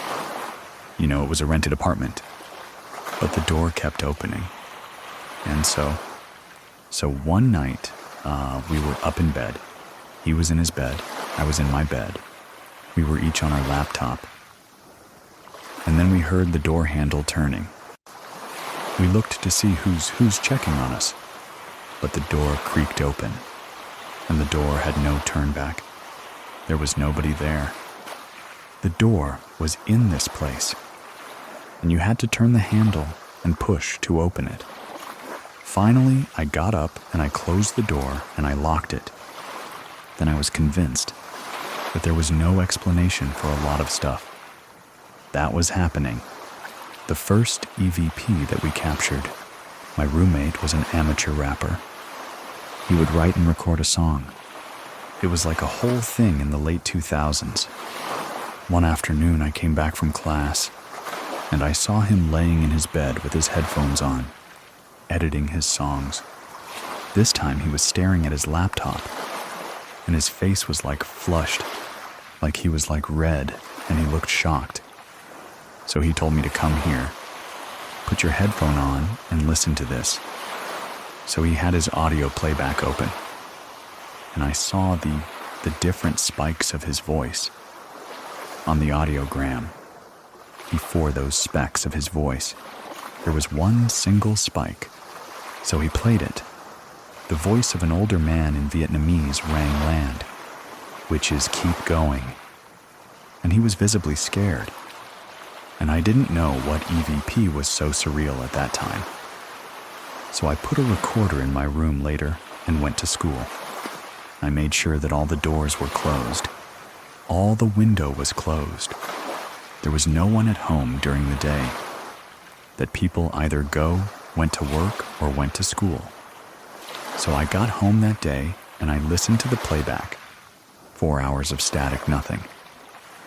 S1: You know, it was a rented apartment, but the door kept opening. And so one night, we were up in bed. He was in his bed, I was in my bed. We were each on our laptop. And then we heard the door handle turning. We looked to see who's checking on us, but the door creaked open, and the door had no turn back. There was nobody there. The door was in this place, and you had to turn the handle and push to open it. Finally, I got up and I closed the door and I locked it. Then I was convinced that there was no explanation for a lot of stuff. That was happening. The first EVP that we captured, my roommate was an amateur rapper. He would write and record a song. It was like a whole thing in the late 2000s. One afternoon I came back from class, and I saw him laying in his bed with his headphones on, editing his songs. This time he was staring at his laptop, and his face was like flushed, like he was like red, and he looked shocked. So he told me to come here, put your headphone on, and listen to this. So he had his audio playback open, and I saw the different spikes of his voice on the audiogram. Before those specks of his voice, there was one single spike. So he played it. The voice of an older man in Vietnamese rang land, which is keep going. And he was visibly scared. And I didn't know what EVP was so surreal at that time. So I put a recorder in my room later and went to school. I made sure that all the doors were closed. All the window was closed. There was no one at home during the day. That people either went to work, or went to school. So I got home that day and I listened to the playback. 4 hours of static nothing.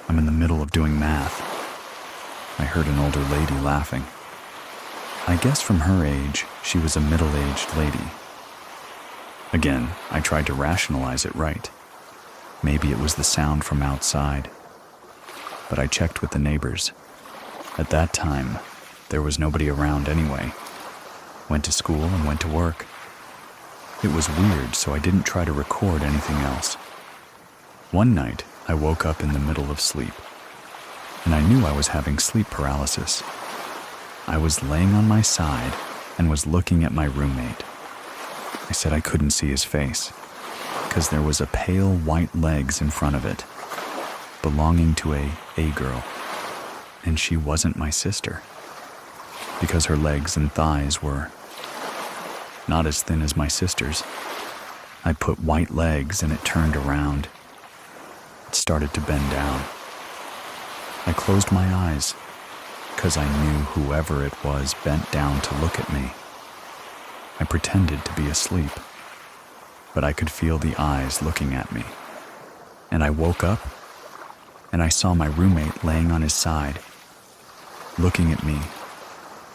S1: I'm in the middle of doing math. I heard an older lady laughing. I guess from her age, she was a middle-aged lady. Again, I tried to rationalize it right. Maybe it was the sound from outside. But I checked with the neighbors. At that time, there was nobody around anyway. Went to school and went to work. It was weird, so I didn't try to record anything else. One night, I woke up in the middle of sleep, and I knew I was having sleep paralysis. I was laying on my side and was looking at my roommate. I said I couldn't see his face, because there was a pale white legs in front of it, belonging to a girl, and she wasn't my sister, because her legs and thighs were not as thin as my sister's. I put white legs and it turned around. It started to bend down. I closed my eyes, because I knew whoever it was bent down to look at me. I pretended to be asleep, but I could feel the eyes looking at me. And I woke up, and I saw my roommate laying on his side, looking at me,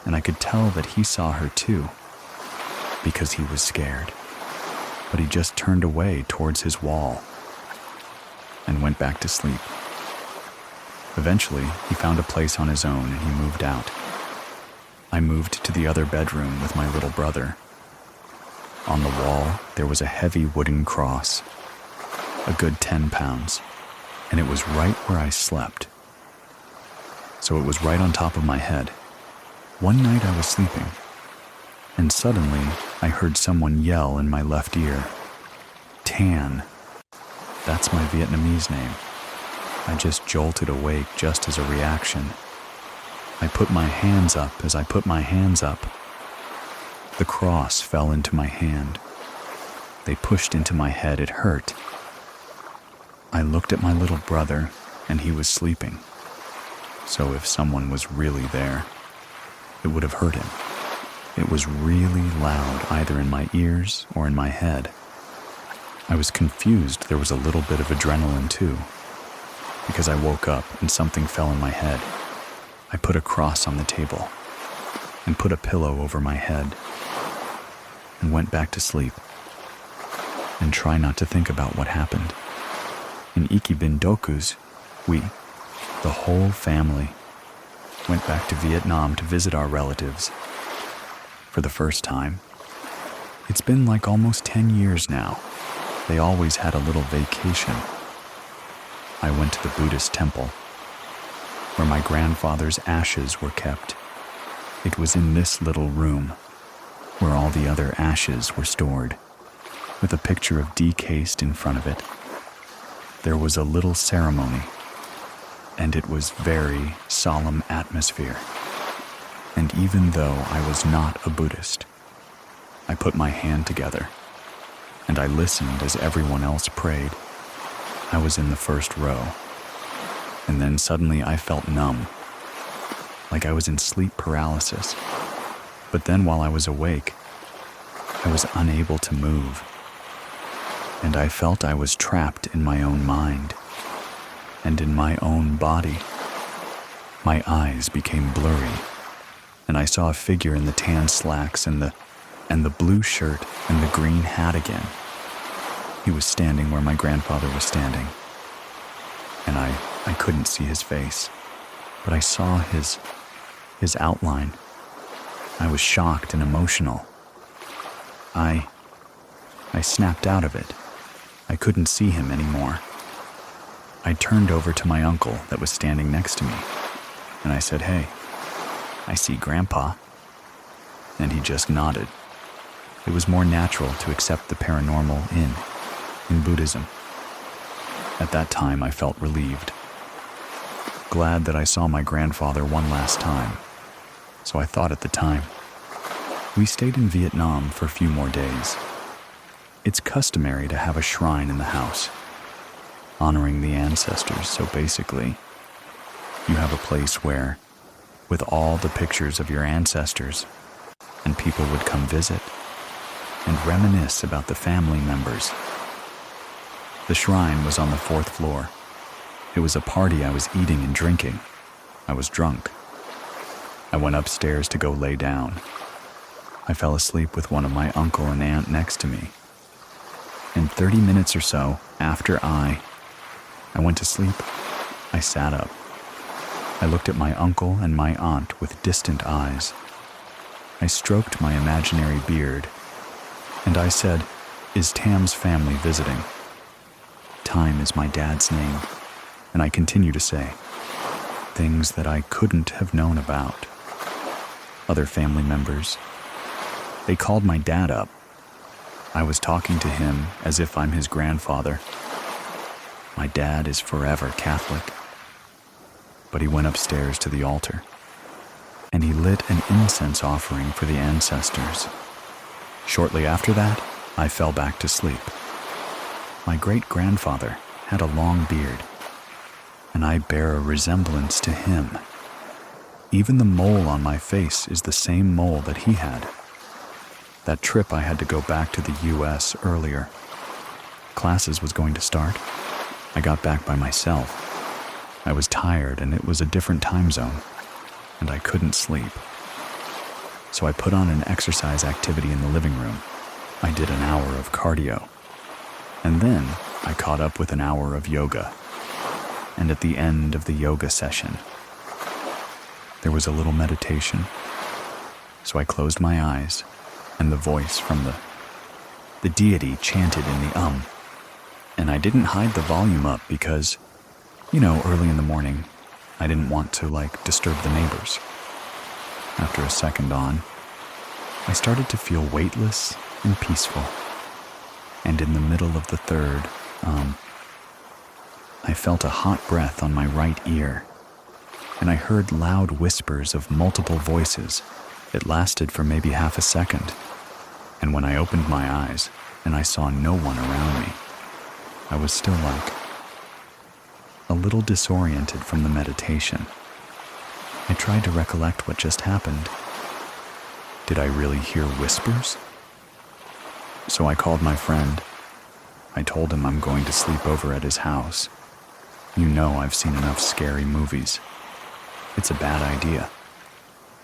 S1: and I could tell that he saw her too, because he was scared. But he just turned away towards his wall and went back to sleep. Eventually, he found a place on his own and he moved out. I moved to the other bedroom with my little brother. On the wall, there was a heavy wooden cross, a good 10 pounds, and it was right where I slept. So it was right on top of my head. One night I was sleeping, and suddenly I heard someone yell in my left ear, "Tan." That's my Vietnamese name. I just jolted awake just as a reaction. I put my hands up. As I put my hands up, the cross fell into my hand. They pushed into my head. It hurt. I looked at my little brother, and he was sleeping. So if someone was really there, it would have hurt him. It was really loud, either in my ears or in my head. I was confused. There was a little bit of adrenaline too, because I woke up and something fell in my head. I put a cross on the table and put a pillow over my head and went back to sleep and try not to think about what happened. In Ikibindokus, we, the whole family, went back to Vietnam to visit our relatives for the first time. It's been like almost 10 years now. They always had a little vacation. I went to the Buddhist temple where my grandfather's ashes were kept. It was in this little room where all the other ashes were stored, with a picture of decased in front of it. There was a little ceremony, and it was very solemn atmosphere. And even though I was not a Buddhist, I put my hand together, and I listened as everyone else prayed. I was in the first row, and then suddenly I felt numb, like I was in sleep paralysis. But then while I was awake, I was unable to move, and I felt I was trapped in my own mind and in my own body. My eyes became blurry, and I saw a figure in the tan slacks and the blue shirt and the green hat again. He was standing where my grandfather was standing, and I couldn't see his face, but I saw his outline. I was shocked and emotional. I snapped out of it. I couldn't see him anymore. I turned over to my uncle that was standing next to me, and I said, "Hey, I see Grandpa." And he just nodded. It was more natural to accept the paranormal in Buddhism. At that time, I felt relieved, glad that I saw my grandfather one last time. So I thought at the time. We stayed in Vietnam for a few more days. It's customary to have a shrine in the house, honoring the ancestors. So basically, you have a place where, with all the pictures of your ancestors, and people would come visit and reminisce about the family members. The shrine was on the 4th floor. It was a party I was eating and drinking. I was drunk. I went upstairs to go lay down. I fell asleep with one of my uncle and aunt next to me. And 30 minutes or so after I went to sleep, I sat up. I looked at my uncle and my aunt with distant eyes. I stroked my imaginary beard, and I said, "Is Tam's family visiting?" Time is my dad's name, and I continue to say things that I couldn't have known about. Other family members, they called my dad up. I was talking to him as if I'm his grandfather. My dad is forever Catholic. But he went upstairs to the altar, and he lit an incense offering for the ancestors. Shortly after that, I fell back to sleep. My great-grandfather had a long beard, and I bear a resemblance to him. Even the mole on my face is the same mole that he had. That trip I had to go back to the U.S. earlier. Classes was going to start. I got back by myself. I was tired, and it was a different time zone, and I couldn't sleep. So I put on an exercise activity in the living room. I did an hour of cardio, and then I caught up with an hour of yoga. And at the end of the yoga session, there was a little meditation. So I closed my eyes, and the voice from the deity chanted in the And I didn't hide the volume up because, early in the morning, I didn't want to, disturb the neighbors. After a second on, I started to feel weightless and peaceful. And in the middle of the third, I felt a hot breath on my right ear, and I heard loud whispers of multiple voices. It lasted for maybe half a second, and when I opened my eyes and I saw no one around me, I was still a little disoriented from the meditation. I tried to recollect what just happened. Did I really hear whispers? So I called my friend. I told him I'm going to sleep over at his house. I've seen enough scary movies. It's a bad idea.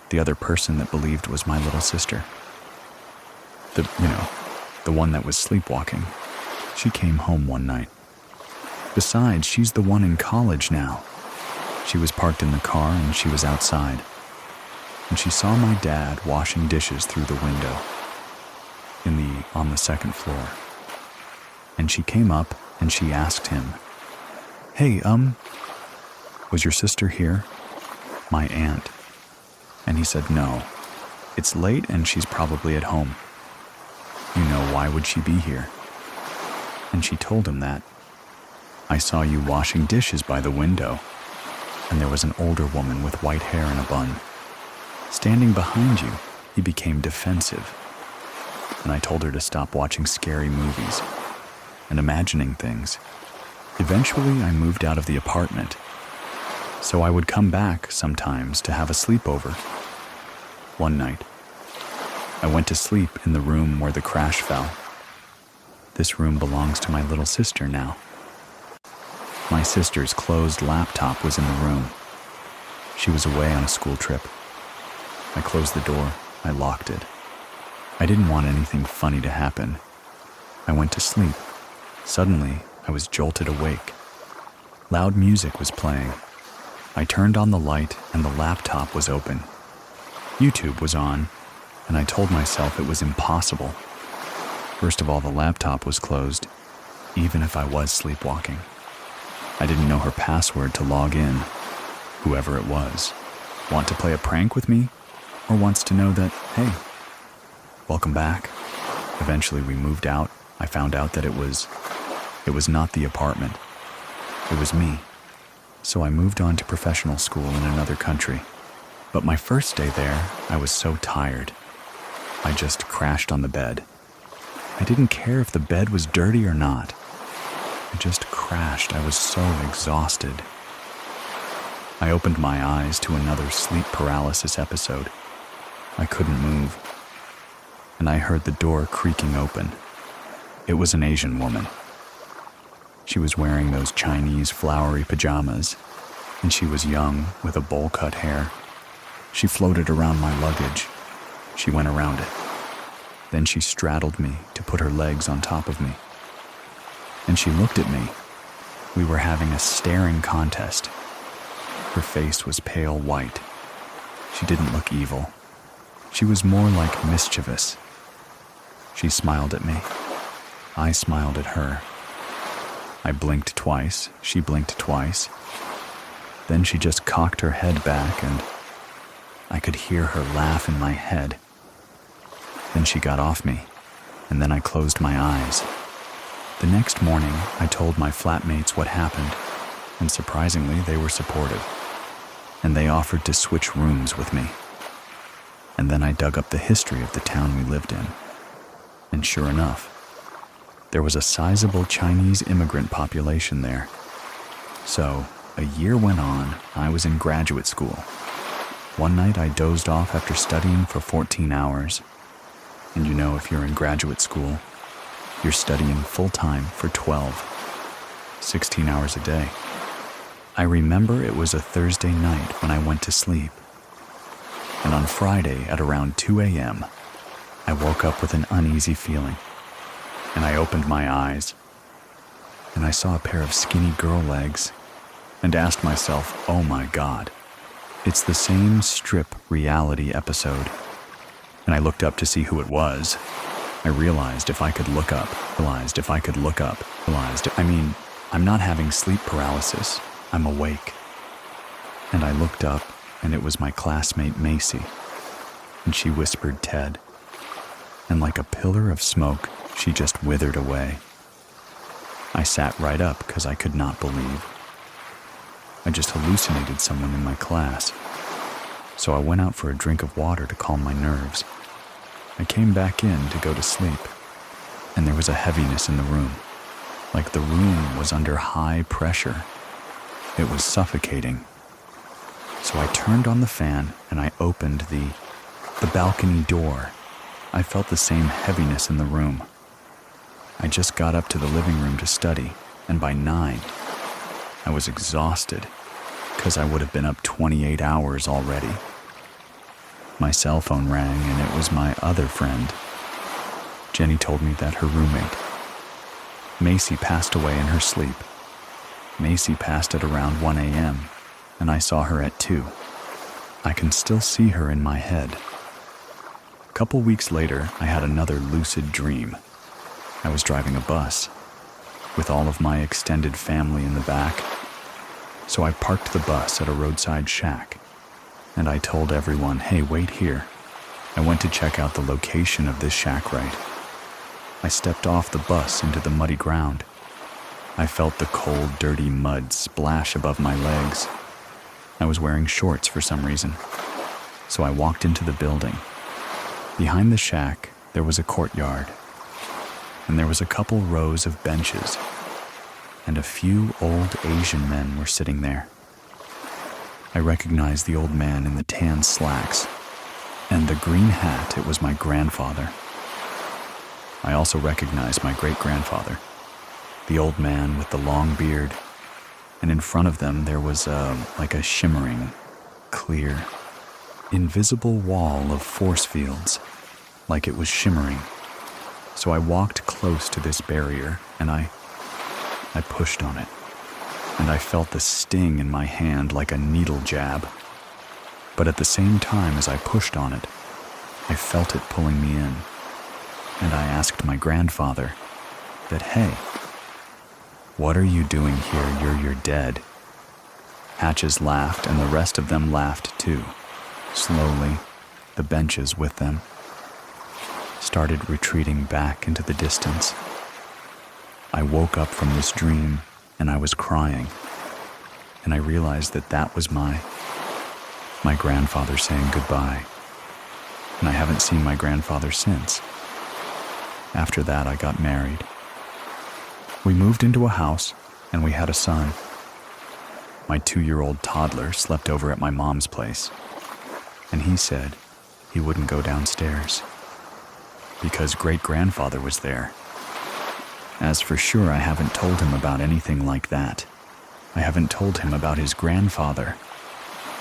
S1: The other person that believed was my little sister. The one that was sleepwalking. She came home one night. Besides, she's the one in college now. She was parked in the car and she was outside. And she saw my dad washing dishes through the window on the second floor. And she came up and she asked him, "Hey, was your sister here?" My aunt. And he said, "No. It's late and she's probably at home." "You know, why would she be here?" And she told him that. "I saw you washing dishes by the window." And there was an older woman with white hair in a bun. Standing behind you, he became defensive. And I told her to stop watching scary movies and imagining things. Eventually, I moved out of the apartment. So I would come back sometimes to have a sleepover. One night, I went to sleep in the room where the crash fell. This room belongs to my little sister now. My sister's closed laptop was in the room. She was away on a school trip. I closed the door. I locked it. I didn't want anything funny to happen. I went to sleep. Suddenly, I was jolted awake. Loud music was playing. I turned on the light and the laptop was open. YouTube was on, and I told myself it was impossible. First of all, the laptop was closed, even if I was sleepwalking. I didn't know her password to log in. Whoever it was, want to play a prank with me? Or wants to know that, hey, welcome back. Eventually we moved out. I found out that it was not the apartment. It was me. So I moved on to professional school in another country. But my first day there, I was so tired. I just crashed on the bed. I didn't care if the bed was dirty or not. I just crashed. I was so exhausted. I opened my eyes to another sleep paralysis episode. I couldn't move. And I heard the door creaking open. It was an Asian woman. She was wearing those Chinese flowery pajamas, and she was young with a bowl-cut hair. She floated around my luggage. She went around it. Then she straddled me to put her legs on top of me. And she looked at me. We were having a staring contest. Her face was pale white. She didn't look evil. She was more like mischievous. She smiled at me. I smiled at her. I blinked twice. She blinked twice. Then she just cocked her head back and I could hear her laugh in my head. Then she got off me, and then I closed my eyes. The next morning, I told my flatmates what happened, and surprisingly, they were supportive. And they offered to switch rooms with me. And then I dug up the history of the town we lived in. And sure enough, there was a sizable Chinese immigrant population there. So, a year went on, I was in graduate school. One night I dozed off after studying for 14 hours. And you know, if you're in graduate school, you're studying full-time for 16 hours a day. I remember it was a Thursday night when I went to sleep. And on Friday at around 2 a.m., I woke up with an uneasy feeling. And I opened my eyes, and I saw a pair of skinny girl legs, and asked myself, oh my God, it's the same strip reality episode. And I looked up to see who it was. I realized if I could look up, I'm not having sleep paralysis, I'm awake. And I looked up, and it was my classmate Macy. And she whispered Ted. And like a pillar of smoke, she just withered away. I sat right up because I could not believe. I just hallucinated someone in my class. So I went out for a drink of water to calm my nerves. I came back in to go to sleep, and there was a heaviness in the room, like the room was under high pressure. It was suffocating. So I turned on the fan and I opened the balcony door. I felt the same heaviness in the room. I just got up to the living room to study, and by 9, I was exhausted, because I would have been up 28 hours already. My cell phone rang and it was my other friend. Jenny told me that her roommate, Macy, passed away in her sleep. Macy passed at around 1 a.m., and I saw her at 2. I can still see her in my head. A couple weeks later, I had another lucid dream. I was driving a bus, with all of my extended family in the back. So I parked the bus at a roadside shack, and I told everyone, hey, wait here. I went to check out the location of this shack right. I stepped off the bus into the muddy ground. I felt the cold, dirty mud splash above my legs. I was wearing shorts for some reason, so I walked into the building. Behind the shack, there was a courtyard, and there was a couple rows of benches, and a few old Asian men were sitting there. I recognized the old man in the tan slacks, and the green hat. It was my grandfather. I also recognized my great-grandfather, the old man with the long beard, and in front of them there was like a shimmering, clear, invisible wall of force fields, like it was shimmering. So I walked close to this barrier, and I pushed on it, and I felt the sting in my hand like a needle jab. But at the same time as I pushed on it, I felt it pulling me in, and I asked my grandfather that, hey, what are you doing here? You're dead. Hatches laughed, and the rest of them laughed too. Slowly, the benches with them started retreating back into the distance. I woke up from this dream, and I was crying, and I realized that that was my grandfather saying goodbye, and I haven't seen my grandfather since. After that, I got married. We moved into a house, and we had a son. My 2-year-old toddler slept over at my mom's place, and he said he wouldn't go downstairs because great-grandfather was there. As for sure, I haven't told him about anything like that. I haven't told him about his grandfather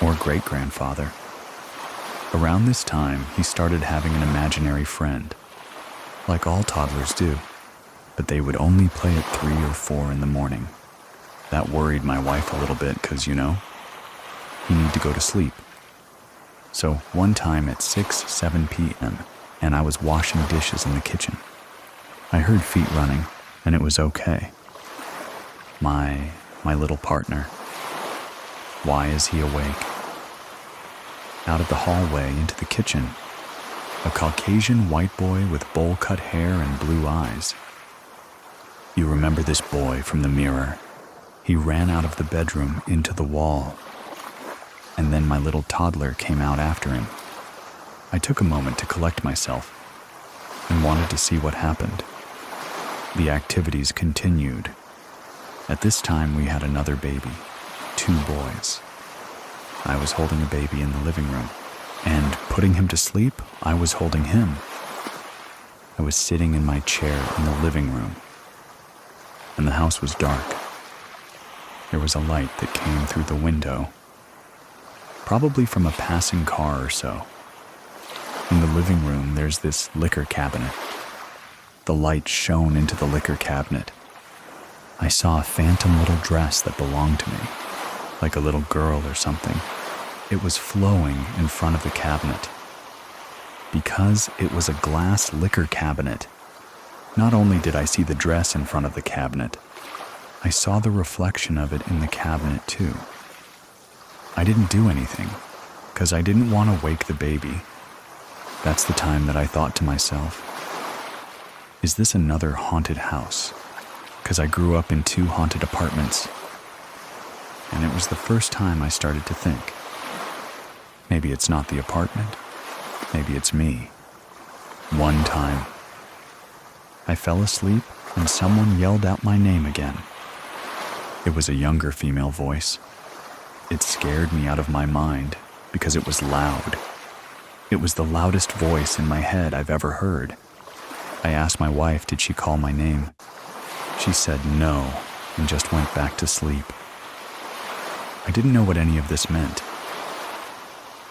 S1: or great-grandfather. Around this time, he started having an imaginary friend, like all toddlers do, but they would only play at 3 or 4 in the morning. That worried my wife a little bit because, you know, you need to go to sleep. So one time at 7 p.m., and I was washing dishes in the kitchen. I heard feet running, and it was okay. My little partner. Why is he awake? Out of the hallway into the kitchen, a Caucasian white boy with bowl-cut hair and blue eyes. You remember this boy from the mirror. He ran out of the bedroom into the wall, and then my little toddler came out after him. I took a moment to collect myself and wanted to see what happened. The activities continued. At this time, we had another baby, 2 boys. I was holding a baby in the living room, and putting him to sleep, I was holding him. I was sitting in my chair in the living room, and the house was dark. There was a light that came through the window, probably from a passing car or so. In the living room, there's this liquor cabinet. The light shone into the liquor cabinet. I saw a phantom little dress that belonged to me, like a little girl or something. It was flowing in front of the cabinet. Because it was a glass liquor cabinet, not only did I see the dress in front of the cabinet, I saw the reflection of it in the cabinet too. I didn't do anything, because I didn't want to wake the baby. That's the time that I thought to myself, is this another haunted house? Because I grew up in 2 haunted apartments. And it was the first time I started to think, maybe it's not the apartment, maybe it's me. One time, I fell asleep and someone yelled out my name again. It was a younger female voice. It scared me out of my mind because it was loud. It was the loudest voice in my head I've ever heard. I asked my wife, did she call my name? She said no, and just went back to sleep. I I didn't know what any of this meant.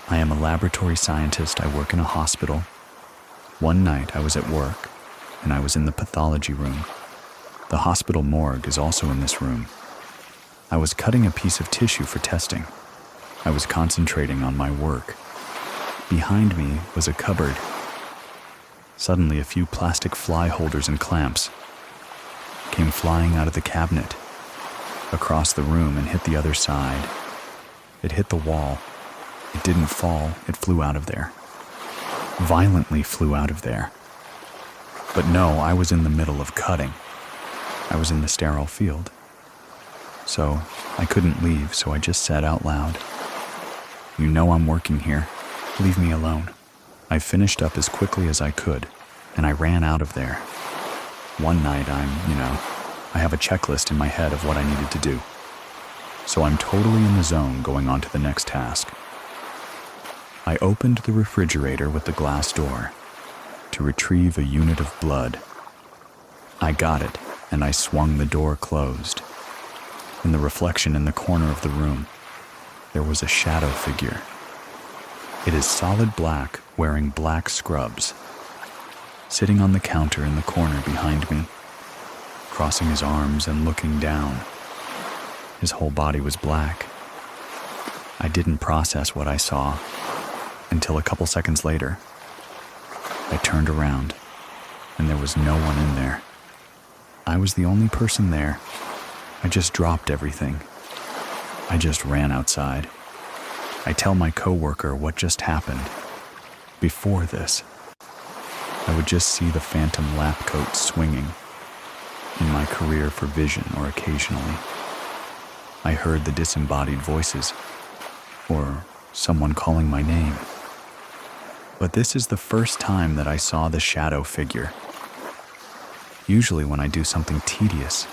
S1: I am a laboratory scientist. I work in a hospital. One night I was at work, and I was in the pathology room. The hospital morgue is also in this room. I was cutting a piece of tissue for testing. I was concentrating on my work. Behind me was a cupboard. Suddenly, a few plastic fly holders and clamps came flying out of the cabinet, across the room, and hit the other side. It hit the wall. It didn't fall, it flew out of there. Violently flew out of there. But no, I was in the middle of cutting. I was in the sterile field. So I couldn't leave, so I just said out loud, "You know I'm working here. Leave me alone." I finished up as quickly as I could, and I ran out of there. One night I have a checklist in my head of what I needed to do. So I'm totally in the zone going on to the next task. I opened the refrigerator with the glass door to retrieve a unit of blood. I got it, and I swung the door closed. In the reflection in the corner of the room, there was a shadow figure. It is solid black, wearing black scrubs, sitting on the counter in the corner behind me, crossing his arms and looking down. His whole body was black. I didn't process what I saw until a couple seconds later. I turned around, and there was no one in there. I was the only person there. I just dropped everything. I just ran outside. I tell my coworker what just happened. Before this, I would just see the phantom lab coat swinging in my career for vision, or occasionally I heard the disembodied voices or someone calling my name. But this is the first time that I saw the shadow figure. Usually when I do something tedious,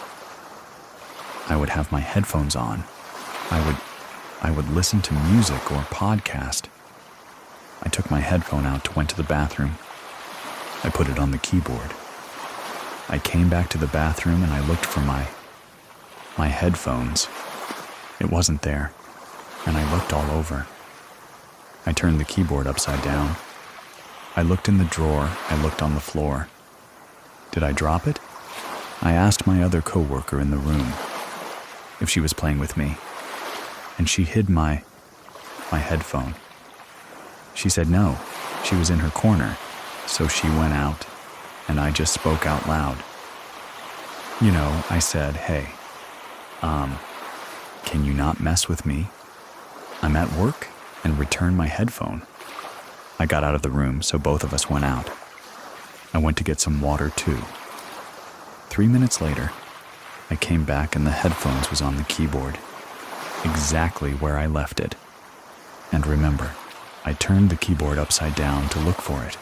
S1: I would have my headphones on. I would listen to music or podcast. I took my headphone out, went to the bathroom. I put it on the keyboard. I came back to the bathroom and I looked for my headphones. It wasn't there, and I looked all over. I turned the keyboard upside down. I looked in the drawer. I looked on the floor. Did I drop it? I asked my other coworker in the room if she was playing with me, and she hid my headphone. She said no, she was in her corner, so she went out, and I just spoke out loud. I said, "Hey, can you not mess with me? I'm at work," and returned my headphone. I got out of the room, so both of us went out. I went to get some water too. 3 minutes later, I came back and the headphones was on the keyboard, exactly where I left it. And remember, I turned the keyboard upside down to look for it.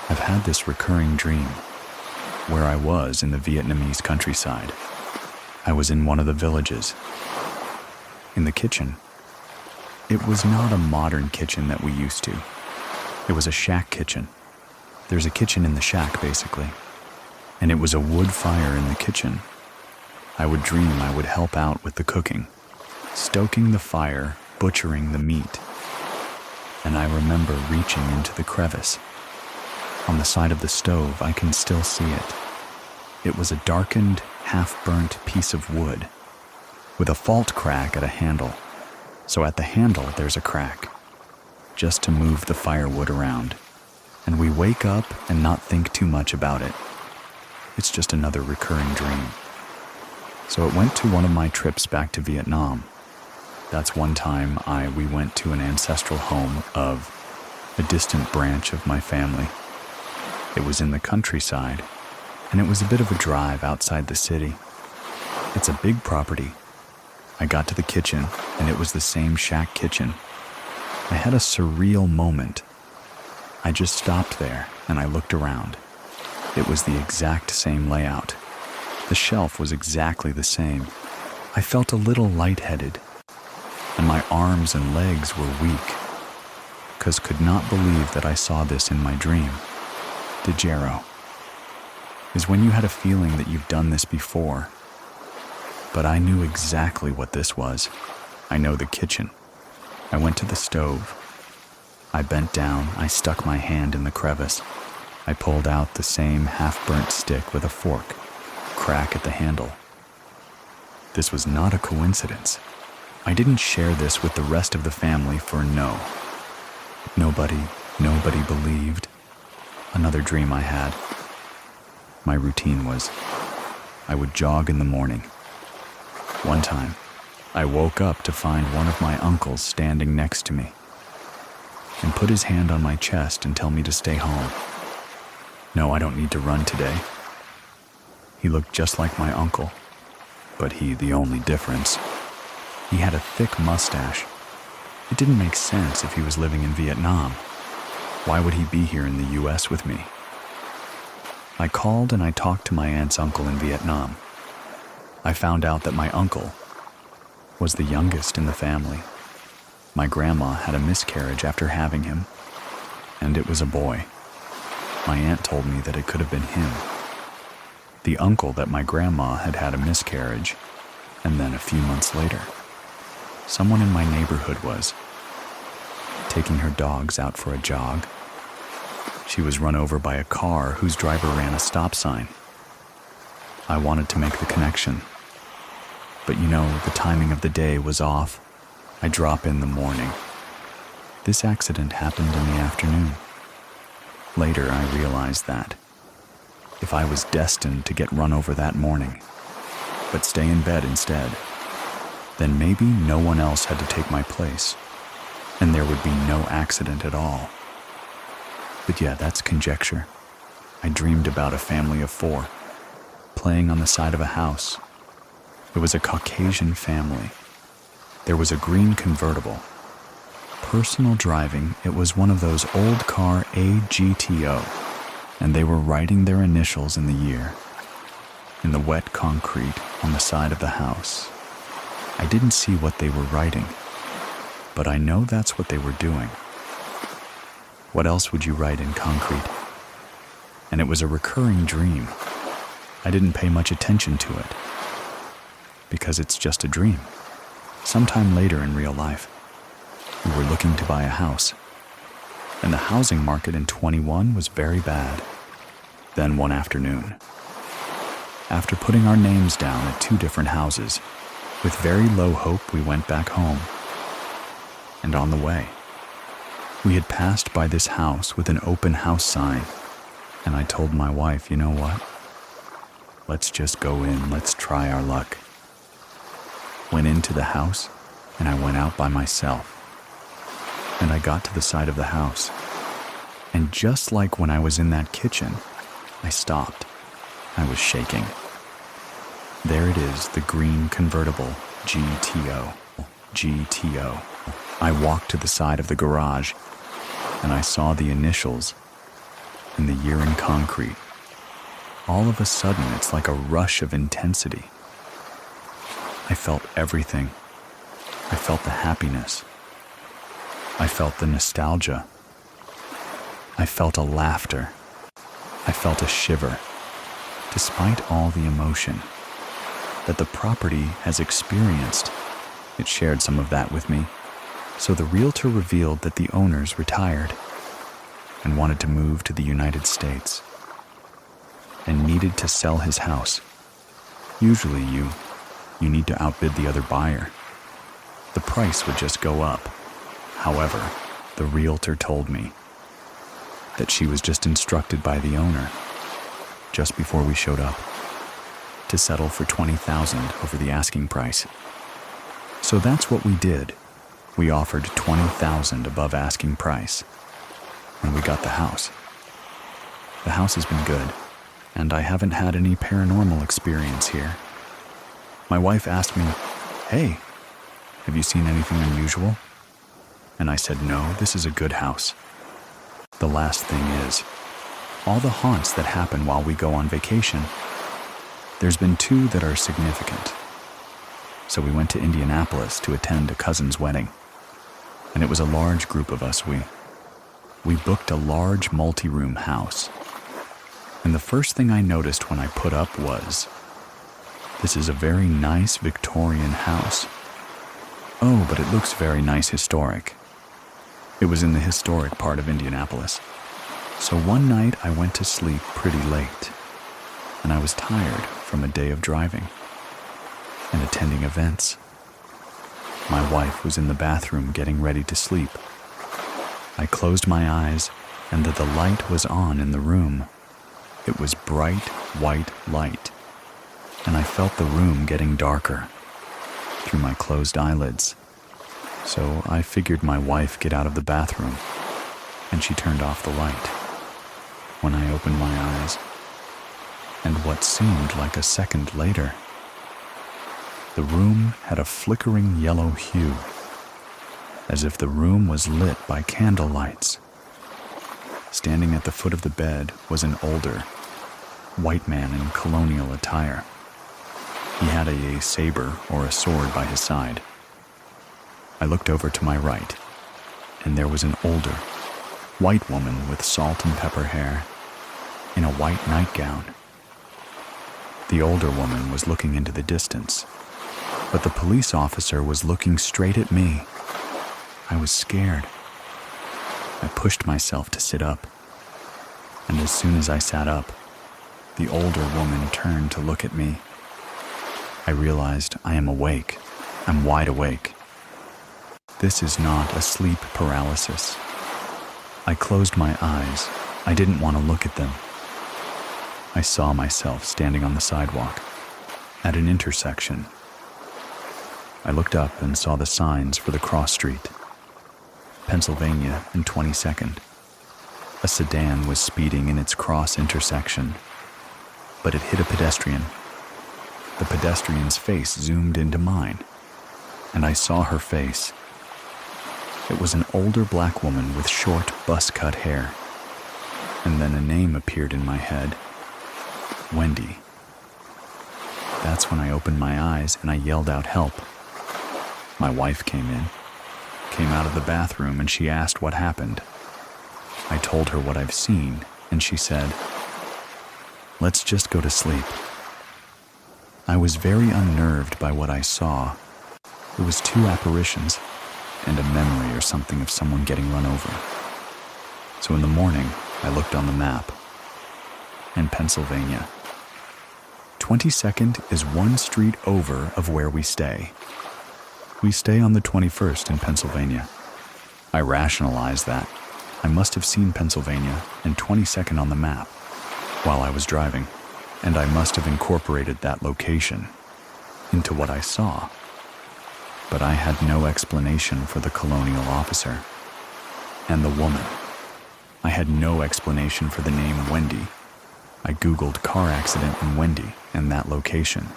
S1: I've had this recurring dream where I was in the Vietnamese countryside. I was in one of the villages. In the kitchen. It was not a modern kitchen that we used to. It was a shack kitchen. There's a kitchen in the shack, basically. And it was a wood fire in the kitchen. I would dream I would help out with the cooking, stoking the fire, butchering the meat. And I remember reaching into the crevice. On the side of the stove, I can still see it. It was a darkened, half-burnt piece of wood with a fault crack at a handle. So at the handle, there's a crack, just to move the firewood around. And we wake up and not think too much about it. It's just another recurring dream. So it went to one of my trips back to Vietnam. That's one time we went to an ancestral home of a distant branch of my family. It was in the countryside, and it was a bit of a drive outside the city. It's a big property. I got to the kitchen, and it was the same shack kitchen. I had a surreal moment. I just stopped there, and I looked around. It was the exact same layout. The shelf was exactly the same. I felt a little lightheaded, and my arms and legs were weak, 'cause could not believe that I saw this in my dream. Dejero is when you had a feeling that you've done this before, but I knew exactly what this was. I know the kitchen. I went to the stove. I bent down, I stuck my hand in the crevice. I pulled out the same half-burnt stick with a fork, crack at the handle. This was not a coincidence. I didn't share this with the rest of the family for no. Nobody believed. Another dream I had. My routine was, I would jog in the morning. One time, I woke up to find one of my uncles standing next to me and put his hand on my chest and tell me to stay home. No, I don't need to run today. He looked just like my uncle, but the only difference, he had a thick mustache. It didn't make sense if he was living in Vietnam. Why would he be here in the US with me? I called and I talked to my aunt's uncle in Vietnam. I found out that my uncle was the youngest in the family. My grandma had a miscarriage after having him, and it was a boy. My aunt told me that it could have been him. The uncle that my grandma had had a miscarriage, and then a few months later, someone in my neighborhood was taking her dogs out for a jog. She was run over by a car whose driver ran a stop sign. I wanted to make the connection, but the timing of the day was off. I drop in the morning. This accident happened in the afternoon. Later, I realized that if I was destined to get run over that morning, but stay in bed instead, then maybe no one else had to take my place, and there would be no accident at all. But yeah, that's conjecture. I dreamed about a family of 4, playing on the side of a house. It was a Caucasian family. There was a green convertible. Personal driving, it was one of those old car AGTO, and they were writing their initials in the year, in the wet concrete on the side of the house. I didn't see what they were writing, but I know that's what they were doing. What else would you write in concrete? And it was a recurring dream. I didn't pay much attention to it, because it's just a dream. Sometime later in real life, we were looking to buy a house, and the housing market in 21 was very bad. Then one afternoon, after putting our names down at 2 different houses, with very low hope we went back home. And on the way, we had passed by this house with an open house sign, and I told my wife, you know what? Let's just go in, let's try our luck. Went into the house, and I went out by myself. And I got to the side of the house. And just like when I was in that kitchen, I stopped. I was shaking. There it is, the green convertible, GTO. I walked to the side of the garage, and I saw the initials in the year in concrete. All of a sudden, it's like a rush of intensity. I felt everything. I felt the happiness. I felt the nostalgia. I felt a laughter. I felt a shiver, despite all the emotion that the property has experienced. It shared some of that with me. So the realtor revealed that the owners retired and wanted to move to the United States and needed to sell his house. Usually you need to outbid the other buyer. The price would just go up. However, the realtor told me that she was just instructed by the owner, just before we showed up, to settle for $20,000 over the asking price. So that's what we did. We offered $20,000 above asking price, and we got the house. The house has been good, and I haven't had any paranormal experience here. My wife asked me, "Hey, have you seen anything unusual?" And I said, "No, this is a good house." The last thing is, all the haunts that happen while we go on vacation, there's been 2 that are significant. So we went to Indianapolis to attend a cousin's wedding, and it was a large group of us. We booked a large multi-room house, and the first thing I noticed when I put up was, this is a very nice Victorian house. Oh, but it looks very nice historic. It was in the historic part of Indianapolis. So one night I went to sleep pretty late, and I was tired from a day of driving and attending events. My wife was in the bathroom getting ready to sleep. I closed my eyes, and the light was on in the room. It was bright white light, and I felt the room getting darker through my closed eyelids. So I figured my wife get out of the bathroom, and she turned off the light. When I opened my eyes, and what seemed like a second later, the room had a flickering yellow hue, as if the room was lit by candle lights. Standing at the foot of the bed was an older, white man in colonial attire. He had a saber or a sword by his side. I looked over to my right, and there was an older, white woman with salt and pepper hair in a white nightgown. The older woman was looking into the distance, but the police officer was looking straight at me. I was scared. I pushed myself to sit up, and as soon as I sat up, the older woman turned to look at me. I realized I am awake. I'm wide awake. This is not a sleep paralysis. I closed my eyes. I didn't want to look at them. I saw myself standing on the sidewalk at an intersection. I looked up and saw the signs for the cross street. Pennsylvania and 22nd. A sedan was speeding in its cross intersection, but it hit a pedestrian. The pedestrian's face zoomed into mine, and I saw her face. It was an older black woman with short, buzz-cut hair. And then a name appeared in my head. Wendy. That's when I opened my eyes and I yelled out help. My wife came out of the bathroom, and she asked what happened. I told her what I've seen, and she said, "Let's just go to sleep." I was very unnerved by what I saw. It was 2 apparitions and a memory or something of someone getting run over. So in the morning, I looked on the map. In Pennsylvania, 22nd is 1 street over of where we stay. We stay on the 21st in Pennsylvania. I rationalized that. I must have seen Pennsylvania and 22nd on the map while I was driving, and I must have incorporated that location into what I saw. But I had no explanation for the colonial officer and the woman. I had no explanation for the name Wendy. I Googled car accident in Wendy and that location,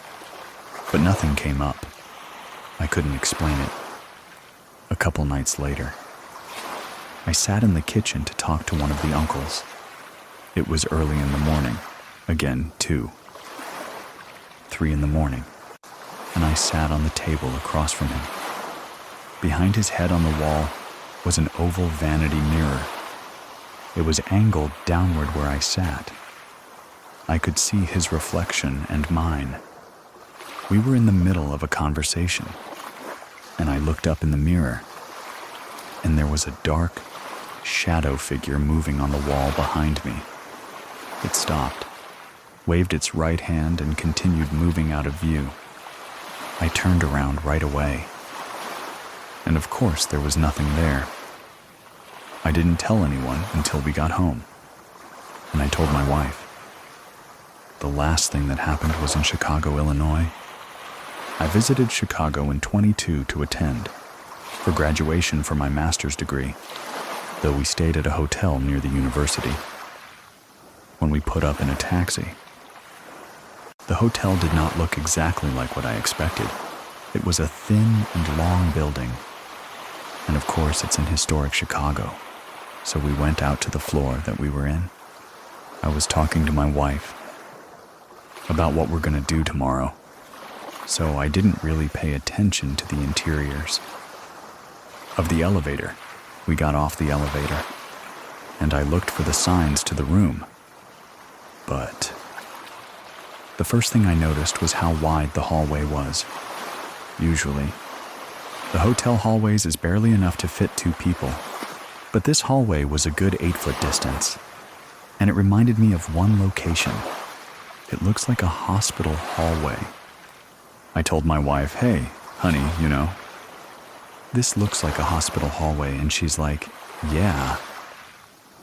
S1: but nothing came up. I couldn't explain it. A couple nights later, I sat in the kitchen to talk to one of the uncles. It was early in the morning, again 2, 3 in the morning, and I sat on the table across from him. Behind his head on the wall was an oval vanity mirror. It was angled downward where I sat. I could see his reflection and mine. We were in the middle of a conversation, and I looked up in the mirror, and there was a dark shadow figure moving on the wall behind me. It stopped, waved its right hand, and continued moving out of view. I turned around right away, and of course there was nothing there. I didn't tell anyone until we got home, and I told my wife. The last thing that happened was in Chicago, Illinois. I visited Chicago in 22 to attend for graduation for my master's degree, though we stayed at a hotel near the university. When we put up in a taxi, the hotel did not look exactly like what I expected. It was a thin and long building, and of course it's in historic Chicago, so we went out to the floor that we were in. I was talking to my wife about what we're going to do tomorrow, so I didn't really pay attention to the interiors of the elevator. We got off the elevator, and I looked for the signs to the room. But the first thing I noticed was how wide the hallway was. Usually, The hotel hallways is barely enough to fit 2 people, but this hallway was a good 8-foot distance, and it reminded me of one location. It looks like a hospital hallway. I told my wife, "Hey, honey, this looks like a hospital hallway," and she's like, "Yeah,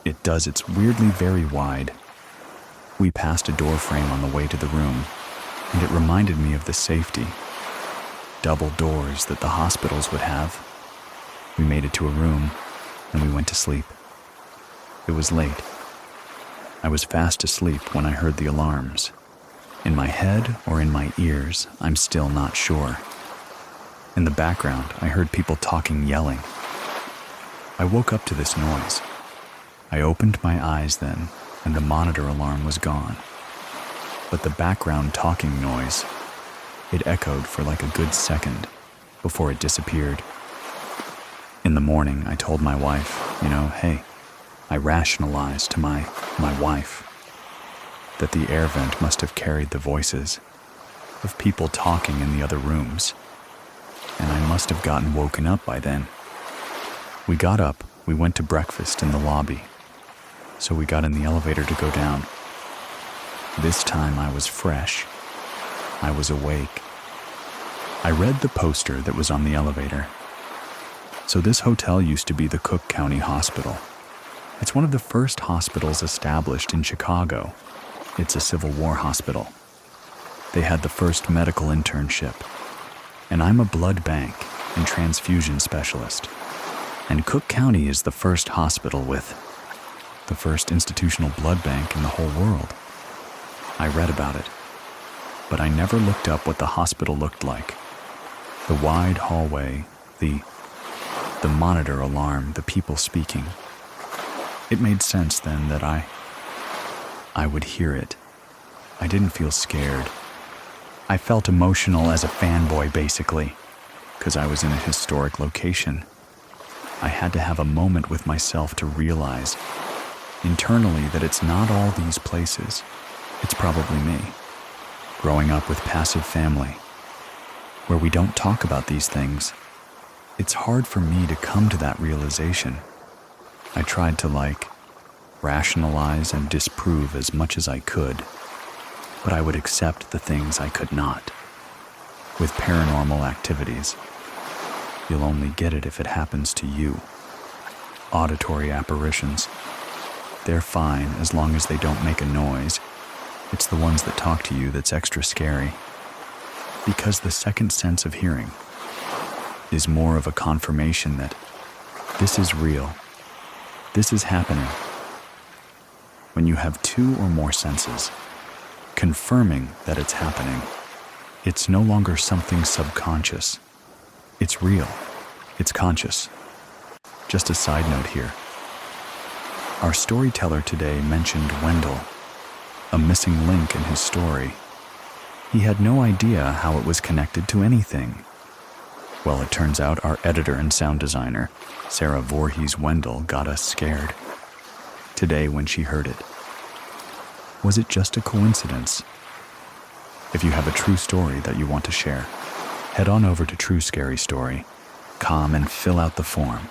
S1: it does. It's weirdly very wide." We passed a door frame on the way to the room, and it reminded me of the safety double doors that the hospitals would have. We made it to a room, and we went to sleep. It was late. I was fast asleep when I heard the alarms. In my head or in my ears, I'm still not sure. In the background, I heard people talking, yelling. I woke up to this noise. I opened my eyes then, and the monitor alarm was gone. But the background talking noise, it echoed for like a good second before it disappeared. In the morning, I told my wife, hey, I rationalized to my wife that the air vent must have carried the voices of people talking in the other rooms, and I must have gotten woken up by then. We got up, we went to breakfast in the lobby, so we got in the elevator to go down. This time I was fresh. I was awake. I read the poster that was on the elevator. So this hotel used to be the Cook County Hospital. It's one of the first hospitals established in Chicago. It's a Civil War hospital. They had the first medical internship. And I'm a blood bank and transfusion specialist. And Cook County is the first hospital with the first institutional blood bank in the whole world. I read about it, but I never looked up what the hospital looked like. The wide hallway, the monitor alarm, the people speaking. It made sense then that I would hear it. I didn't feel scared. I felt emotional as a fanboy, basically, because I was in a historic location. I had to have a moment with myself to realize internally that it's not all these places. It's probably me, growing up with passive family, where we don't talk about these things. It's hard for me to come to that realization. I tried to rationalize and disprove as much as I could, but I would accept the things I could not. With paranormal activities, you'll only get it if it happens to you. Auditory apparitions, they're fine as long as they don't make a noise. It's the ones that talk to you that's extra scary, because the second sense of hearing is more of a confirmation that this is real, this is happening. When you have 2 or more senses confirming that it's happening, it's no longer something subconscious. It's real. It's conscious. Just a side note here. Our storyteller today mentioned Wendell, a missing link in his story. He had no idea how it was connected to anything. Well, it turns out our editor and sound designer, Sarah Voorhees Wendell, got us scared today when she heard it. Was it just a coincidence? If you have a true story that you want to share, head on over to TrueScaryStory.com and fill out the form.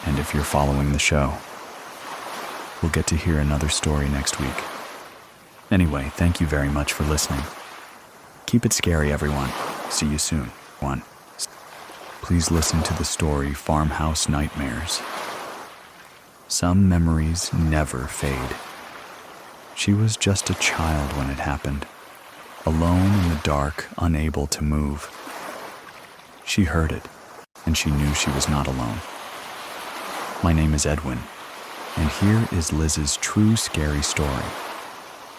S1: And if you're following the show, we'll get to hear another story next week. Anyway, thank you very much for listening. Keep it scary, everyone. See you soon. Please listen to the story Farmhouse Nightmares. Some memories never fade. She was just a child when it happened, alone in the dark, unable to move. She heard it, and she knew she was not alone. My name is Edwin, and here is Liz's true scary story.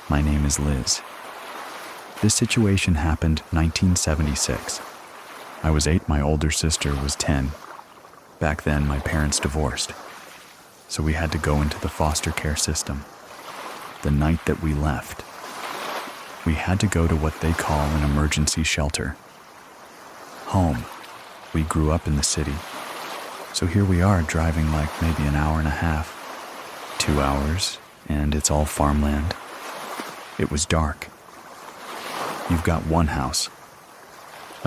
S1: My name is Liz. This situation happened 1976. I was 8, my older sister was 10. Back then, my parents divorced, so we had to go into the foster care system. The night that we left, we had to go to what they call an emergency shelter. Home. We grew up in the city, so here we are driving maybe an hour and a half, 2 hours, and it's all farmland. It was dark. You've got one house,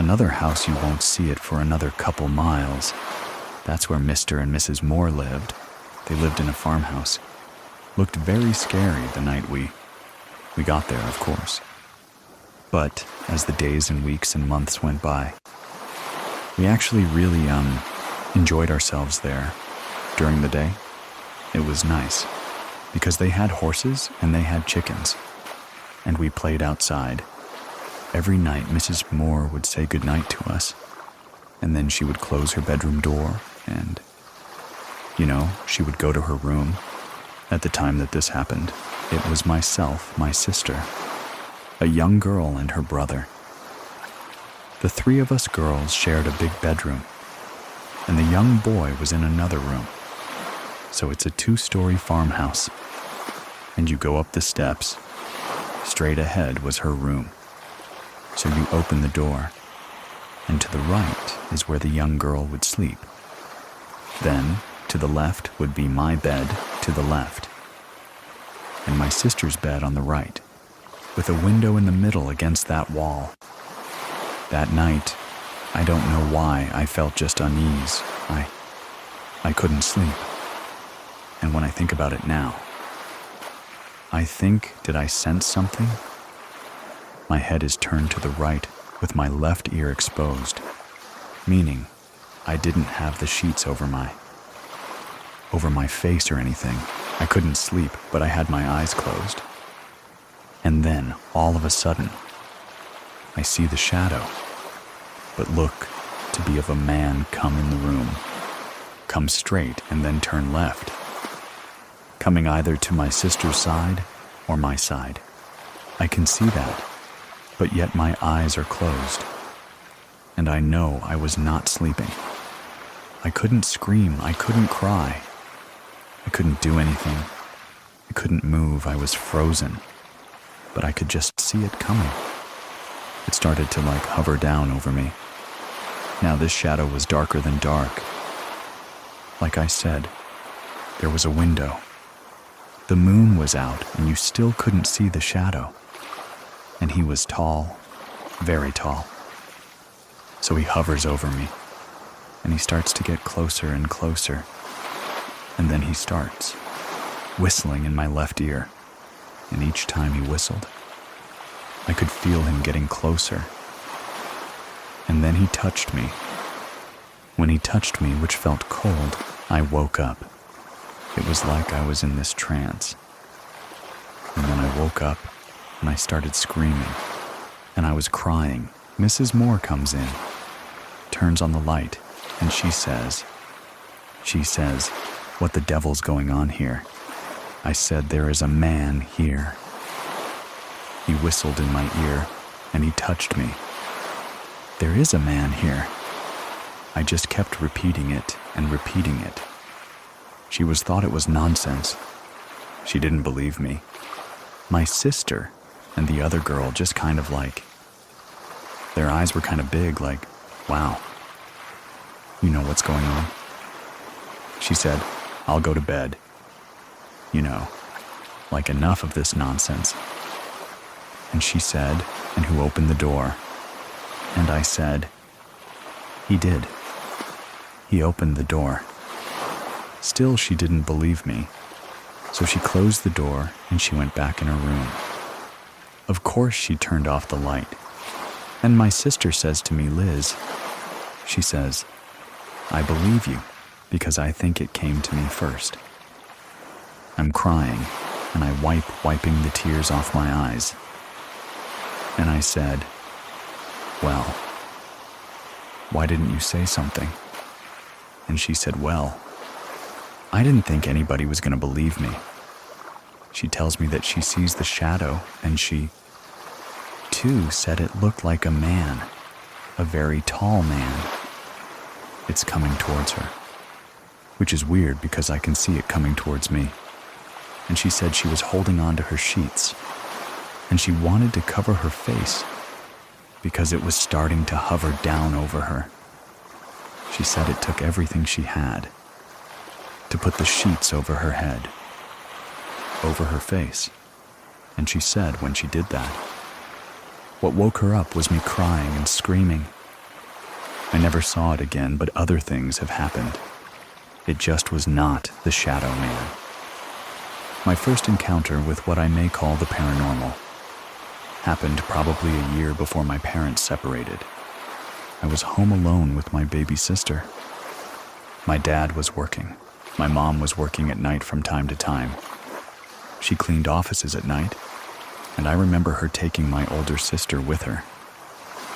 S1: Another house you won't see it for another couple miles. That's where Mr. and Mrs. Moore lived. They lived in a farmhouse. Looked very scary the night we got there, of course. But as the days and weeks and months went by, we actually really enjoyed ourselves there during the day. It was nice because they had horses and they had chickens, and we played outside. Every night Mrs. Moore would say goodnight to us, and then she would close her bedroom door and, she would go to her room. At the time that this happened, it was myself, my sister, a young girl, and her brother. The three of us girls shared a big bedroom, and the young boy was in another room. So it's a 2-story farmhouse, and you go up the steps. Straight ahead was her room. So you open the door, and to the right is where the young girl would sleep. Then, to the left would be my bed to the left, and my sister's bed on the right, with a window in the middle against that wall. That night, I don't know why I felt just unease. I couldn't sleep. And when I think about it now, I think, did I sense something? My head is turned to the right with my left ear exposed, meaning I didn't have the sheets over my face or anything. I couldn't sleep, but I had my eyes closed. And then, all of a sudden, I see the shadow, but look to be of a man come in the room, come straight and then turn left, coming either to my sister's side or my side. I can see that, but yet my eyes are closed, and I know I was not sleeping. I couldn't scream, I couldn't cry, I couldn't do anything, I couldn't move, I was frozen, but I could just see it coming. It started to hover down over me. Now this shadow was darker than dark. Like I said, there was a window. The moon was out and you still couldn't see the shadow. And he was tall, very tall. So he hovers over me, and he starts to get closer and closer. And then he starts whistling in my left ear, and each time he whistled, I could feel him getting closer. And then he touched me. When he touched me, which felt cold, I woke up. It was like I was in this trance. And then I woke up, and I started screaming, and I was crying. Mrs. Moore comes in, turns on the light, and she says, "What the devil's going on here?" I said, "There is a man here." He whistled in my ear, and he touched me. "There is a man here." I just kept repeating it and repeating it. She thought it was nonsense. She didn't believe me. My sister and the other girl just their eyes were kind of big, wow, you know what's going on? She said, "I'll go to bed. Enough of this nonsense." And she said, "And who opened the door?" And I said, "He did. He opened the door." Still, she didn't believe me. So she closed the door and she went back in her room. Of course, she turned off the light. And my sister says to me, "Liz," she says, "I believe you because I think it came to me first." I'm crying and I wiping the tears off my eyes. And I said, "Well, why didn't you say something?" And she said, "Well, I didn't think anybody was going to believe me." She tells me that she sees the shadow, and she, too, said it looked like a man, a very tall man. It's coming towards her, which is weird because I can see it coming towards me. And she said she was holding on to her sheets, and she wanted to cover her face because it was starting to hover down over her. She said it took everything she had to put the sheets over her head, over her face. And she said when she did that, what woke her up was me crying and screaming I never saw it again, but other things have happened. It just was not the Shadow Man. My first encounter with what I may call the paranormal happened probably a year before my parents separated. I was home alone with my baby sister. My dad was working. My mom was working at night from time to time. She cleaned offices at night, and I remember her taking my older sister with her.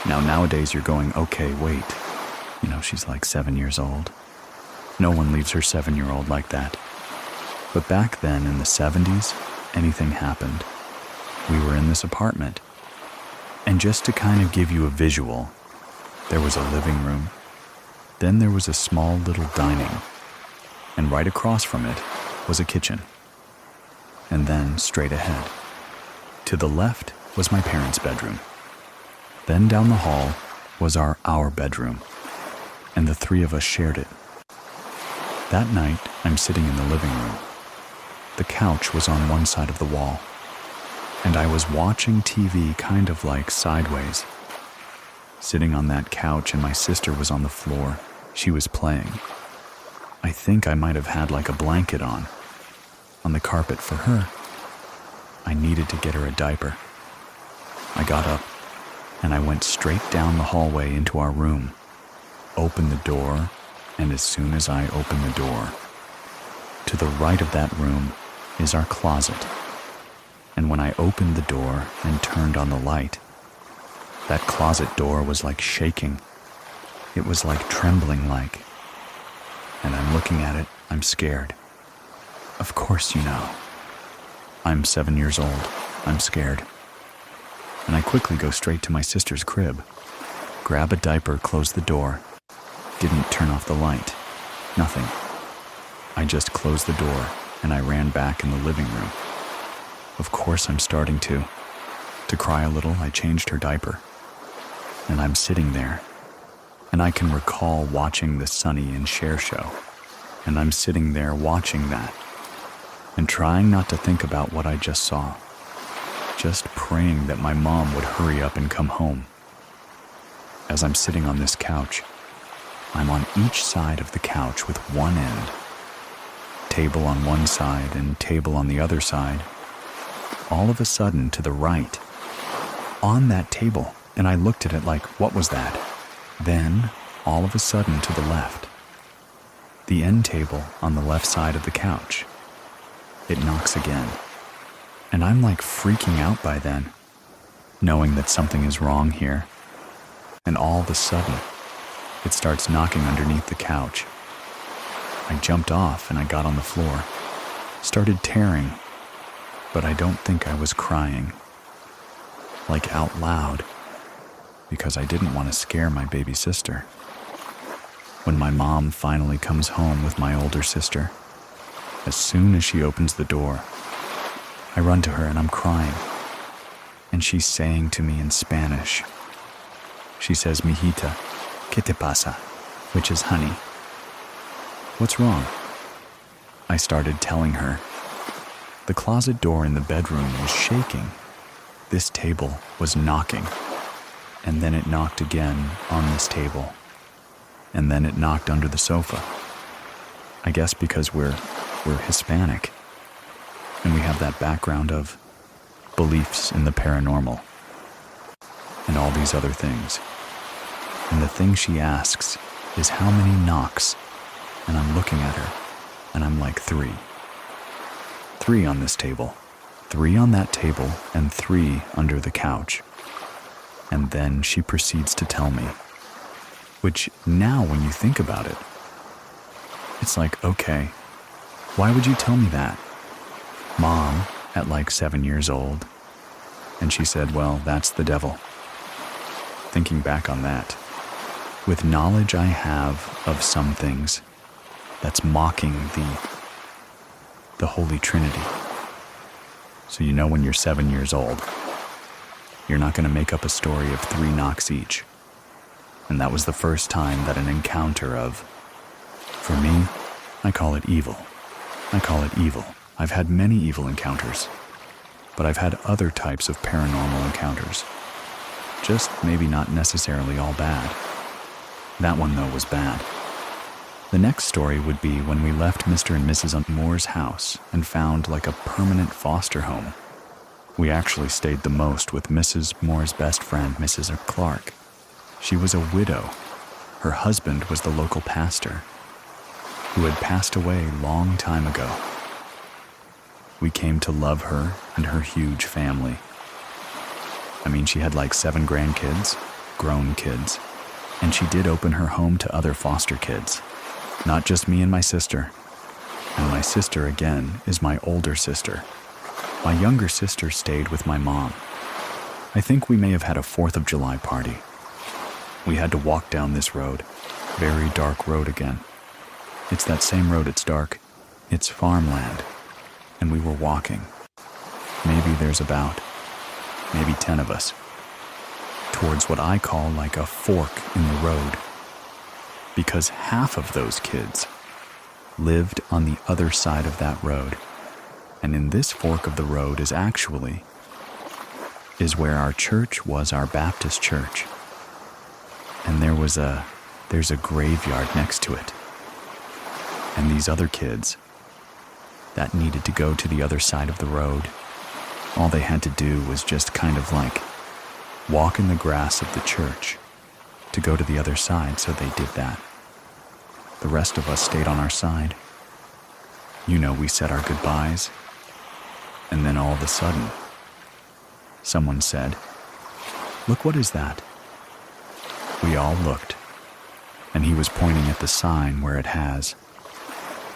S1: Now, nowadays you're going, okay, wait. She's like 7 years old. No one leaves her 7-year-old like that. But back then in the 70s, anything happened. We were in this apartment. And just to kind of give you a visual, there was a living room. Then there was a small little dining. And right across from it was a kitchen. And then straight ahead, to the left was my parents' bedroom. Then down the hall was our bedroom. And the three of us shared it. That night, I'm sitting in the living room. The couch was on one side of the wall, and I was watching TV kind of like sideways. Sitting on that couch, and my sister was on the floor. She was playing. I think I might have had like a blanket on the carpet for her. I needed to get her a diaper. I got up, and I went straight down the hallway into our room, opened the door, and as soon as I opened the door, to the right of that room is our closet. And when I opened the door and turned on the light, that closet door was like shaking. It was like trembling like. And I'm looking at it, I'm scared. Of course, I'm 7 years old, I'm scared. And I quickly go straight to my sister's crib, grab a diaper, close the door, didn't turn off the light, nothing. I just closed the door and I ran back in the living room. Of course I'm starting to cry a little. I changed her diaper. And I'm sitting there. And I can recall watching the Sonny and Cher show. And I'm sitting there watching that. And trying not to think about what I just saw. Just praying that my mom would hurry up and come home. As I'm sitting on this couch, I'm on each side of the couch with one end. Table on one side and table on the other side. All of a sudden, to the right, on that table, and I looked at it like, what was that? Then, all of a sudden, to the left, the end table on the left side of the couch, it knocks again. And I'm like freaking out by then, knowing that something is wrong here. And all of a sudden, it starts knocking underneath the couch. I jumped off and I got on the floor, started tearing, but I don't think I was crying, like out loud, because I didn't want to scare my baby sister. When my mom finally comes home with my older sister, as soon as she opens the door, I run to her and I'm crying, and she's saying to me in Spanish. She says, "Mijita, ¿qué te pasa?" which is honey. What's wrong? I started telling her. The closet door in the bedroom was shaking. This table was knocking. And then it knocked again on this table. And then it knocked under the sofa. I guess because we're Hispanic. And we have that background of beliefs in the paranormal. And all these other things. And the thing she asks is how many knocks. And I'm looking at her, and I'm like, 3. 3 on this table, 3 on that table, and 3 under the couch. And then she proceeds to tell me, which now when you think about it, it's like, okay, why would you tell me that? Mom, at like 7 years old. And she said, well, that's the devil. Thinking back on that, with knowledge I have of some things, that's mocking the Holy Trinity. So when you're 7 years old, you're not going to make up a story of 3 knocks each. And that was the first time that an encounter of, for me, I call it evil. I call it evil. I've had many evil encounters, but I've had other types of paranormal encounters. Just maybe not necessarily all bad. That one, though, was bad. The next story would be when we left Mr. and Mrs. Moore's house and found like a permanent foster home. We actually stayed the most with Mrs. Moore's best friend, Mrs. Clark. She was a widow. Her husband was the local pastor, who had passed away a long time ago. We came to love her and her huge family. I mean, she had like 7 grandkids, grown kids, and she did open her home to other foster kids, not just me and my sister. And my sister, again, is my older sister. My younger sister stayed with my mom. I think we may have had a 4th of July party. We had to walk down this road, very dark road again. It's that same road, it's dark. It's farmland. And we were walking. Maybe there's about, maybe 10 of us, towards what I call like a fork in the road. Because half of those kids lived on the other side of that road. And in this fork of the road is where our church was, our Baptist church. And there's a graveyard next to it. And these other kids that needed to go to the other side of the road, all they had to do was just kind of like walk in the grass of the church to go to the other side, so they did that. The rest of us stayed on our side. You know, we said our goodbyes, and then all of a sudden, someone said, "Look, what is that?" We all looked, and he was pointing at the sign where it has,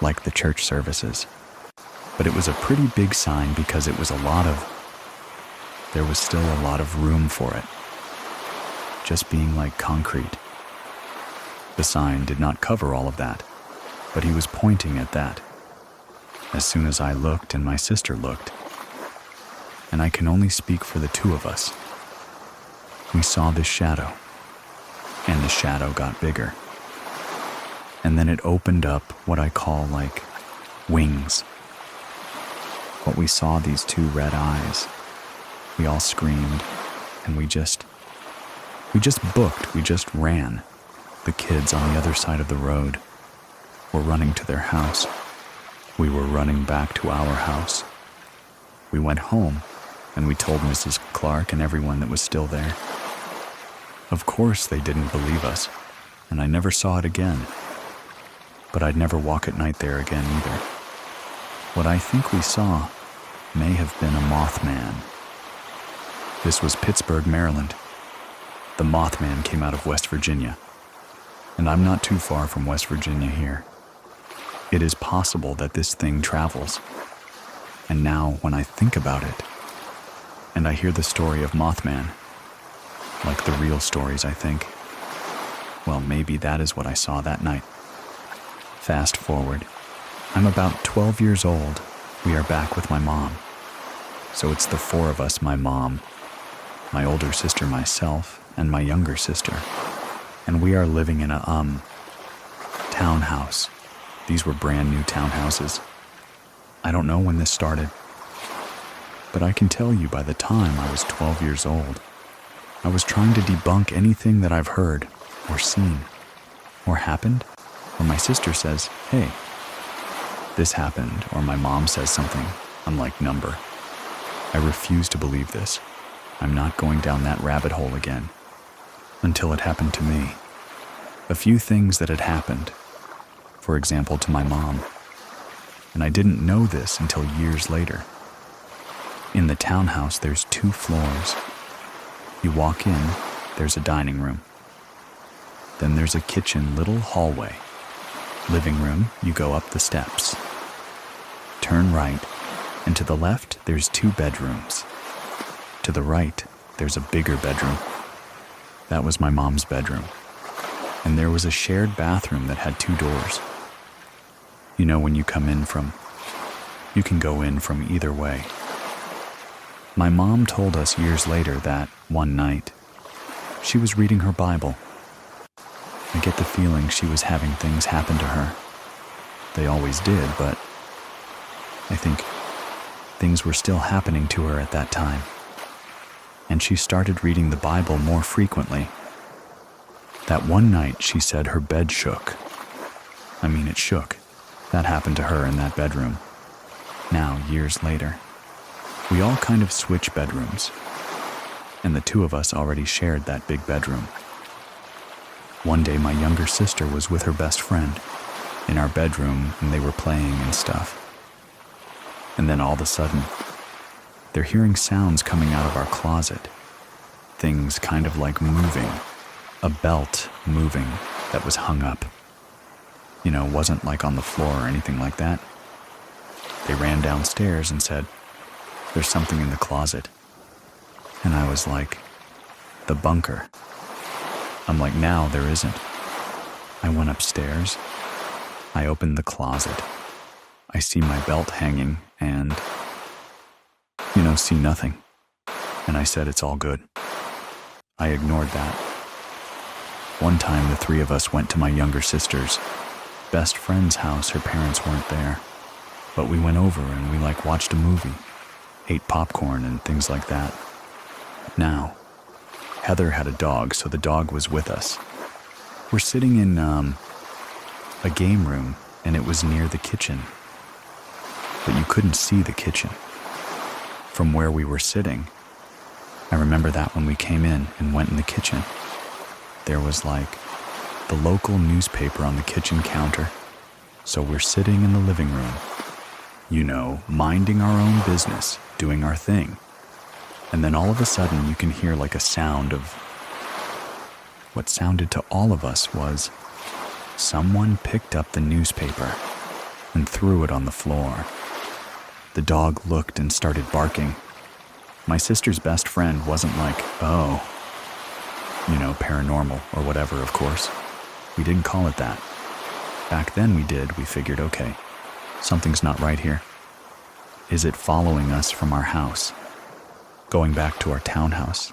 S1: like the church services. But it was a pretty big sign because there was still a lot of room for it, just being like concrete. The sign did not cover all of that, but he was pointing at that. As soon as I looked and my sister looked, and I can only speak for the 2 of us, we saw this shadow, and the shadow got bigger. And then it opened up what I call like wings. What we saw, these 2 red eyes. We all screamed, and we just ran. The kids on the other side of the road were running to their house. We were running back to our house. We went home, and we told Mrs. Clark and everyone that was still there. Of course they didn't believe us, and I never saw it again. But I'd never walk at night there again either. What I think we saw may have been a Mothman. This was Pittsburgh, Maryland. The Mothman came out of West Virginia. And I'm not too far from West Virginia here. It is possible that this thing travels. And now, when I think about it, and I hear the story of Mothman, like the real stories, I think, well, maybe that is what I saw that night. Fast forward. I'm about 12 years old. We are back with my mom. So it's the 4 of us, my mom, my older sister, myself, and my younger sister. And we are living in a, townhouse. These were brand new townhouses. I don't know when this started, but I can tell you by the time I was 12 years old, I was trying to debunk anything that I've heard or seen or happened, or my sister says, "Hey, this happened," or my mom says something. I'm like, number. I refuse to believe this. I'm not going down that rabbit hole again. Until it happened to me. A few things that had happened, for example, to my mom. And I didn't know this until years later. In the townhouse, there's 2 floors. You walk in, there's a dining room. Then there's a kitchen, little hallway. Living room, you go up the steps. Turn right, and to the left, there's 2 bedrooms. To the right, there's a bigger bedroom. That was my mom's bedroom. And there was a shared bathroom that had 2 doors. You know, when you come in you can go in from either way. My mom told us years later that, one night, she was reading her Bible. I get the feeling she was having things happen to her. They always did, but I think things were still happening to her at that time. And she started reading the Bible more frequently. That one night she said her bed shook. I mean, it shook. That happened to her in that bedroom. Now, years later, we all kind of switch bedrooms, and the two of us already shared that big bedroom. One day my younger sister was with her best friend in our bedroom, and they were playing and stuff. And then all of a sudden, they're hearing sounds coming out of our closet. Things kind of like moving. A belt moving that was hung up. You know, wasn't like on the floor or anything like that. They ran downstairs and said, "There's something in the closet." And I was like, "The bunker." I'm like, "Now there isn't." I went upstairs. I opened the closet. I see my belt hanging and, see nothing. And I said, "It's all good." I ignored that. One time the three of us went to my younger sister's best friend's house. Her parents weren't there. But we went over and we watched a movie, ate popcorn and things like that. Now, Heather had a dog, so the dog was with us. We're sitting in a game room, and it was near the kitchen. But you couldn't see the kitchen from where we were sitting. I remember that when we came in and went in the kitchen, there was the local newspaper on the kitchen counter. So we're sitting in the living room, minding our own business, doing our thing. And then all of a sudden you can hear a sound of what sounded to all of us was someone picked up the newspaper and threw it on the floor. The dog looked and started barking. My sister's best friend wasn't paranormal or whatever, of course. We didn't call it that. Back then we did. We figured, okay, something's not right here. Is it following us from our house? Going back to our townhouse?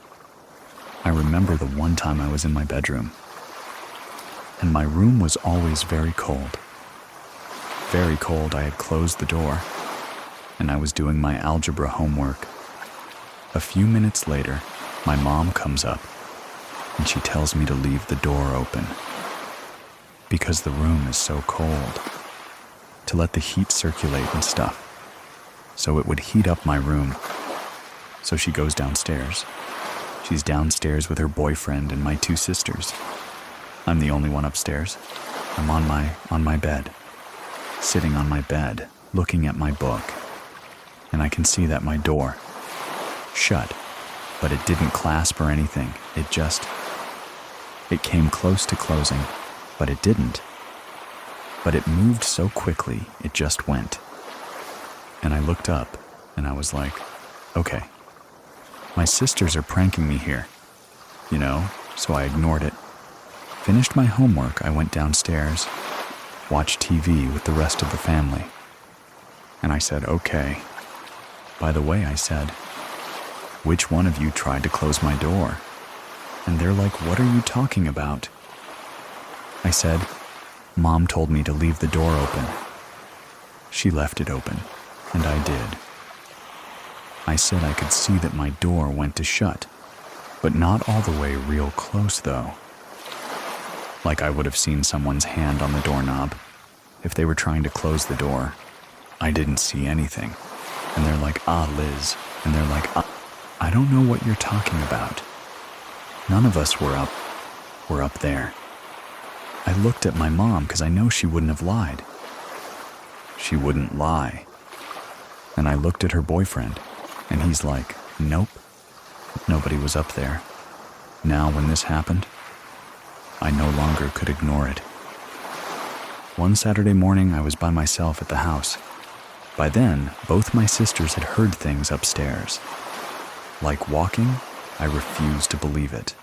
S1: I remember the one time I was in my bedroom, and my room was always very cold. Very cold. I had closed the door, and I was doing my algebra homework. A few minutes later, my mom comes up, and she tells me to leave the door open because the room is so cold, to let the heat circulate and stuff, so it would heat up my room. So she goes downstairs. She's downstairs with her boyfriend and my two sisters. I'm the only one upstairs. I'm on my bed, sitting on my bed, looking at my book, and I can see that my door shut, but it didn't clasp or anything. It came close to closing, but it didn't. But it moved so quickly, it just went. And I looked up, and I was like, okay, my sisters are pranking me here, so I ignored it. Finished my homework, I went downstairs, watched TV with the rest of the family. And I said, okay. By the way, I said, which one of you tried to close my door? And they're like, what are you talking about? I said, Mom told me to leave the door open. She left it open, and I did. I said I could see that my door went to shut, but not all the way real close though. I would have seen someone's hand on the doorknob if they were trying to close the door. I didn't see anything. And they're like, Liz. And they're like, I don't know what you're talking about. None of us were up there. I looked at my mom because I know she wouldn't have lied. She wouldn't lie. And I looked at her boyfriend, and he's like, nope, nobody was up there. Now, when this happened, I no longer could ignore it. One Saturday morning, I was by myself at the house. By then, both my sisters had heard things upstairs. Like walking, I refused to believe it.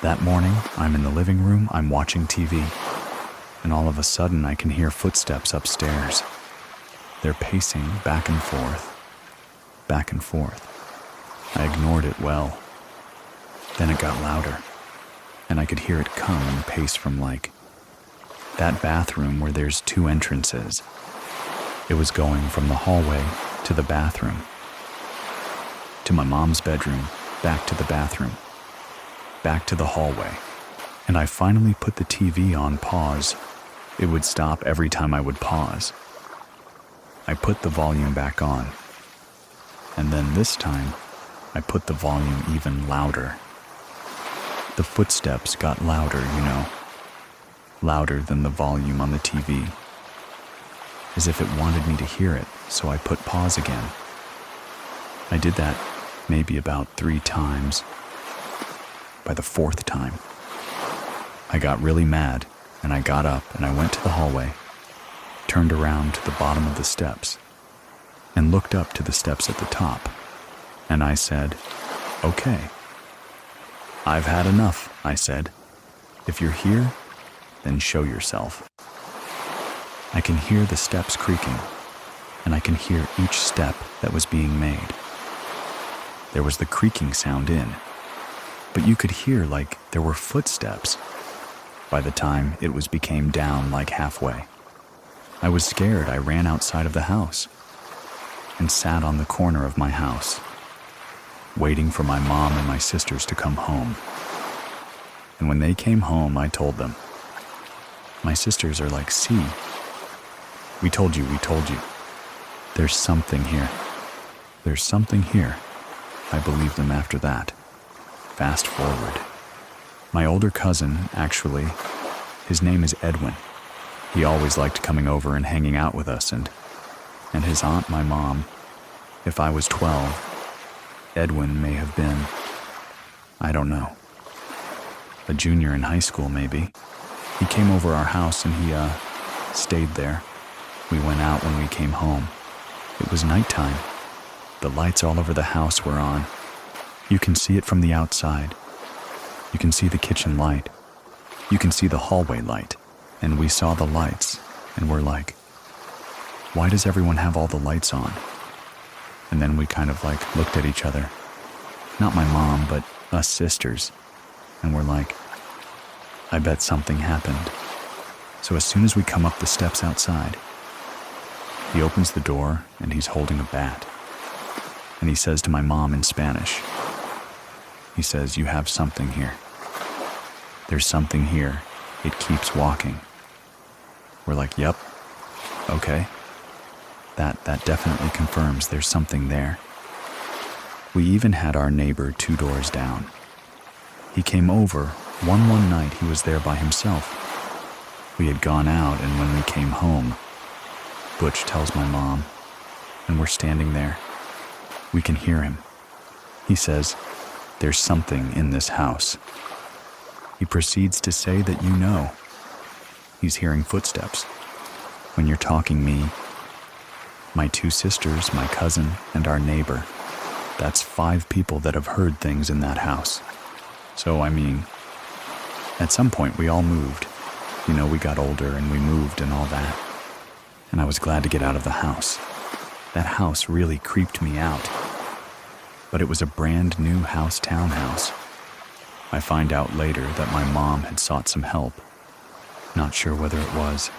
S1: That morning, I'm in the living room, I'm watching TV, and all of a sudden I can hear footsteps upstairs. They're pacing back and forth, back and forth. I ignored it well. Then it got louder, and I could hear it come and pace from that bathroom where there's two entrances. It was going from the hallway to the bathroom, to my mom's bedroom, back to the bathroom, back to the hallway, and I finally put the TV on pause. It would stop every time I would pause. I put the volume back on, and then this time, I put the volume even louder. The footsteps got louder, louder than the volume on the TV, as if it wanted me to hear it, so I put pause again. I did that maybe about 3 times. By the 4th time, I got really mad, and I got up and I went to the hallway, turned around to the bottom of the steps, and looked up to the steps at the top, and I said, "Okay. I've had enough," I said. "If you're here, then show yourself." I can hear the steps creaking, and I can hear each step that was being made. There was the creaking sound in, but you could hear like there were footsteps. By the time it became down like halfway, I was scared. I ran outside of the house and sat on the corner of my house, waiting for my mom and my sisters to come home. And when they came home, I told them. My sisters are like, "See, we told you. There's something here. There's something here." I believed them after that. Fast forward. My older cousin, actually, his name is Edwin. He always liked coming over and hanging out with us, and his aunt, my mom. If I was 12, Edwin may have been, I don't know, a junior in high school maybe. He came over our house and he stayed there. We went out when we came home. It was nighttime. The lights all over the house were on. You can see it from the outside. You can see the kitchen light. You can see the hallway light. And we saw the lights, and we're like, why does everyone have all the lights on? And then we kind of looked at each other. Not my mom, but us sisters. And we're like, I bet something happened. So as soon as we come up the steps outside, he opens the door and he's holding a bat. And he says to my mom in Spanish, he says, "You have something here. There's something here. It keeps walking." We're like, yep, okay. That definitely confirms there's something there. We even had our neighbor 2 doors down. He came over. One night he was there by himself. We had gone out, and when we came home, Butch tells my mom, and we're standing there. We can hear him. He says, "There's something in this house." He proceeds to say that he's hearing footsteps. When you're talking me, my 2 sisters, my cousin, and our neighbor, that's 5 people that have heard things in that house. So, at some point we all moved. We got older and we moved and all that. And I was glad to get out of the house. That house really creeped me out. But it was a brand new house townhouse. I find out later that my mom had sought some help. Not sure whether it was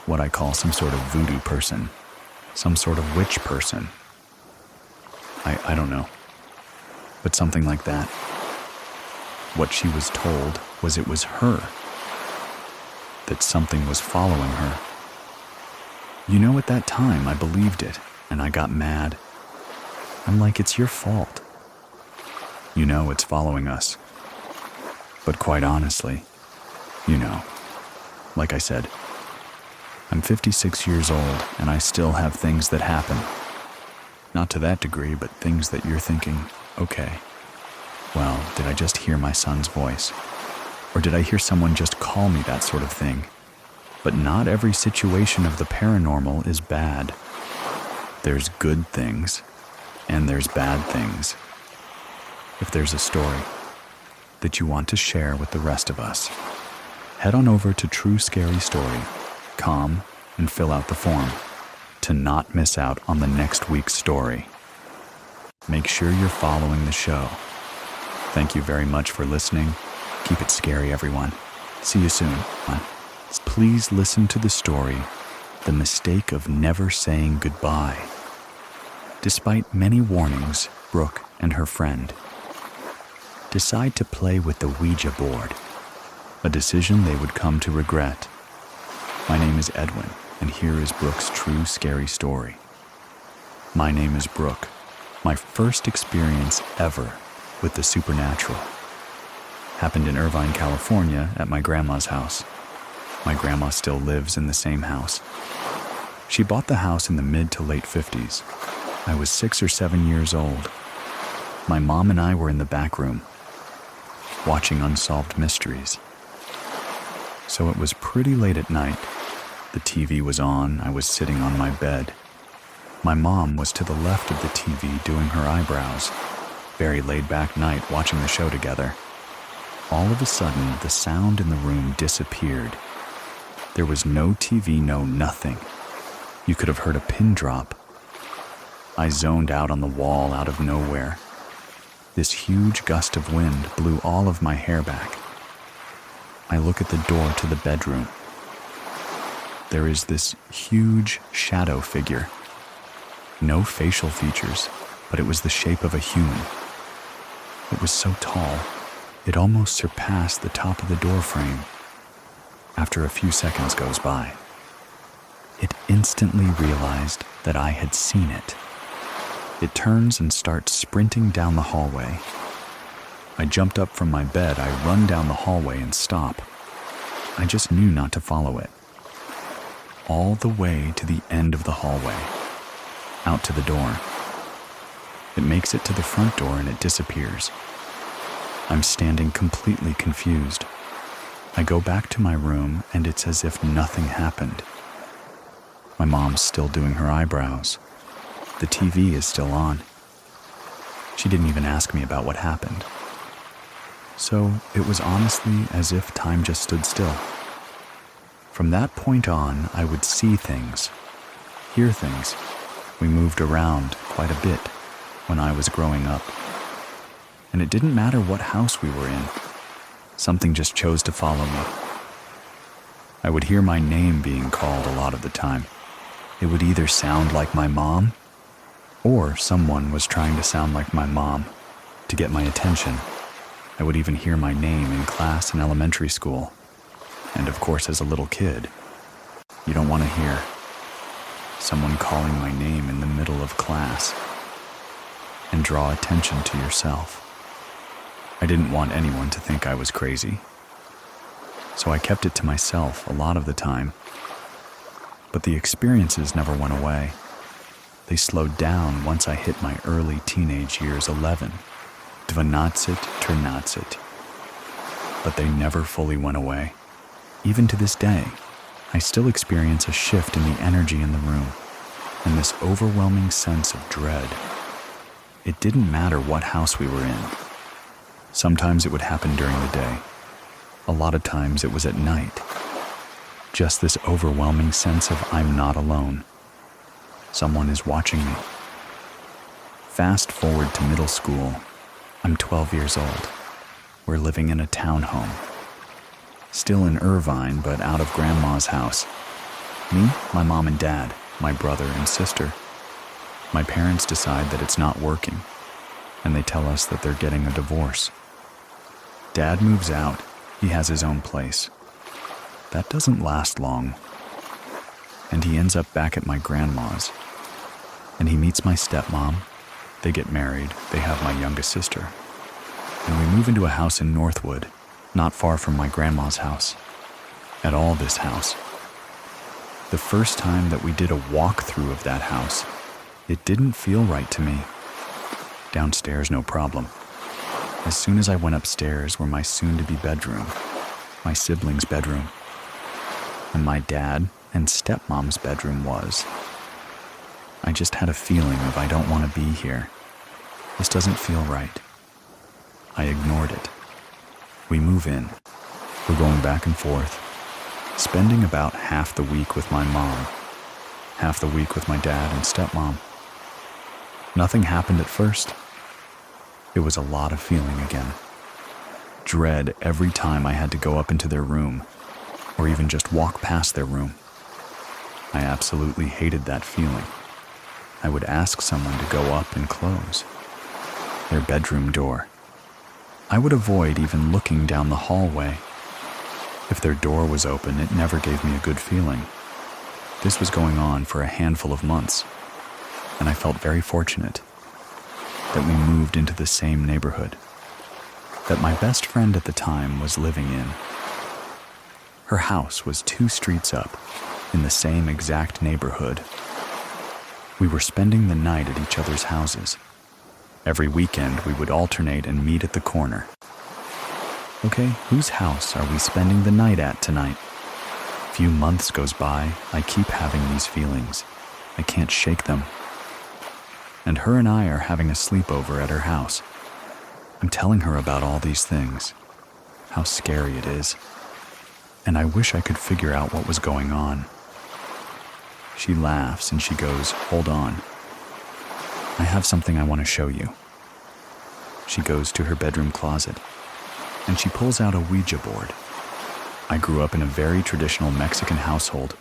S1: what I call some sort of voodoo person, some sort of witch person. I don't know, but something like that. What she was told was it was her, that something was following her. At that time I believed it, and I got mad. I'm like, it's your fault. It's following us. But quite honestly, like I said, I'm 56 years old and I still have things that happen. Not to that degree, but things that you're thinking, okay, well, did I just hear my son's voice? Or did I hear someone just call me that sort of thing? But not every situation of the paranormal is bad. There's good things, and there's bad things. If there's a story that you want to share with the rest of us, head on over to TrueScaryStory.com and fill out the form to not miss out on the next week's story. Make sure you're following the show. Thank you very much for listening. Keep it scary, everyone. See you soon. Please listen to the story, The Mistake of Never Saying Goodbye. Despite many warnings, Brooke and her friend decide to play with the Ouija board a decision they would come to regret. My name is Edwin, and here is Brooke's true scary story. My name is Brooke. My first experience ever with the supernatural happened in Irvine, California at my grandma's house. My grandma still lives in the same house. She bought the house in the mid to late 50s. I was 6 or 7 years old. My mom and I were in the back room, watching unsolved mysteries. So it was pretty late at night. The TV was on. I was sitting on my bed. My mom was to the left of the TV doing her eyebrows. Very laid-back night watching the show together. All of a sudden, the sound in the room disappeared. There was no TV, no nothing. You could have heard a pin drop. I zoned out on the wall out of nowhere. This huge gust of wind blew all of my hair back. I look at the door to the bedroom. There is this huge shadow figure. No facial features, but it was the shape of a human. It was so tall, it almost surpassed the top of the door frame. After a few seconds goes by, it instantly realized that I had seen it. It turns and starts sprinting down the hallway. I jumped up from my bed, I run down the hallway and stop. I just knew not to follow it. All the way to the end of the hallway, out to the door. It makes it to the front door and it disappears. I'm standing completely confused. I go back to my room and it's as if nothing happened. My mom's still doing her eyebrows. The TV is still on. She didn't even ask me about what happened. So it was honestly as if time just stood still. From that point on, I would see things, hear things. We moved around quite a bit when I was growing up. And it didn't matter what house we were in. Something just chose to follow me. I would hear my name being called a lot of the time. It would either sound like my mom, or someone was trying to sound like my mom to get my attention. I would even hear my name in class in elementary school. And of course, as a little kid, you don't want to hear someone calling my name in the middle of class and draw attention to yourself. I didn't want anyone to think I was crazy, so I kept it to myself a lot of the time. But the experiences never went away. They slowed down once I hit my early teenage years, 11. 12, 13. But they never fully went away. Even to this day, I still experience a shift in the energy in the room and this overwhelming sense of dread. It didn't matter what house we were in. Sometimes it would happen during the day. A lot of times it was at night. Just this overwhelming sense of I'm not alone. Someone is watching me. Fast forward to middle school. I'm 12 years old. We're living in a townhome. Still in Irvine, but out of Grandma's house. Me, my mom and dad, my brother and sister. My parents decide that it's not working, and they tell us that they're getting a divorce. Dad moves out. He has his own place. That doesn't last long. And he ends up back at my grandma's. And he meets my stepmom. They get married. They have my youngest sister. And we move into a house in Northwood, not far from my grandma's house. At all this house. The first time that we did a walkthrough of that house, it didn't feel right to me. Downstairs, no problem. As soon as I went upstairs were my soon-to-be bedroom, my siblings' bedroom, and my dad and stepmom's bedroom was. I just had a feeling of I don't want to be here. This doesn't feel right. I ignored it. We move in. We're going back and forth, spending about half the week with my mom, half the week with my dad and stepmom. Nothing happened at first. It was a lot of feeling again. Dread every time I had to go up into their room, or even just walk past their room. I absolutely hated that feeling. I would ask someone to go up and close their bedroom door. I would avoid even looking down the hallway. If their door was open, it never gave me a good feeling. This was going on for a handful of months, and I felt very fortunate that we moved into the same neighborhood that my best friend at the time was living in. Her house was 2 streets up in the same exact neighborhood. We were spending the night at each other's houses. Every weekend, we would alternate and meet at the corner. Okay, whose house are we spending the night at tonight? Few months goes by, I keep having these feelings. I can't shake them. And her and I are having a sleepover at her house. I'm telling her about all these things, how scary it is, and I wish I could figure out what was going on. She laughs and she goes, "Hold on. I have something I want to show you." She goes to her bedroom closet, and she pulls out a Ouija board. I grew up in a very traditional Mexican household.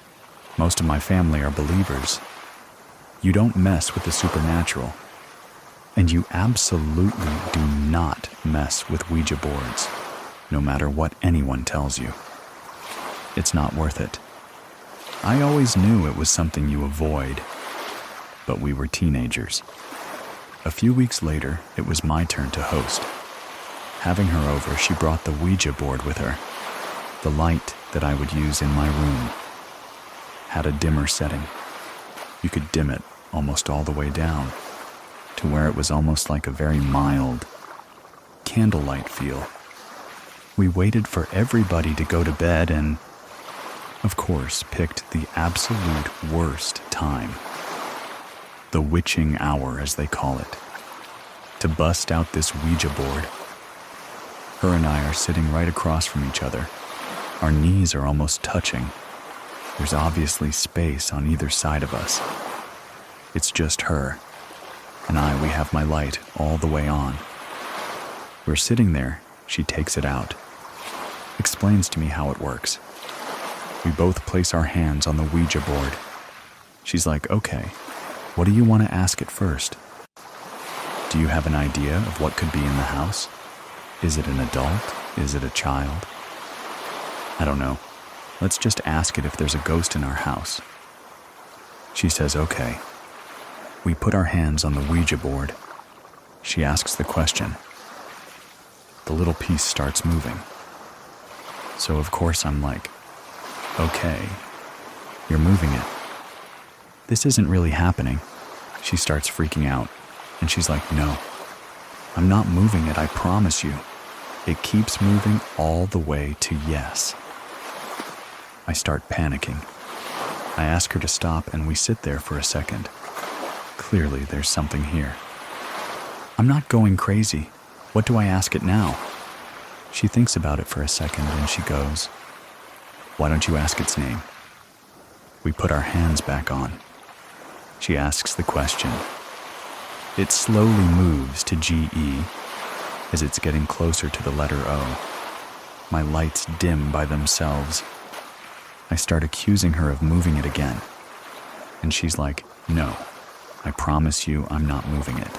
S1: Most of my family are believers. You don't mess with the supernatural, and you absolutely do not mess with Ouija boards, no matter what anyone tells you. It's not worth it. I always knew it was something you avoid, but we were teenagers. A few weeks later, it was my turn to host. Having her over, she brought the Ouija board with her. The light that I would use in my room had a dimmer setting. You could dim it almost all the way down to where it was almost like a very mild candlelight feel. We waited for everybody to go to bed and, of course, picked the absolute worst time, the witching hour as they call it, to bust out this Ouija board. Her and I are sitting right across from each other. Our knees are almost touching. There's obviously space on either side of us. It's just her, and we have my light all the way on. We're sitting there, she takes it out, explains to me how it works. We both place our hands on the Ouija board. She's like, "Okay, what do you want to ask it first? Do you have an idea of what could be in the house? Is it an adult? Is it a child? I don't know. Let's just ask it if there's a ghost in our house." She says, "Okay." We put our hands on the Ouija board. She asks the question. The little piece starts moving. So of course I'm like, "Okay, you're moving it. This isn't really happening." She starts freaking out, and she's like, "No, I'm not moving it, I promise you. It keeps moving all the way to yes." I start panicking. I ask her to stop, and we sit there for a second. Clearly, there's something here. I'm not going crazy. What do I ask it now? She thinks about it for a second, and she goes, "Why don't you ask its name?" We put our hands back on. She asks the question. It slowly moves to GE as it's getting closer to the letter O. My lights dim by themselves. I start accusing her of moving it again. And she's like, "No, I promise you I'm not moving it."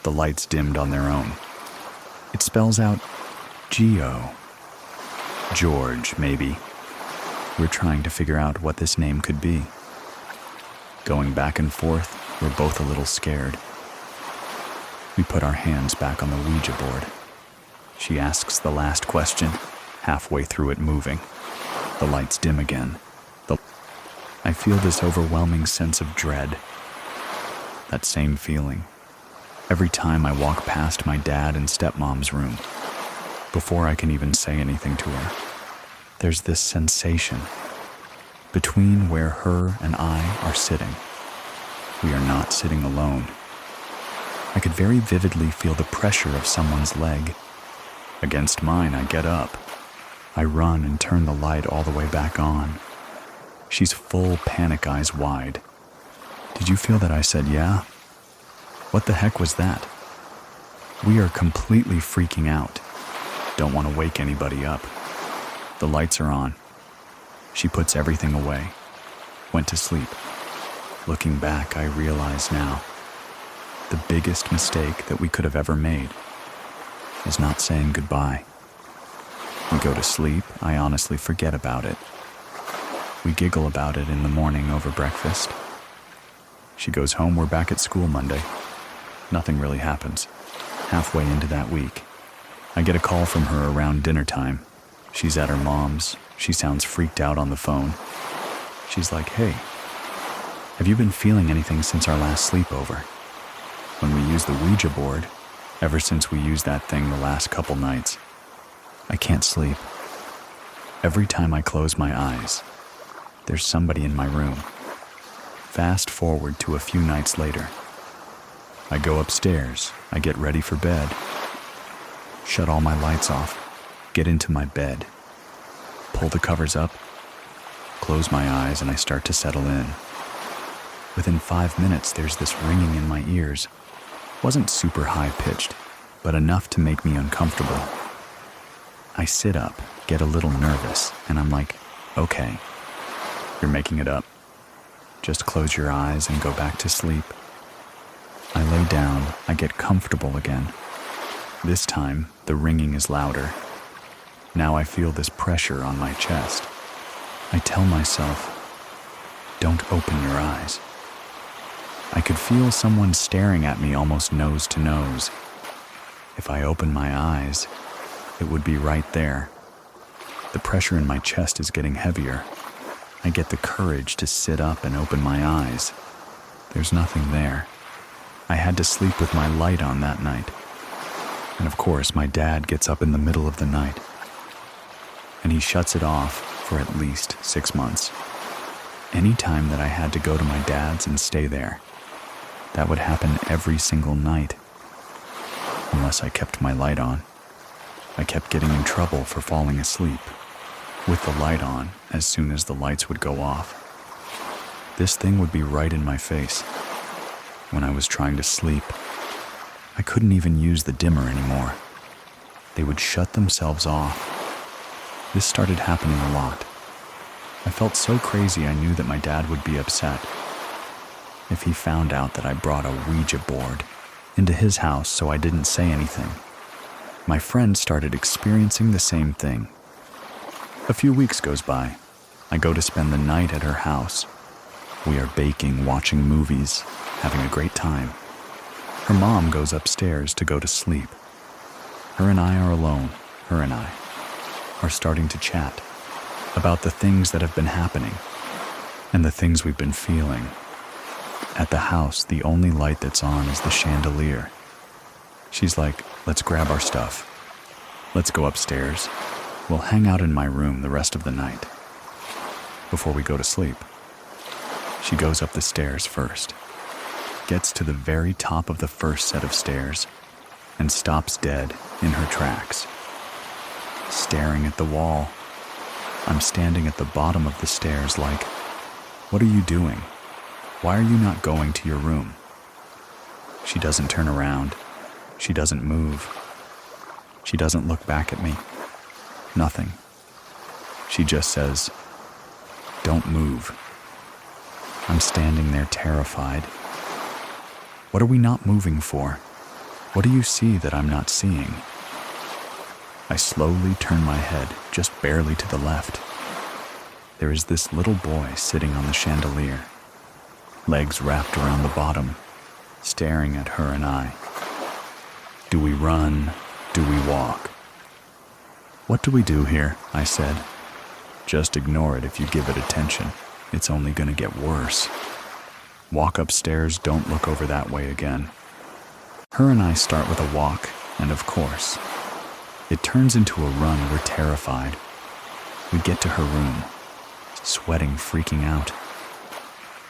S1: The lights dimmed on their own. It spells out Geo. George, maybe. We're trying to figure out what this name could be. Going back and forth, we're both a little scared. We put our hands back on the Ouija board. She asks the last question, halfway through it moving. The lights dim again. I feel this overwhelming sense of dread. That same feeling. Every time I walk past my dad and stepmom's room, before I can even say anything to her, there's this sensation between where her and I are sitting. We are not sitting alone. I could very vividly feel the pressure of someone's leg. Against mine, I get up. I run and turn the light all the way back on. She's full panic, eyes wide. "Did you feel that?" I said, "Yeah." "What the heck was that?" We are completely freaking out. Don't want to wake anybody up. The lights are on. She puts everything away. Went to sleep. Looking back, I realize now, the biggest mistake that we could have ever made is not saying goodbye. We go to sleep, I honestly forget about it. We giggle about it in the morning over breakfast. She goes home, we're back at school Monday. Nothing really happens. Halfway into that week, I get a call from her around dinner time. She's at her mom's. She sounds freaked out on the phone. She's like, "Hey, have you been feeling anything since our last sleepover? When we used the Ouija board, ever since we used that thing the last couple nights, I can't sleep. Every time I close my eyes, there's somebody in my room." Fast forward to a few nights later. I go upstairs, I get ready for bed, shut all my lights off, get into my bed, pull the covers up, close my eyes, and I start to settle in. Within 5 minutes, there's this ringing in my ears. Wasn't super high-pitched, but enough to make me uncomfortable. I sit up, get a little nervous, and I'm like, "Okay, you're making it up. Just close your eyes and go back to sleep." I lay down, I get comfortable again. This time, the ringing is louder. Now I feel this pressure on my chest. I tell myself, "Don't open your eyes." I could feel someone staring at me almost nose to nose. If I open my eyes, it would be right there. The pressure in my chest is getting heavier. I get the courage to sit up and open my eyes. There's nothing there. I had to sleep with my light on that night. And of course, my dad gets up in the middle of the night, and he shuts it off for at least 6 months. Any time that I had to go to my dad's and stay there, that would happen every single night, unless I kept my light on. I kept getting in trouble for falling asleep with the light on as soon as the lights would go off. This thing would be right in my face. When I was trying to sleep, I couldn't even use the dimmer anymore. They would shut themselves off. This started happening a lot. I felt so crazy I knew that my dad would be upset if he found out that I brought a Ouija board into his house, so I didn't say anything. My friend started experiencing the same thing. A few weeks goes by. I go to spend the night at her house. We are baking, watching movies, having a great time. Her mom goes upstairs to go to sleep. Her and I are alone. Her and I are starting to chat about the things that have been happening and the things we've been feeling. At the house, the only light that's on is the chandelier. She's like, "Let's grab our stuff. Let's go upstairs. We'll hang out in my room the rest of the night before we go to sleep." She goes up the stairs first, gets to the very top of the first set of stairs, and stops dead in her tracks, staring at the wall. I'm standing at the bottom of the stairs like, "What are you doing? Why are you not going to your room?" She doesn't turn around. She doesn't move. She doesn't look back at me. Nothing. She just says, "Don't move." I'm standing there terrified. What are we not moving for? What do you see that I'm not seeing? I slowly turn my head, just barely to the left. There is this little boy sitting on the chandelier, legs wrapped around the bottom, staring at her and I. Do we run? Do we walk? "What do we do here?" I said. "Just ignore it if you give it attention. It's only going to get worse. Walk upstairs, don't look over that way again." Her and I start with a walk, and of course, it turns into a run. We're terrified. We get to her room, sweating, freaking out.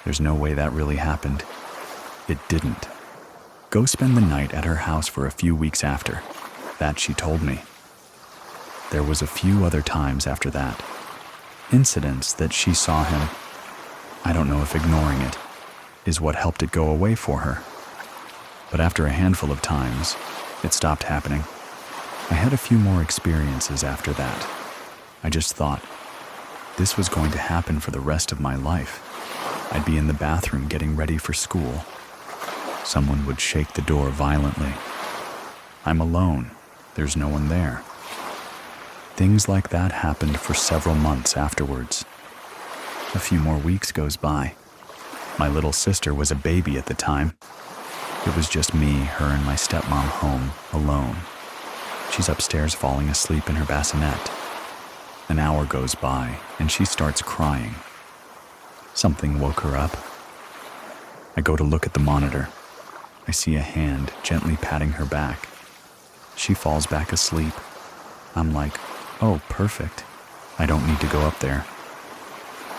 S1: There's no way that really happened. It didn't. Go spend the night at her house for a few weeks after. That she told me. There was a few other times after that. Incidents that she saw him. I don't know if ignoring it is what helped it go away for her. But after a handful of times, it stopped happening. I had a few more experiences after that. I just thought, this was going to happen for the rest of my life. I'd be in the bathroom getting ready for school. Someone would shake the door violently. I'm alone. There's no one there. Things like that happened for several months afterwards. A few more weeks goes by. My little sister was a baby at the time. It was just me, her, and my stepmom home, alone. She's upstairs falling asleep in her bassinet. An hour goes by, and she starts crying. Something woke her up. I go to look at the monitor. I see a hand gently patting her back. She falls back asleep. I'm like, oh, perfect. I don't need to go up there.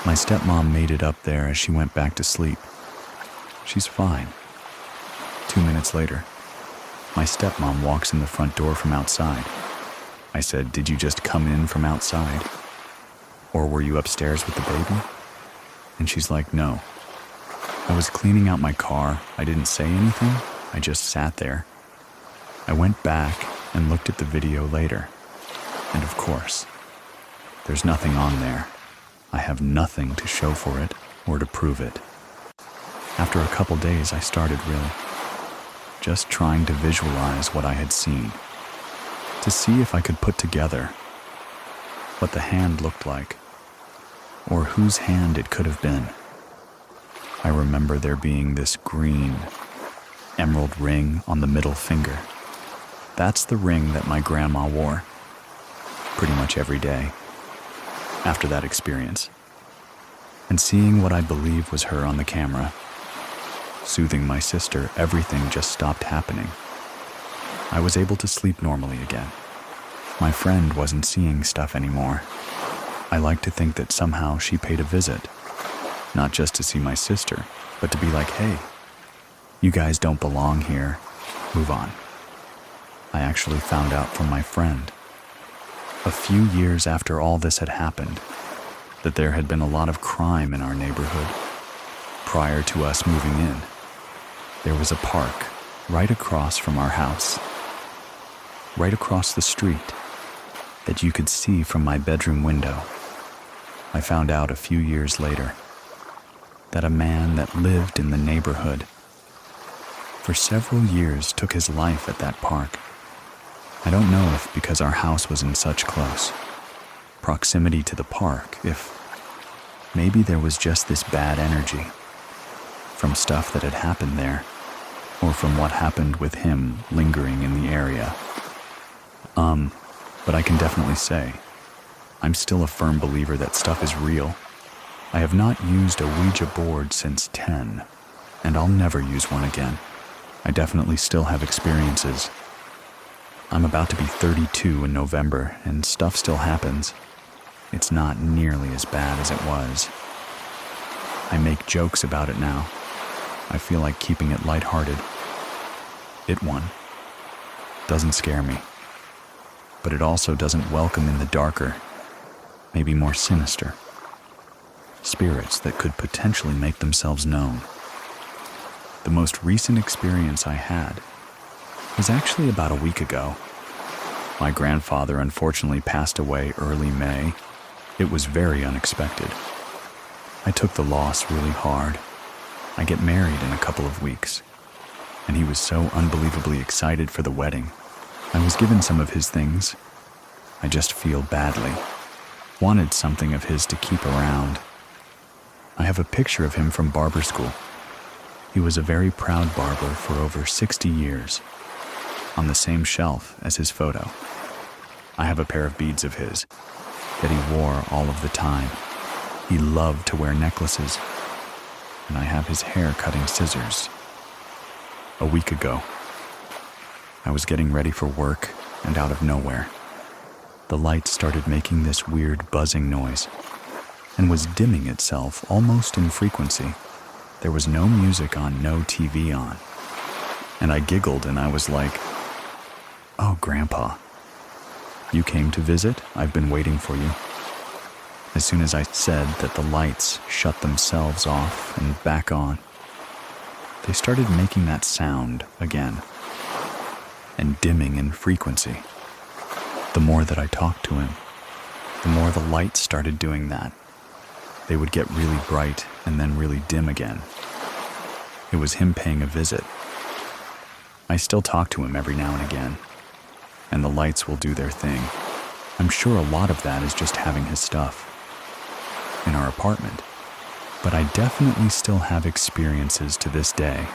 S1: My stepmom made it up there as she went back to sleep. She's fine. 2 minutes later, my stepmom walks in the front door from outside. I said, did you just come in from outside? Or were you upstairs with the baby? And she's like, no. I was cleaning out my car. I didn't say anything. I just sat there. I went back and looked at the video later. And of course, there's nothing on there. I have nothing to show for it or to prove it. After a couple days, I started really just trying to visualize what I had seen, to see if I could put together what the hand looked like, or whose hand it could have been. I remember there being this green emerald ring on the middle finger. That's the ring that my grandma wore pretty much every day after that experience. And seeing what I believe was her on the camera, soothing my sister, everything just stopped happening. I was able to sleep normally again. My friend wasn't seeing stuff anymore. I like to think that somehow she paid a visit, not just to see my sister, but to be like, hey, you guys don't belong here, move on. I actually found out from my friend, a few years after all this had happened, that there had been a lot of crime in our neighborhood. Prior to us moving in, there was a park right across from our house, right across the street, that you could see from my bedroom window. I found out a few years later that a man that lived in the neighborhood for several years took his life at that park. I don't know if because our house was in such close proximity to the park, if maybe there was just this bad energy from stuff that had happened there, or from what happened with him lingering in the area. But I can definitely say, I'm still a firm believer that stuff is real. I have not used a Ouija board since 10, and I'll never use one again. I definitely still have experiences. I'm about to be 32 in November, and stuff still happens. It's not nearly as bad as it was. I make jokes about it now. I feel like keeping it lighthearted. It doesn't scare me. But it also doesn't welcome in the darker, maybe more sinister spirits that could potentially make themselves known. The most recent experience I had was actually about a week ago. My grandfather unfortunately passed away early May. It was very unexpected. I took the loss really hard. I get married in a couple of weeks, and he was so unbelievably excited for the wedding. I was given some of his things. I just feel badly. Wanted something of his to keep around. I have a picture of him from barber school. He was a very proud barber for over 60 years, on the same shelf as his photo. I have a pair of beads of his that he wore all of the time. He loved to wear necklaces, and I have his hair cutting scissors. A week ago, I was getting ready for work, and out of nowhere, the light started making this weird buzzing noise and was dimming itself almost in frequency. There was no music on, no TV on. And I giggled and I was like, "Oh, Grandpa, you came to visit? I've been waiting for you." As soon as I said that, the lights shut themselves off and back on. They started making that sound again and dimming in frequency. The more that I talked to him, the more the lights started doing that. They would get really bright and then really dim again. It was him paying a visit. I still talk to him every now and again, and the lights will do their thing. I'm sure a lot of that is just having his stuff in our apartment, but I definitely still have experiences to this day.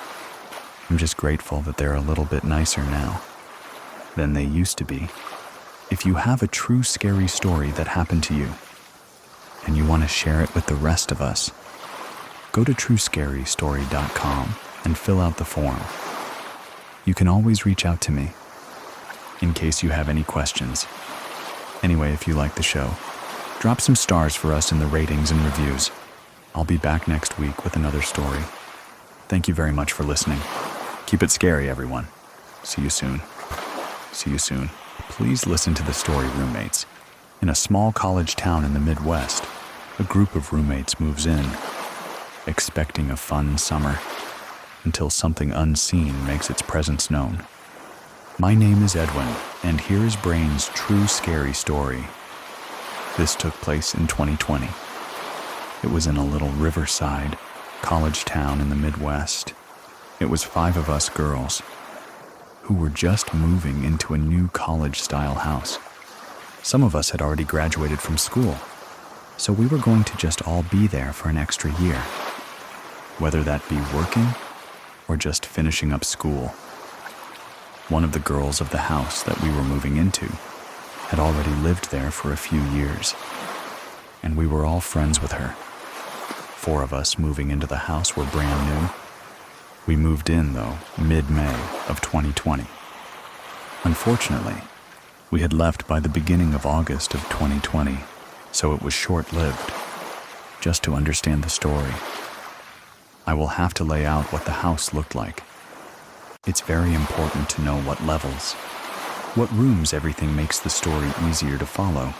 S1: I'm just grateful that they're a little bit nicer now than they used to be. If you have a true scary story that happened to you and you want to share it with the rest of us, go to truescarystory.com and fill out the form. You can always reach out to me in case you have any questions. Anyway, if you like the show, drop some stars for us in the ratings and reviews. I'll be back next week with another story. Thank you very much for listening. Keep it scary, everyone. See you soon. See you soon. Please listen to the story Roommates. In a small college town in the Midwest, a group of roommates moves in, expecting a fun summer, until something unseen makes its presence known. My name is Edwin, and here is Brain's true scary story. This took place in 2020. It was in a little riverside college town in the Midwest. It was 5 of us girls who were just moving into a new college-style house. Some of us had already graduated from school, so we were going to just all be there for an extra year, whether that be working or just finishing up school. One of the girls of the house that we were moving into had already lived there for a few years, and we were all friends with her. 4 of us moving into the house were brand new. We moved in, though, mid-May of 2020. Unfortunately, we had left by the beginning of August of 2020, so it was short-lived. Just to understand the story, I will have to lay out what the house looked like. It's very important to know what levels, what rooms. Everything makes the story easier to follow.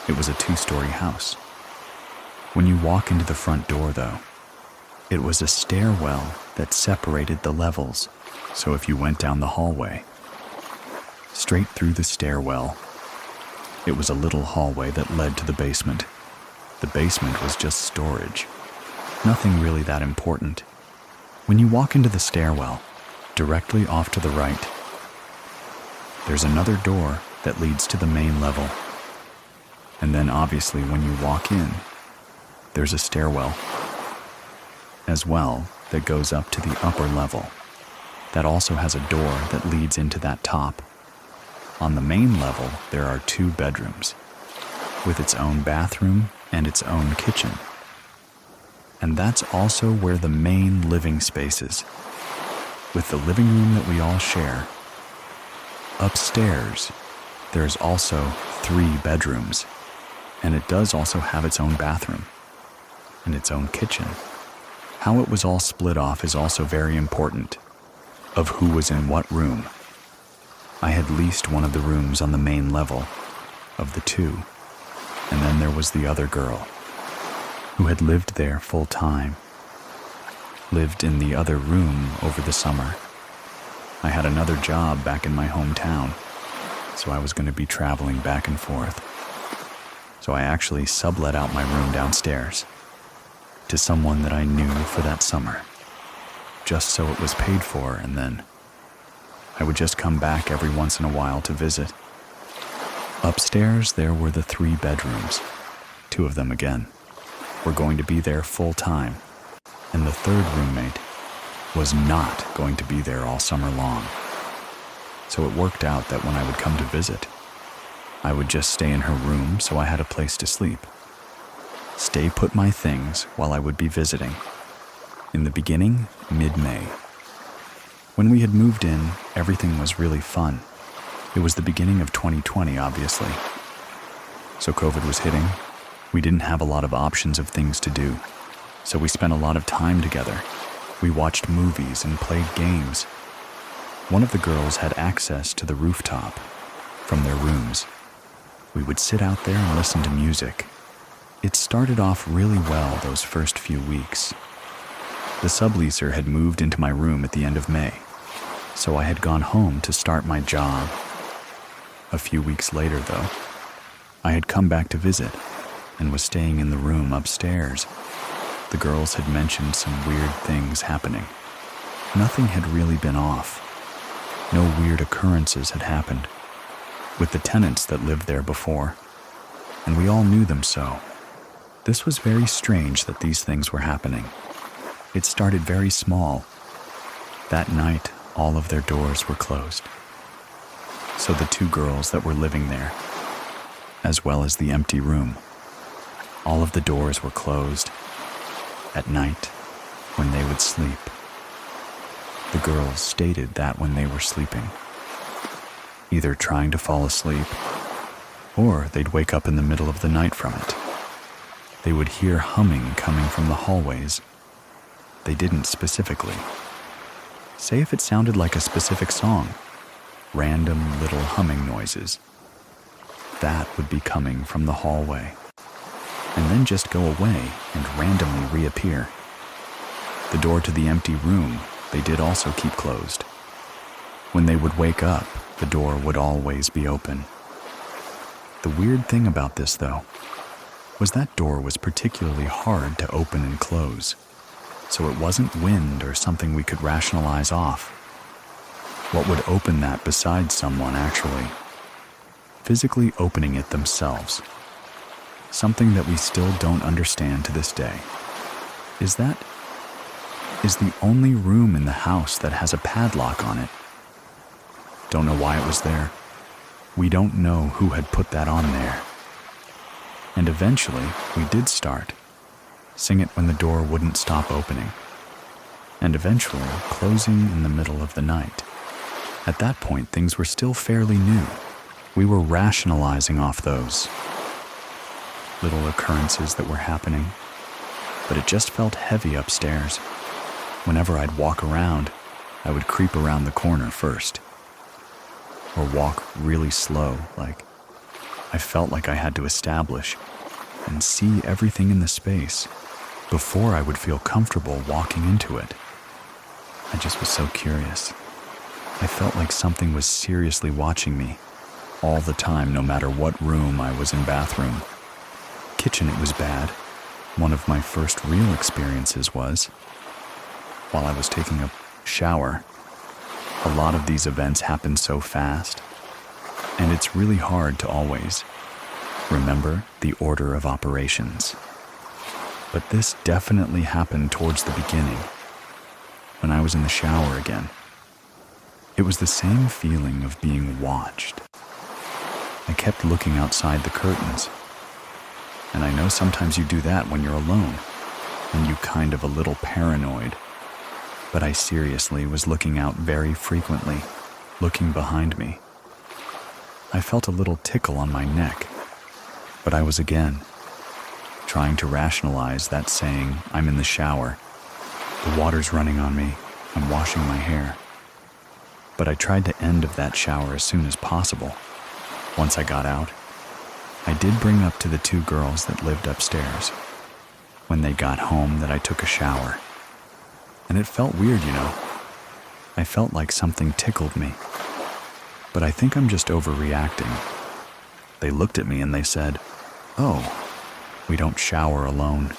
S1: It was a 2-story house. When you walk into the front door, though, it was a stairwell that separated the levels, so if you went down the hallway, straight through the stairwell, it was a little hallway that led to the basement. The basement was just storage. Nothing really that important. When you walk into the stairwell, directly off to the right, there's another door that leads to the main level. And then obviously when you walk in, there's a stairwell as well that goes up to the upper level. That also has a door that leads into that top. On the main level, there are 2 bedrooms with its own bathroom and its own kitchen. And that's also where the main living space is, with the living room that we all share. Upstairs, there's also 3 bedrooms, and it does also have its own bathroom and its own kitchen. How it was all split off is also very important, of who was in what room. I had leased one of the rooms on the main level of the 2, and then there was the other girl who had lived there full time, lived in the other room over the summer. I had another job back in my hometown, so I was going to be traveling back and forth. So I actually sublet out my room downstairs to someone that I knew for that summer, just so it was paid for, and then I would just come back every once in a while to visit. Upstairs, there were the 3 bedrooms. 2 of them, again, were going to be there full time, and the 3rd roommate was not going to be there all summer long. So it worked out that when I would come to visit, I would just stay in her room so I had a place to sleep. Stay put my things while I would be visiting. In the beginning, mid-May. When we had moved in, everything was really fun. It was the beginning of 2020, obviously. So COVID was hitting. We didn't have a lot of options of things to do, so we spent a lot of time together. We watched movies and played games. One of the girls had access to the rooftop from their rooms. We would sit out there and listen to music. It started off really well those first few weeks. The subleaser had moved into my room at the end of May, so I had gone home to start my job. A few weeks later, though, I had come back to visit and was staying in the room upstairs. The girls had mentioned some weird things happening. Nothing had really been off. No weird occurrences had happened. with the tenants that lived there before, and we all knew them so. This was very strange that these things were happening. It started very small. That night, all of their doors were closed. So the two girls that were living there, as well as the empty room, all of the doors were closed at night when they would sleep. The girls stated that when they were sleeping, either trying to fall asleep, or they'd wake up in the middle of the night from it. They would hear humming coming from the hallways. They didn't specifically say if it sounded like a specific song, random little humming noises. That would be coming from the hallway, and then just go away and randomly reappear. The door to the empty room they did also keep closed. When they would wake up, the door would always be open. The weird thing about this, though, was that door was particularly hard to open and close, so it wasn't wind or something we could rationalize off. What would open that besides someone actually physically opening it themselves? Something that we still don't understand to this day is the only room in the house that has a padlock on it. Don't know why it was there. We don't know who had put that on there. And eventually, we did start. Sing it when the door wouldn't stop opening. And eventually, closing in the middle of the night. At that point, things were still fairly new. We were rationalizing off those little occurrences that were happening. But it just felt heavy upstairs. Whenever I'd walk around, I would creep around the corner first. Or walk really slow, like I felt like I had to establish and see everything in the space before I would feel comfortable walking into it. I just was so curious. I felt like something was seriously watching me all the time, no matter what room I was in. Bathroom, kitchen, it was bad. One of my first real experiences was while I was taking a shower. A lot of these events happen so fast, and it's really hard to always remember the order of operations. But this definitely happened towards the beginning, when I was in the shower again. It was the same feeling of being watched. I kept looking outside the curtains, and I know sometimes you do that when you're alone, and you kind of a little paranoid. But I seriously was looking out very frequently, looking behind me. I felt a little tickle on my neck, but I was again trying to rationalize that, saying, I'm in the shower, the water's running on me, I'm washing my hair. But I tried to end of that shower as soon as possible. Once I got out, I did bring up to the two girls that lived upstairs when they got home that I took a shower. And it felt weird, you know. I felt like something tickled me. But I think I'm just overreacting. They looked at me and they said, "Oh, we don't shower alone.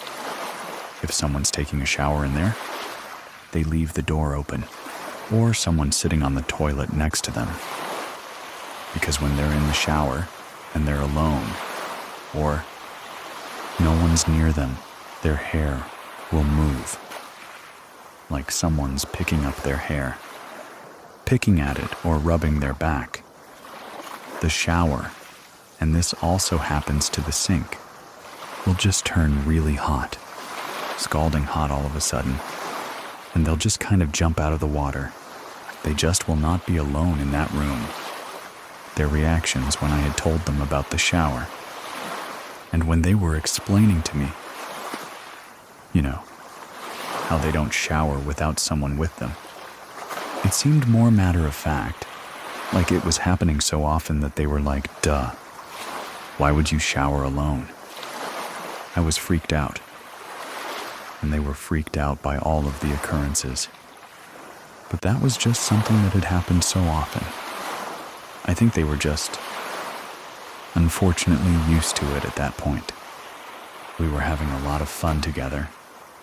S1: If someone's taking a shower in there, they leave the door open, or someone's sitting on the toilet next to them. Because when they're in the shower and they're alone, or no one's near them, their hair will move. Like someone's picking up their hair, picking at it or rubbing their back. The shower, and this also happens to the sink, will just turn really hot, scalding hot all of a sudden, and they'll just kind of jump out of the water. They just will not be alone in that room." Their reactions when I had told them about the shower, and when they were explaining to me, you know, how they don't shower without someone with them. It seemed more matter of fact, like it was happening so often that they were like, duh, why would you shower alone? I was freaked out, and they were freaked out by all of the occurrences. But that was just something that had happened so often. I think they were just, unfortunately, used to it at that point. We were having a lot of fun together,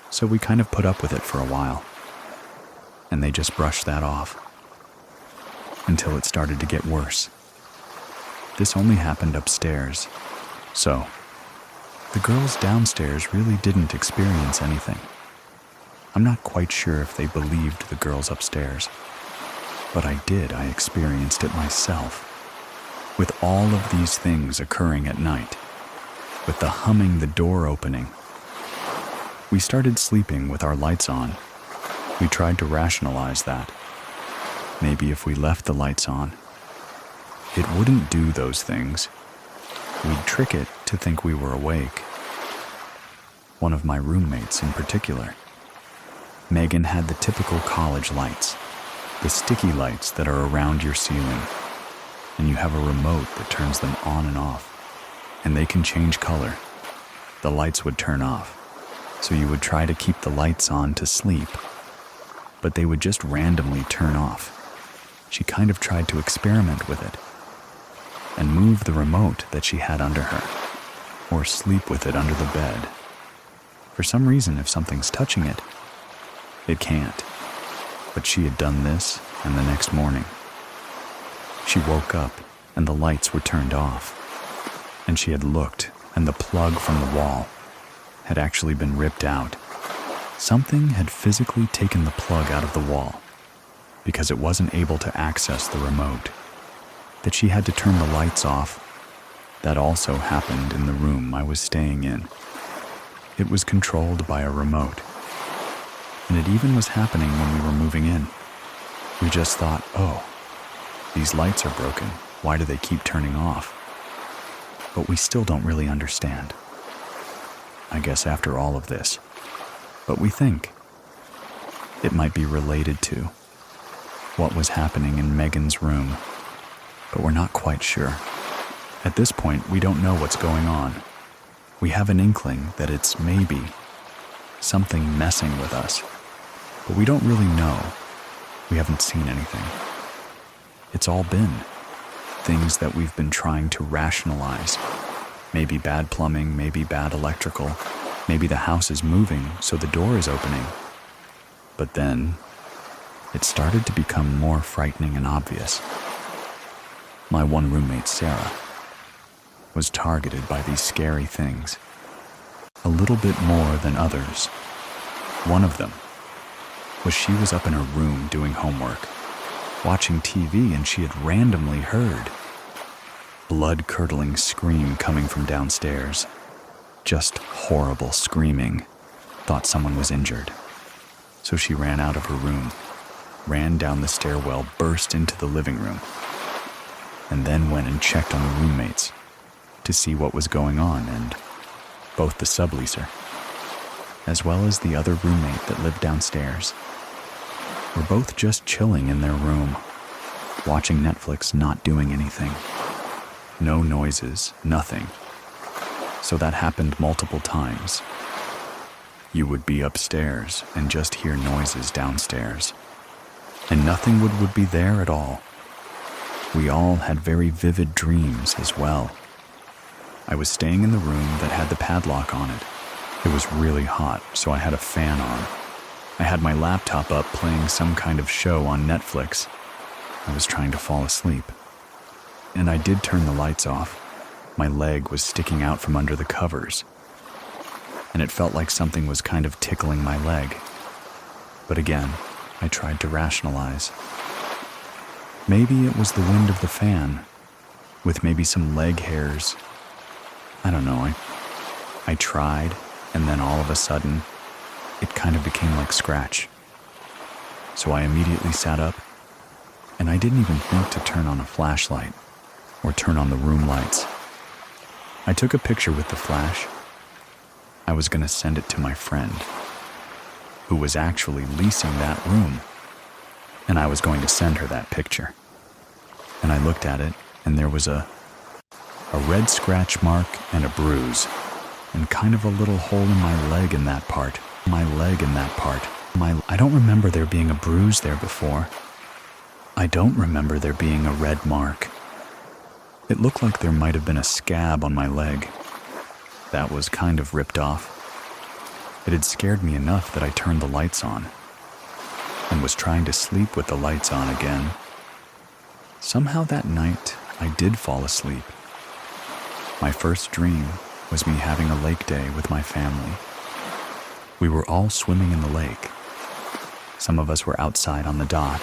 S1: so we kind of put up with it for a while. And they just brushed that off until it started to get worse. this only happened upstairs. So, the girls downstairs really didn't experience anything. I'm not quite sure if they believed the girls upstairs, but I experienced it myself. With all of these things occurring at night, with the humming, the door opening. We started sleeping with our lights on. We tried to rationalize that. Maybe if we left the lights on, it wouldn't do those things. We'd trick it to think we were awake. One of my roommates in particular, Megan, had the typical college lights, the sticky lights that are around your ceiling, and you have a remote that turns them on and off, and they can change color. The lights would turn off, so you would try to keep the lights on to sleep, but they would just randomly turn off. She kind of tried to experiment with it and move the remote that she had under her, or sleep with it under the bed. For some reason, if something's touching it, it can't. But she had done this, and the next morning, she woke up and the lights were turned off, and she had looked and the plug from the wall had actually been ripped out. Something had physically taken the plug out of the wall because it wasn't able to access the remote, that she had to turn the lights off. That also happened in the room I was staying in. It was controlled by a remote, and it even was happening when we were moving in. We just thought, oh, these lights are broken. Why do they keep turning off? But we still don't really understand. I guess after all of this. But we think it might be related to what was happening in Megan's room, but we're not quite sure. At this point, we don't know what's going on. We have an inkling that it's maybe something messing with us, but we don't really know. We haven't seen anything. It's all been things that we've been trying to rationalize. Maybe bad plumbing, maybe bad electrical, maybe the house is moving, so the door is opening. But then, it started to become more frightening and obvious. My one roommate, Sarah, was targeted by these scary things, a little bit more than others. One of them was she was up in her room doing homework, watching TV, and she had randomly heard blood-curdling scream coming from downstairs. Just horrible screaming. Thought someone was injured. So she ran out of her room, ran down the stairwell, burst into the living room, and then went and checked on the roommates to see what was going on, and both the subleaser, as well as the other roommate that lived downstairs, were both just chilling in their room, watching Netflix, not doing anything. No noises, nothing. So that happened multiple times. You would be upstairs and just hear noises downstairs, and nothing would be there at all. We all had very vivid dreams as well. I was staying in the room that had the padlock on it. It was really hot, so I had a fan on. I had my laptop up playing some kind of show on Netflix. I was trying to fall asleep. And I did turn the lights off. My leg was sticking out from under the covers, and it felt like something was kind of tickling my leg. But again, I tried to rationalize. Maybe it was the wind of the fan, with maybe some leg hairs. I don't know. I tried, and then all of a sudden, it kind of became like scratch. So I immediately sat up, and I didn't even think to turn on a flashlight or turn on the room lights. I took a picture with the flash. I was going to send it to my friend, who was actually leasing that room, and I was going to send her that picture. And I looked at it, and there was a red scratch mark and a bruise, and kind of a little hole in my leg in that part. I don't remember there being a bruise there before. I don't remember there being a red mark. It looked like there might have been a scab on my leg. That was kind of ripped off. It had scared me enough that I turned the lights on and was trying to sleep with the lights on again. Somehow that night, I did fall asleep. My first dream was me having a lake day with my family. We were all swimming in the lake. Some of us were outside on the dock,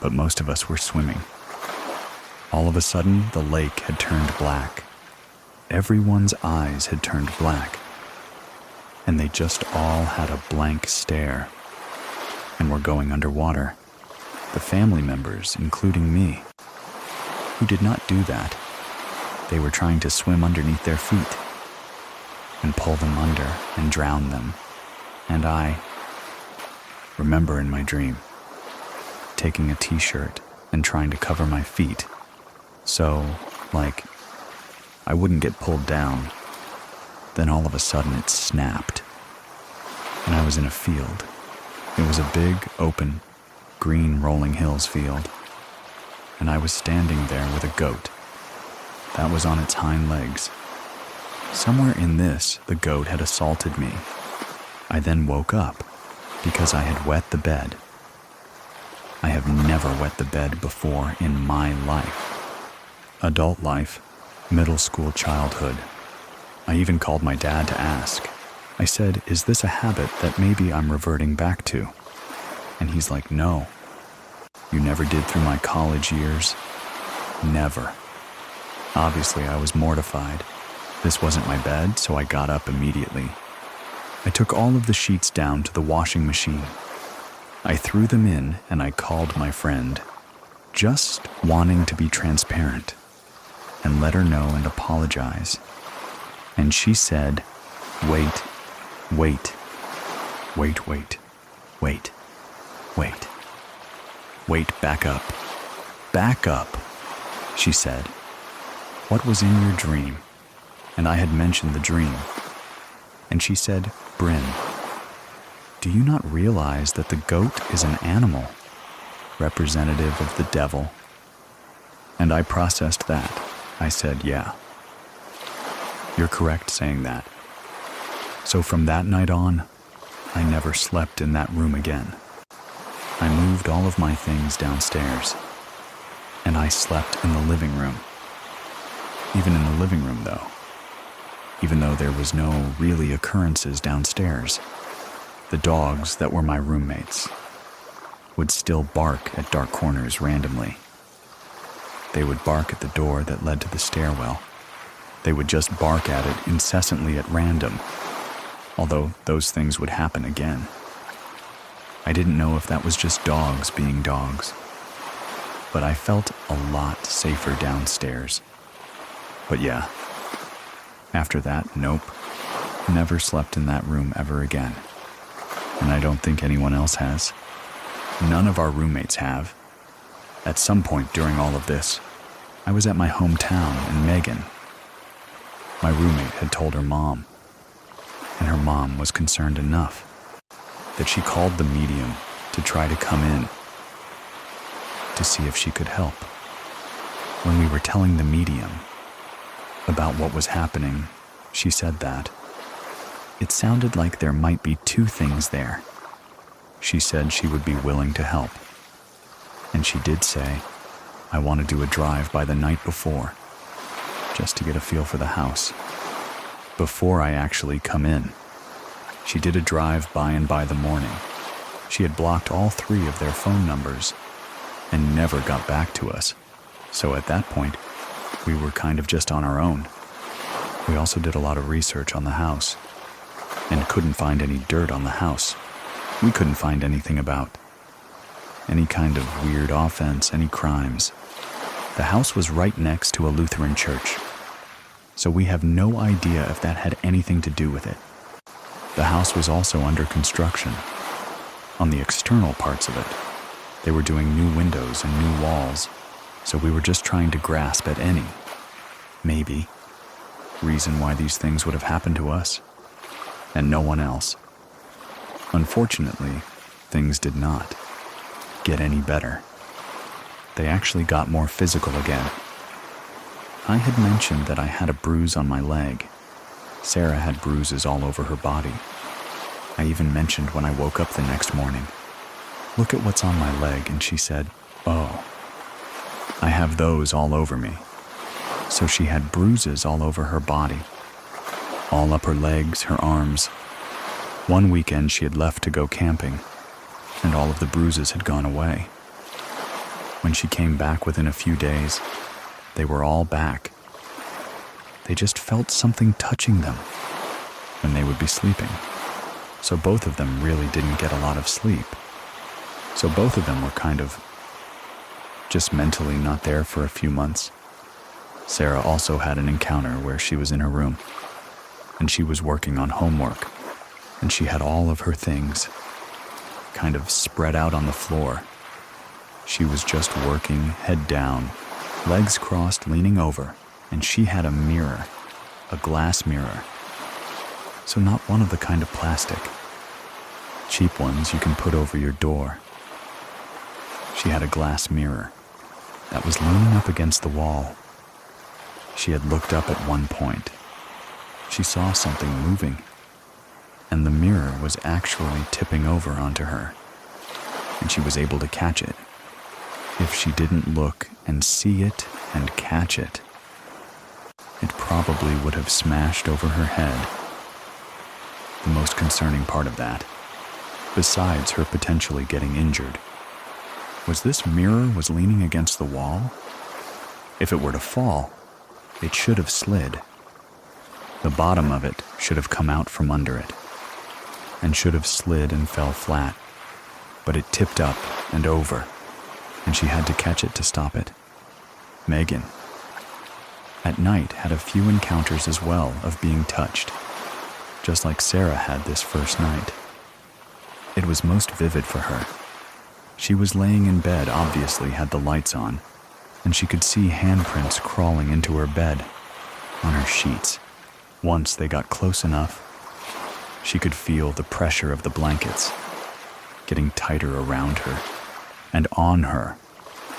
S1: but most of us were swimming. All of a sudden, the lake had turned black. Everyone's eyes had turned black, and they just all had a blank stare and were going underwater. The family members, including me, who did not do that. They were trying to swim underneath their feet and pull them under and drown them. And I remember in my dream taking a t-shirt and trying to cover my feet so, I wouldn't get pulled down. Then all of a sudden it snapped, and I was in a field. It was a big, open, green rolling hills field, and I was standing there with a goat that was on its hind legs. Somewhere in this, the goat had assaulted me. I then woke up because I had wet the bed. I have never wet the bed before in my life. Adult life, middle school childhood. I even called my dad to ask. I said, "Is this a habit that maybe I'm reverting back to?" And he's like, "No. You never did through my college years. Never." Obviously, I was mortified. This wasn't my bed, so I got up immediately. I took all of the sheets down to the washing machine. I threw them in and I called my friend, just wanting to be transparent and let her know and apologize. And she said, wait, wait, wait, wait, wait, wait, wait, back up, she said. What was in your dream? And I had mentioned the dream. And she said, Bryn, do you not realize that the goat is an animal, representative of the devil? And I processed that. I said, yeah. You're correct saying that. So from that night on, I never slept in that room again. I moved all of my things downstairs, and I slept in the living room. Even in the living room, though. Even though there was no really occurrences downstairs, the dogs that were my roommates would still bark at dark corners randomly. They would bark at the door that led to the stairwell. They would just bark at it incessantly at random, although those things would happen again. I didn't know if that was just dogs being dogs, but I felt a lot safer downstairs. But yeah, after that, nope, never slept in that room ever again. And I don't think anyone else has. None of our roommates have. At some point during all of this, I was at my hometown in Megan. My roommate had told her mom, and her mom was concerned enough that she called the medium to try to come in to see if she could help. When we were telling the medium about what was happening, she said that it sounded like there might be two things there. She said she would be willing to help. And she did say, I want to do a drive by the night before, just to get a feel for the house. Before I actually come in, she did a drive by and by the morning. She had blocked all 3 of their phone numbers and never got back to us. So at that point, we were kind of just on our own. We also did a lot of research on the house and couldn't find any dirt on the house. We couldn't find anything about any kind of weird offense, any crimes. The house was right next to a Lutheran church, so we have no idea if that had anything to do with it. The house was also under construction. On the external parts of it, they were doing new windows and new walls, so we were just trying to grasp at any, maybe, reason why these things would have happened to us, and no one else. Unfortunately, things did not get any better. They actually got more physical again. I had mentioned that I had a bruise on my leg. Sarah had bruises all over her body. I even mentioned when I woke up the next morning, look at what's on my leg, and she said, oh. I have those all over me. So she had bruises all over her body, all up her legs, her arms. One weekend she had left to go camping, and all of the bruises had gone away. When she came back within a few days, they were all back. They just felt something touching them when they would be sleeping. So both of them really didn't get a lot of sleep. So both of them were kind of just mentally not there for a few months. Sarah also had an encounter where she was in her room, and she was working on homework, and she had all of her things kind of spread out on the floor. She was just working, head down, legs crossed, leaning over, and she had a mirror, a glass mirror. So not one of the kind of plastic, cheap ones you can put over your door. She had a glass mirror that was leaning up against the wall. She had looked up at one point. She saw something moving, and the mirror was actually tipping over onto her, and she was able to catch it. If she didn't look and see it and catch it, it probably would have smashed over her head. The most concerning part of that, besides her potentially getting injured, was this mirror was leaning against the wall. If it were to fall, it should have slid. The bottom of it should have come out from under it, and should have slid and fell flat, but it tipped up and over, and she had to catch it to stop it. Megan, at night, had a few encounters as well of being touched, just like Sarah had this first night. It was most vivid for her. She was laying in bed, obviously had the lights on, and she could see handprints crawling into her bed, on her sheets. Once they got close enough, she could feel the pressure of the blankets getting tighter around her and on her.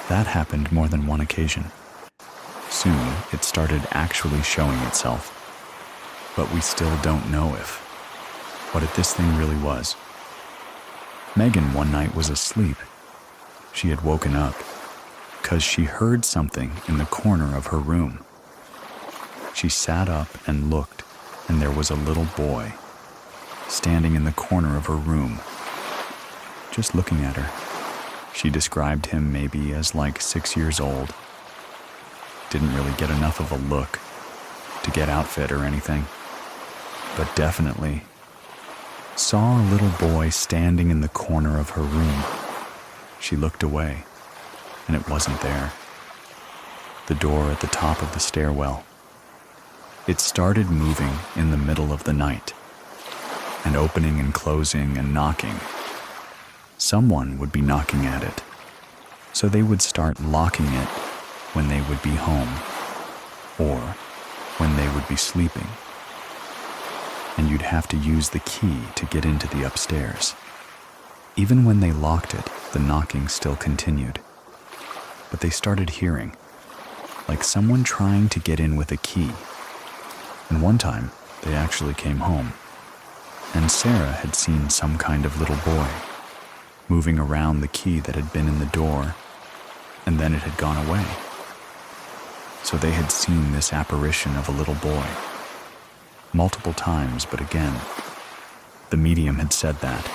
S1: That happened more than one occasion. Soon, it started actually showing itself, but we still don't know what this thing really was. Megan one night was asleep. She had woken up because she heard something in the corner of her room. She sat up and looked, and there was a little boy standing in the corner of her room, just looking at her. She described him maybe as like 6 years old. Didn't really get enough of a look to get outfit or anything, but definitely saw a little boy standing in the corner of her room. She looked away, and it wasn't there. The door at the top of the stairwell. It started moving in the middle of the night, and opening and closing and knocking. Someone would be knocking at it, so they would start locking it when they would be home, or when they would be sleeping. And you'd have to use the key to get into the upstairs. Even when they locked it, the knocking still continued. But they started hearing, like someone trying to get in with a key. And one time, they actually came home, and Sarah had seen some kind of little boy moving around the key that had been in the door, and then it had gone away. So they had seen this apparition of a little boy multiple times, but again, the medium had said that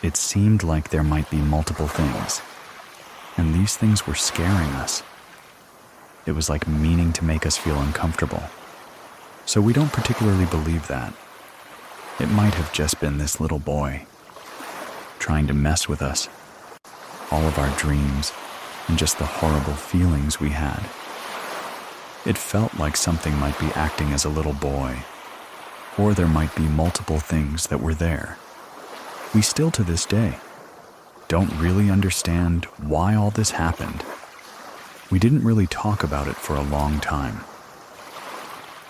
S1: it seemed like there might be multiple things, and these things were scaring us. It was like meaning to make us feel uncomfortable. So we don't particularly believe that. It might have just been this little boy trying to mess with us, all of our dreams, and just the horrible feelings we had. It felt like something might be acting as a little boy, or there might be multiple things that were there. We still to this day don't really understand why all this happened. We didn't really talk about it for a long time.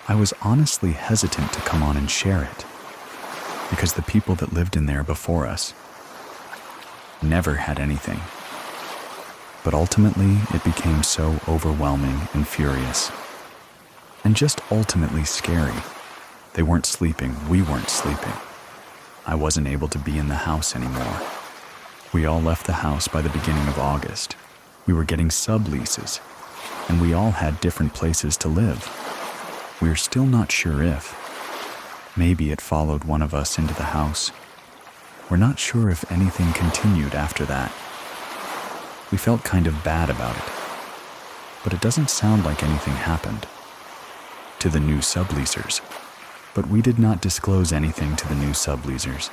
S1: I was honestly hesitant to come on and share it, because the people that lived in there before us never had anything. But ultimately, it became so overwhelming and furious, and just ultimately scary. They weren't sleeping, we weren't sleeping. I wasn't able to be in the house anymore. We all left the house by the beginning of August, We were getting subleases, and we all had different places to live. We're still not sure if. Maybe it followed one of us into the house. We're not sure if anything continued after that. We felt kind of bad about it, but it doesn't sound like anything happened to the new subleasers. But we did not disclose anything to the new subleasers.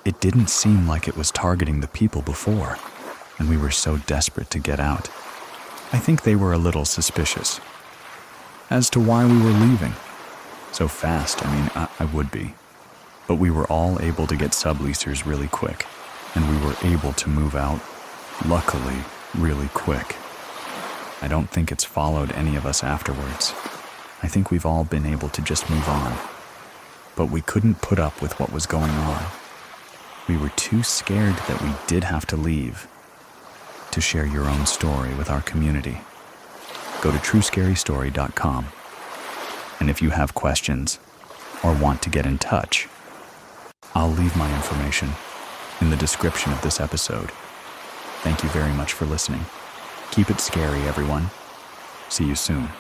S1: It didn't seem like it was targeting the people before, and we were so desperate to get out. I think they were a little suspicious as to why we were leaving so fast. I would be. But we were all able to get subleasers really quick, and we were able to move out, luckily, really quick. I don't think it's followed any of us afterwards. I think we've all been able to just move on. But we couldn't put up with what was going on. We were too scared that we did have to leave. To share your own story with our community, go to truescarystory.com. And if you have questions or want to get in touch, I'll leave my information in the description of this episode. Thank you very much for listening. Keep it scary, everyone. See you soon.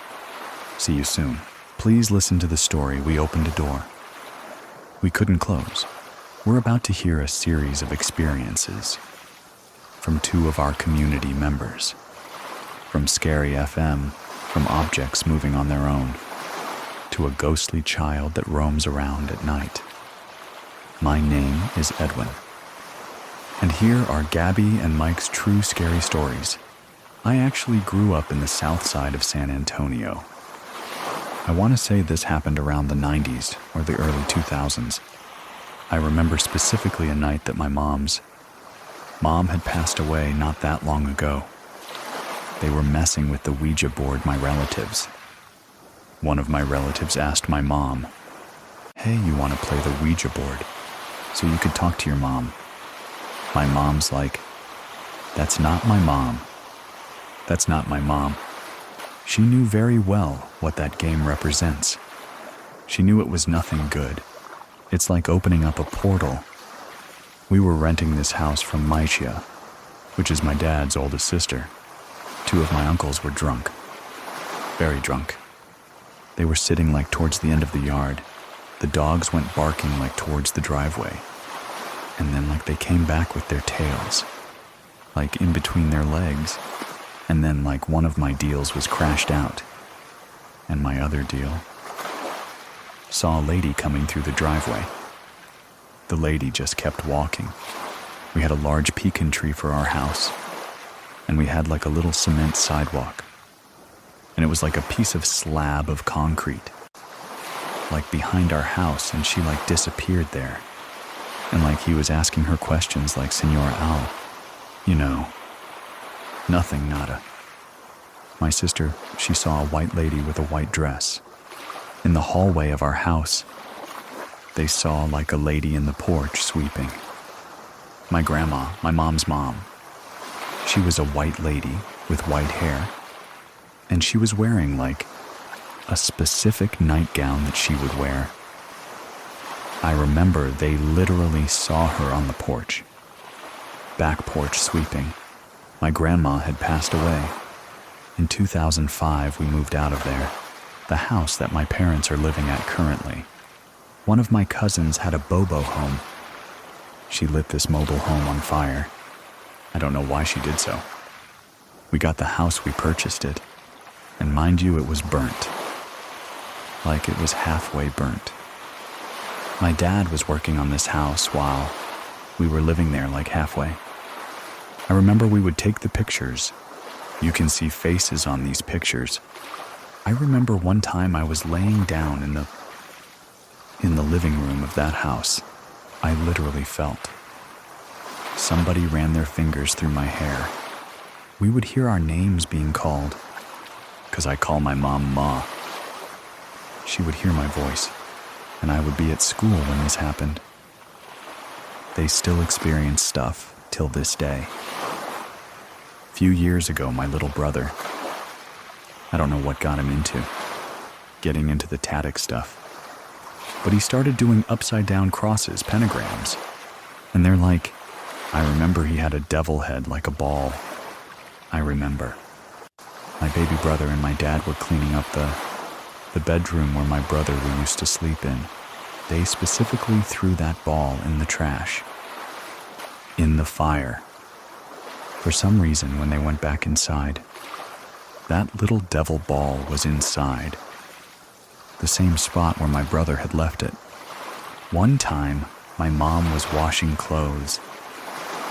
S1: See you soon. Please listen to the story We Opened a Door We Couldn't Close. We're about to hear a series of experiences from two of our community members. From Scary FM, from objects moving on their own, to a ghostly child that roams around at night. My name is Edwin, and here are Gabby and Mike's true scary stories. I actually grew up in the south side of San Antonio. I want to say this happened around the 90s or the early 2000s. I remember specifically a night that my mom had passed away not that long ago. They were messing with the Ouija board, my relatives. One of my relatives asked my mom, "Hey, you want to play the Ouija board so you could talk to your mom?" My mom's like, "That's not my mom. That's not my mom." She knew very well what that game represents. She knew it was nothing good. It's like opening up a portal. We were renting this house from Murrieta, which is my dad's oldest sister. Two of my uncles were drunk. Very drunk. They were sitting like towards the end of the yard. The dogs went barking like towards the driveway. And then like they came back with their tails, like in between their legs. And then like one of my deals was crashed out. And my other deal saw a lady coming through the driveway. The lady just kept walking. We had a large pecan tree for our house, and we had like a little cement sidewalk. And it was like a piece of slab of concrete, like behind our house, and she like disappeared there. And like he was asking her questions like, "Senora Al, you know, nothing, nada." My sister, she saw a white lady with a white dress. In the hallway of our house, they saw like a lady in the porch sweeping. My grandma, my mom's mom, she was a white lady with white hair, and she was wearing like a specific nightgown that she would wear. I remember they literally saw her on the porch, back porch sweeping. My grandma had passed away. In 2005, we moved out of there, the house that my parents are living at currently. One of my cousins had a Bobo home. She lit this mobile home on fire. I don't know why she did so. We got the house, we purchased it, and mind you, it was burnt. Like it was halfway burnt. My dad was working on this house while we were living there, like halfway. I remember we would take the pictures. You can see faces on these pictures. I remember one time I was laying down in the living room of that house. I literally felt somebody ran their fingers through my hair. We would hear our names being called, because I call my mom Ma. She would hear my voice, and I would be at school when this happened. They still experience stuff till this day. A few years ago, my little brother, I don't know what got him into getting into the Tatic stuff, but he started doing upside down crosses, pentagrams, and they're like, I remember he had a devil head like a ball, I remember. My baby brother and my dad were cleaning up the bedroom where my brother used to sleep in. They specifically threw that ball in the trash. In the fire. For some reason, when they went back inside, that little devil ball was inside. The same spot where my brother had left it. One time, my mom was washing clothes.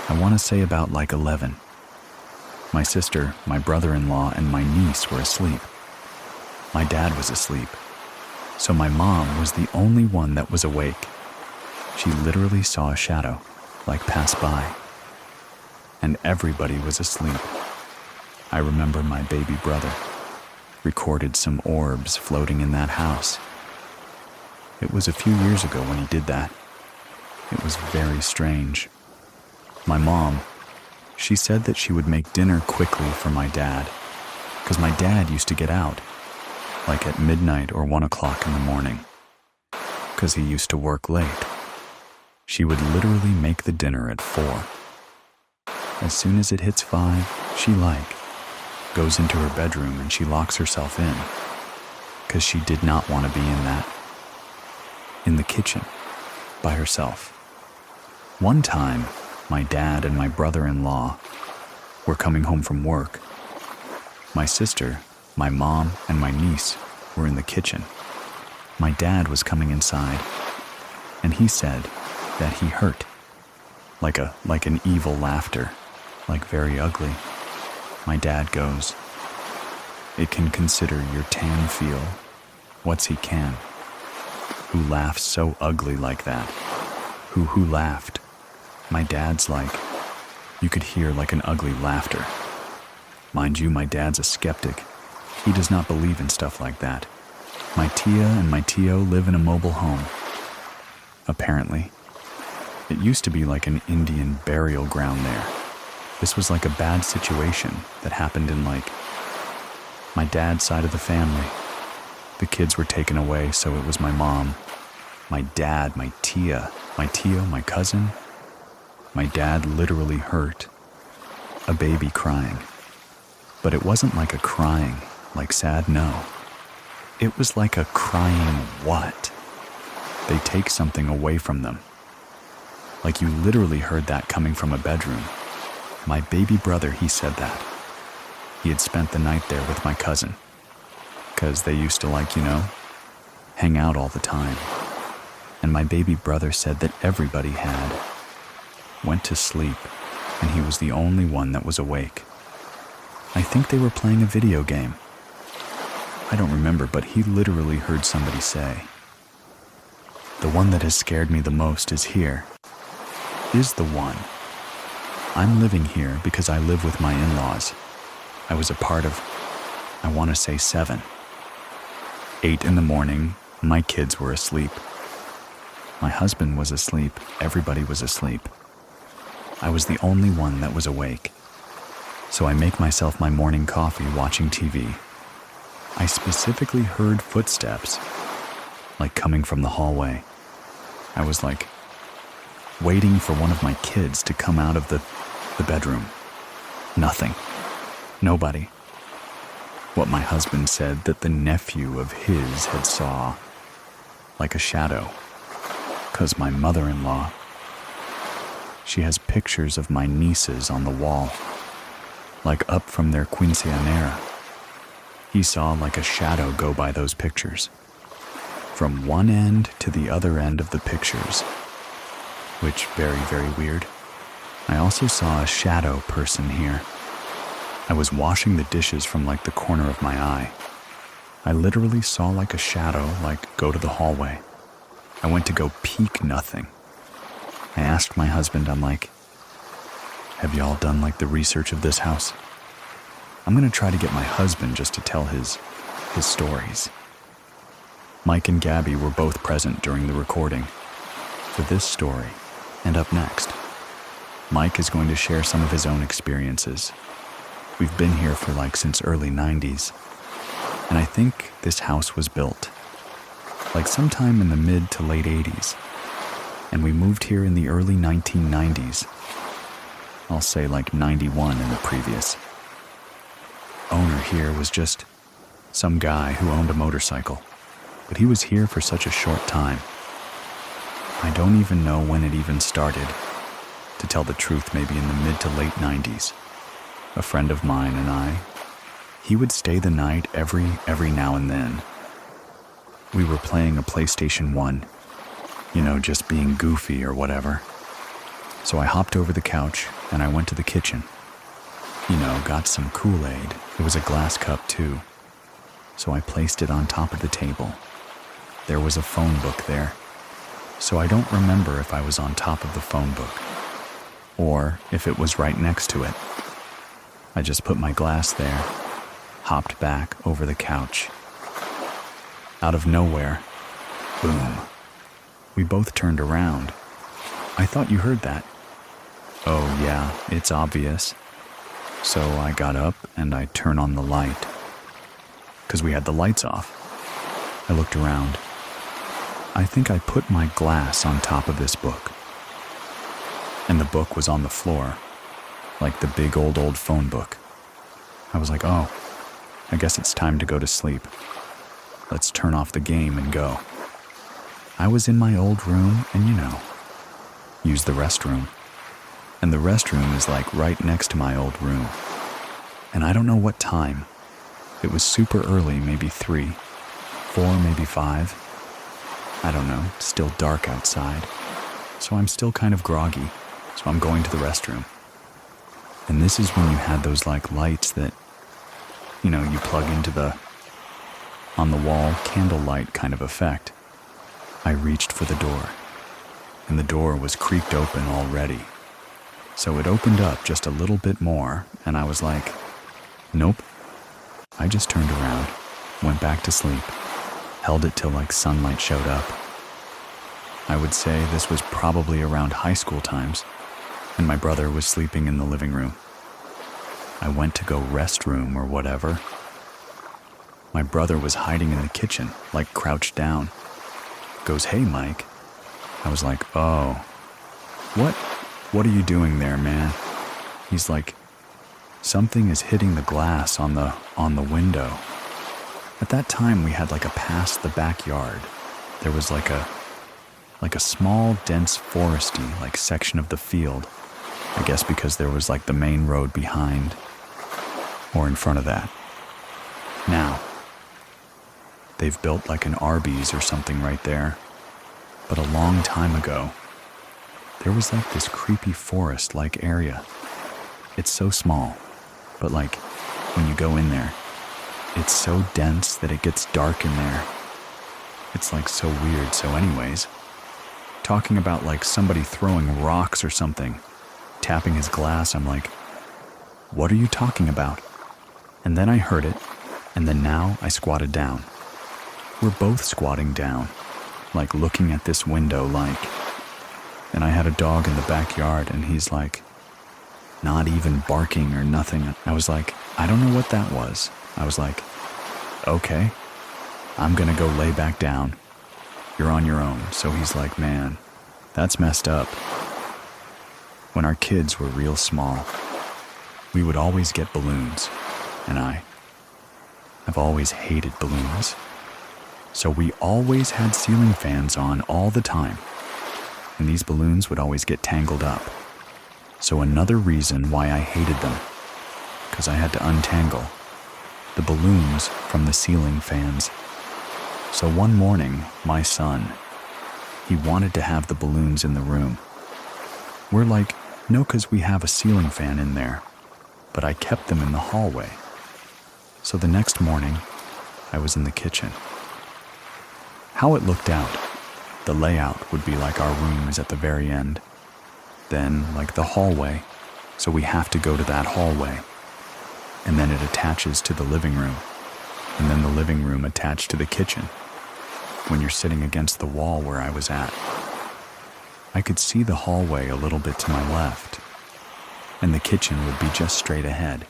S1: I want to say about like 11. My sister, my brother-in-law, and my niece were asleep. My dad was asleep. So my mom was the only one that was awake. She literally saw a shadow, like pass by. And everybody was asleep. I remember my baby brother recorded some orbs floating in that house. It was a few years ago when he did that. It was very strange. My mom, she said that she would make dinner quickly for my dad, because my dad used to get out, like at midnight or 1 o'clock in the morning, because he used to work late. She would literally make the dinner at 4. As soon as it hits 5, she goes into her bedroom and she locks herself in, because she did not want to be in the kitchen, by herself. One time, my dad and my brother-in-law were coming home from work. My sister, my mom, and my niece were in the kitchen. My dad was coming inside, and he said that he hurt, like an evil laughter, like very ugly. My dad goes, "It can consider your tan feel. What's he can? Who laughs so ugly like that? Who laughed?" My dad's like, you could hear like an ugly laughter. Mind you, my dad's a skeptic. He does not believe in stuff like that. My tia and my tio live in a mobile home. Apparently. It used to be like an Indian burial ground there. This was like a bad situation that happened in my dad's side of the family. The kids were taken away, so it was my mom, my dad, my tia, my tio, my cousin. My dad literally hurt a baby crying. But it wasn't like a crying, like sad, no. It was like a crying what? They take something away from them. Like you literally heard that coming from a bedroom. My baby brother, he said that. He had spent the night there with my cousin, 'cause they used to hang out all the time. And my baby brother said that everybody went to sleep, and he was the only one that was awake. I think they were playing a video game. I don't remember, but he literally heard somebody say, "The one that has scared me the most is here. Is the one. I'm living here because I live with my in-laws. I was a part of, I want to say 7. 8 in the morning, my kids were asleep. My husband was asleep, everybody was asleep. I was the only one that was awake. So I make myself my morning coffee watching TV. I specifically heard footsteps, coming from the hallway. I was waiting for one of my kids to come out of the bedroom. Nothing. Nobody. What my husband said that the nephew of his had saw, like a shadow. 'Cause my mother-in-law, she has pictures of my nieces on the wall, up from their quinceañera. He saw a shadow go by those pictures, from one end to the other end of the pictures, which very, very weird. I also saw a shadow person here. I was washing the dishes from the corner of my eye. I literally saw a shadow go to the hallway. I went to go peek, nothing. I asked my husband, I'm like, "Have y'all done the research of this house?" I'm gonna try to get my husband just to tell his stories. Mike and Gabby were both present during the recording for this story. And up next, Mike is going to share some of his own experiences. We've been here for since early 90s, and I think this house was built sometime in the mid to late 80s, and we moved here in the early 1990s. I'll say 91 in the previous. owner here was just some guy who owned a motorcycle, but he was here for such a short time. I don't even know when it even started. To tell the truth, maybe in the mid to late 90s. A friend of mine and he would stay the night every now and then. We were playing a PlayStation 1, just being goofy or whatever. So I hopped over the couch and I went to the kitchen. Got some Kool-Aid. It was a glass cup too. So I placed it on top of the table. There was a phone book there. So I don't remember if I was on top of the phone book or if it was right next to it. I just put my glass there, hopped back over the couch. Out of nowhere, boom. We both turned around. I thought you heard that. Oh yeah, it's obvious. So I got up and I turned on the light. 'Cause we had the lights off. I looked around. I think I put my glass on top of this book. And the book was on the floor, like the big old phone book. I was like, oh, I guess it's time to go to sleep. Let's turn off the game and go. I was in my old room and use the restroom. And the restroom is like right next to my old room. And I don't know what time. It was super early, maybe 3, 4, maybe 5. I don't know, it's still dark outside. So I'm still kind of groggy. So I'm going to the restroom. And this is when you had those lights that, you plug into on the wall candle light kind of effect. I reached for the door, and the door was creaked open already. So it opened up just a little bit more, and I was like, nope. I just turned around, went back to sleep, held it till sunlight showed up. I would say this was probably around high school times, and my brother was sleeping in the living room. I went to go restroom or whatever. My brother was hiding in the kitchen, crouched down. Goes, hey, Mike. I was like, oh, what are you doing there, man? He's like, something is hitting the glass on the window. At that time, we had a past the backyard. There was a small, dense foresty, section of the field. I guess because there was the main road behind or in front of that. Now, they've built an Arby's or something right there. But a long time ago, there was this creepy forest-like area. It's so small, but when you go in there, it's so dense that it gets dark in there. It's so weird. So anyways, talking about somebody throwing rocks or something, tapping his glass, I'm like, what are you talking about? And then I heard it, and then now I squatted down. We're both squatting down, looking at this window, and I had a dog in the backyard, and he's not even barking or nothing. I was like, I don't know what that was. I was like, okay, I'm gonna go lay back down. You're on your own. So he's like, man, that's messed up. When our kids were real small, we would always get balloons, and I've always hated balloons. So we always had ceiling fans on all the time, and these balloons would always get tangled up. So another reason why I hated them, because I had to untangle the balloons from the ceiling fans. So one morning, my son, he wanted to have the balloons in the room. We're like, no, because we have a ceiling fan in there, but I kept them in the hallway. So the next morning, I was in the kitchen. How it looked out, the layout would be our room is at the very end, then the hallway, so we have to go to that hallway, and then it attaches to the living room, and then the living room attached to the kitchen. When you're sitting against the wall where I was at, I could see the hallway a little bit to my left, and the kitchen would be just straight ahead.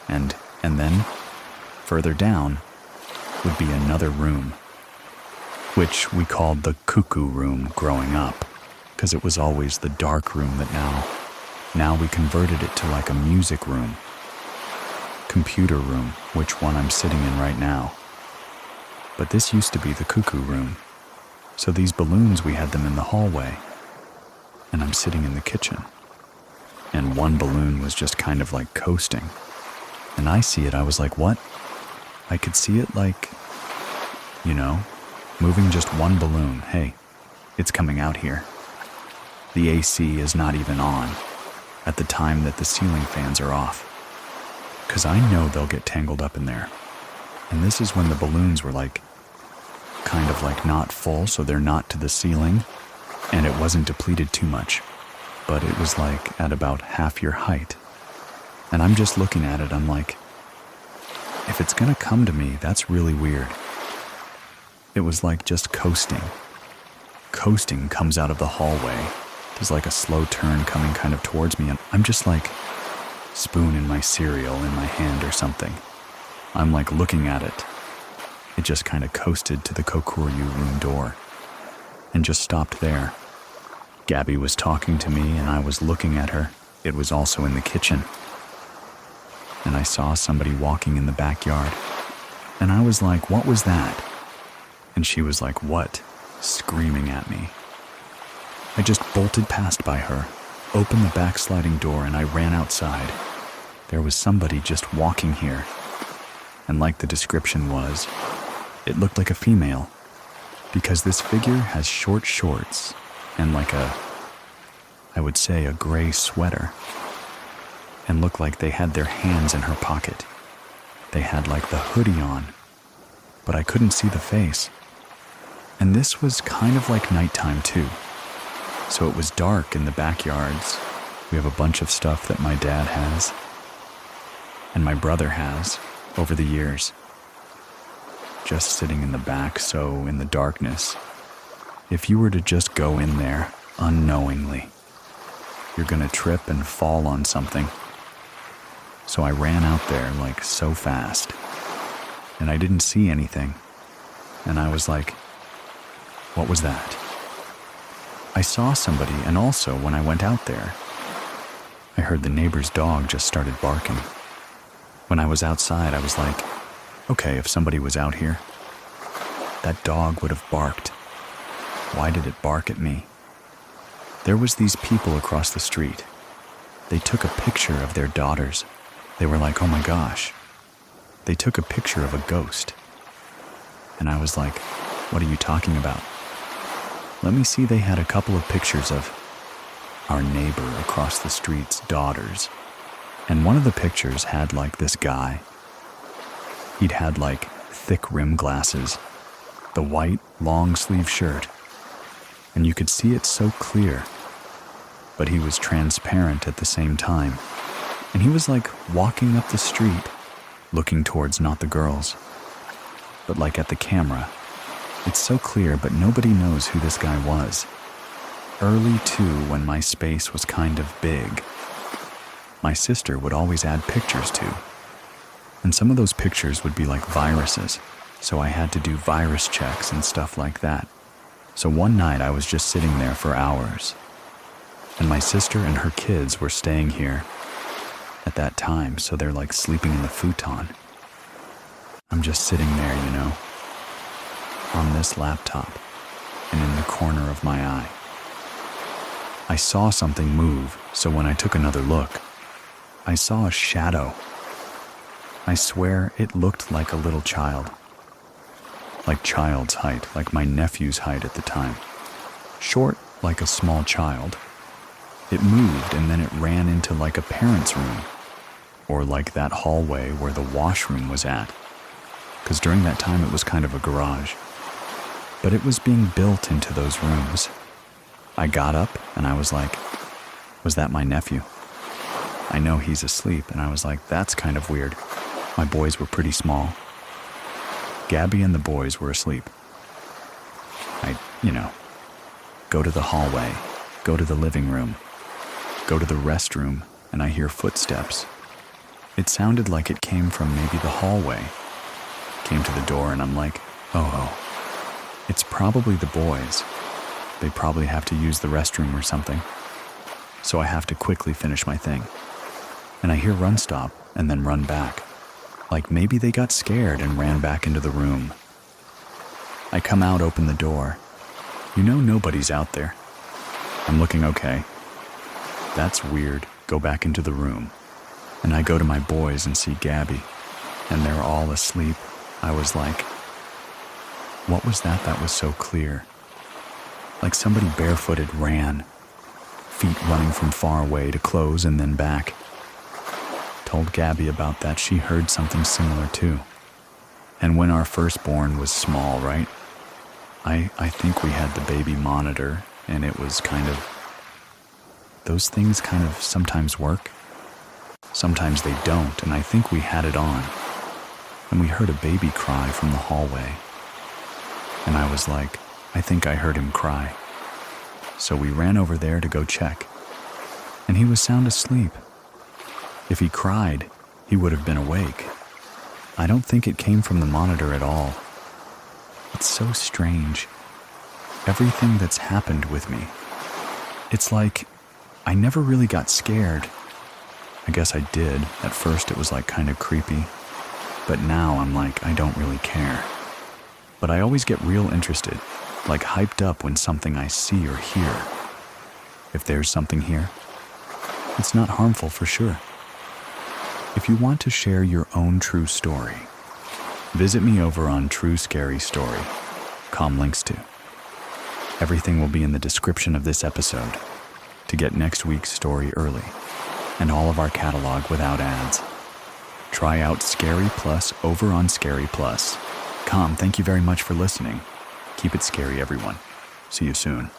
S1: And then, further down, would be another room, which we called the cuckoo room growing up, because it was always the dark room that now we converted it to a music room, computer room, which one I'm sitting in right now. But this used to be the cuckoo room. So these balloons, we had them in the hallway. And I'm sitting in the kitchen. And one balloon was just kind of like coasting. And I see it, I was like, what? I could see it like, moving just one balloon. Hey, it's coming out here. The AC is not even on at the time that the ceiling fans are off. 'Cause I know they'll get tangled up in there. And this is when the balloons were like, kind of like not full, so they're not to the ceiling, and it wasn't depleted too much, but it was like at about half your height. And I'm just looking at it, I'm like, if it's gonna come to me, that's really weird. It was like just coasting. Coasting comes out of the hallway. There's like a slow turn coming kind of towards me, and I'm just like, spoon in my cereal in my hand or something. I'm like looking at it. It just kind of coasted to the Kokuryu room door and just stopped there. Gabby was talking to me and I was looking at her. It was also in the kitchen. And I saw somebody walking in the backyard. And I was like, what was that? And she was like, what? Screaming at me. I just bolted past by her, opened the back sliding door, and I ran outside. There was somebody just walking here. And like the description was, it looked like a female, because this figure has short shorts and like I would say a gray sweater, and looked like they had their hands in her pocket. They had like the hoodie on, but I couldn't see the face. And this was kind of like nighttime too. So it was dark in the backyards. We have a bunch of stuff that my dad has and my brother has over the years. Just sitting in the back, so in the darkness, if you were to just go in there unknowingly, you're gonna trip and fall on something. So I ran out there like so fast, and I didn't see anything. And I was like, what was that? I saw somebody, and also when I went out there, I heard the neighbor's dog just started barking. When I was outside, I was like, okay, if somebody was out here, that dog would have barked. Why did it bark at me? There was these people across the street. They took a picture of their daughters. They were like, oh my gosh. They took a picture of a ghost. And I was like, what are you talking about? Let me see. They had a couple of pictures of our neighbor across the street's daughters. And one of the pictures had like this guy. He'd had like thick rim glasses, the white long sleeve shirt, and you could see it so clear, but he was transparent at the same time. And he was like walking up the street, looking towards not the girls, but like at the camera. It's so clear, but nobody knows who this guy was. Early too, when my space was kind of big, my sister would always add pictures to. And some of those pictures would be like viruses, so I had to do virus checks and stuff like that. So one night I was just sitting there for hours, and my sister and her kids were staying here at that time, so they're like sleeping in the futon. I'm just sitting there, on this laptop, and in the corner of my eye. I saw something move, so when I took another look, I saw a shadow. I swear it looked like a little child. Like child's height, like my nephew's height at the time. Short like a small child. It moved and then it ran into like a parent's room, or like that hallway where the washroom was at. Because during that time it was kind of a garage. But it was being built into those rooms. I got up and I was like, was that my nephew? I know he's asleep, and I was like, that's kind of weird. My boys were pretty small. Gabby and the boys were asleep. I, go to the hallway, go to the living room, go to the restroom, and I hear footsteps. It sounded like it came from maybe the hallway. Came to the door, and I'm like, oh, it's probably the boys. They probably have to use the restroom or something. So I have to quickly finish my thing. And I hear run stop and then run back. Like maybe they got scared and ran back into the room. I come out, open the door. Nobody's out there. I'm looking okay. That's weird. Go back into the room. And I go to my boys and see Gabby, and they're all asleep. I was like, what was that was so clear? Like somebody barefooted ran, feet running from far away to close and then back. Told Gabby about that. She heard something similar too. And when our firstborn was small, right? I think we had the baby monitor, and it was those things kind of sometimes work. Sometimes they don't, and I think we had it on. And we heard a baby cry from the hallway. And I was like, I think I heard him cry. So we ran over there to go check. And he was sound asleep. If he cried, he would have been awake. I don't think it came from the monitor at all. It's so strange. Everything that's happened with me. It's like I never really got scared. I guess I did. At first it was like kind of creepy. But now I'm like, I don't really care. But I always get real interested, like hyped up when something I see or hear. If there's something here, it's not harmful for sure. If you want to share your own true story, visit me over on True Scary Story, links to. Everything will be in the description of this episode to get next week's story early and all of our catalog without ads. Try out Scary Plus over on Scary Plus. Thank you very much for listening. Keep it scary, everyone. See you soon.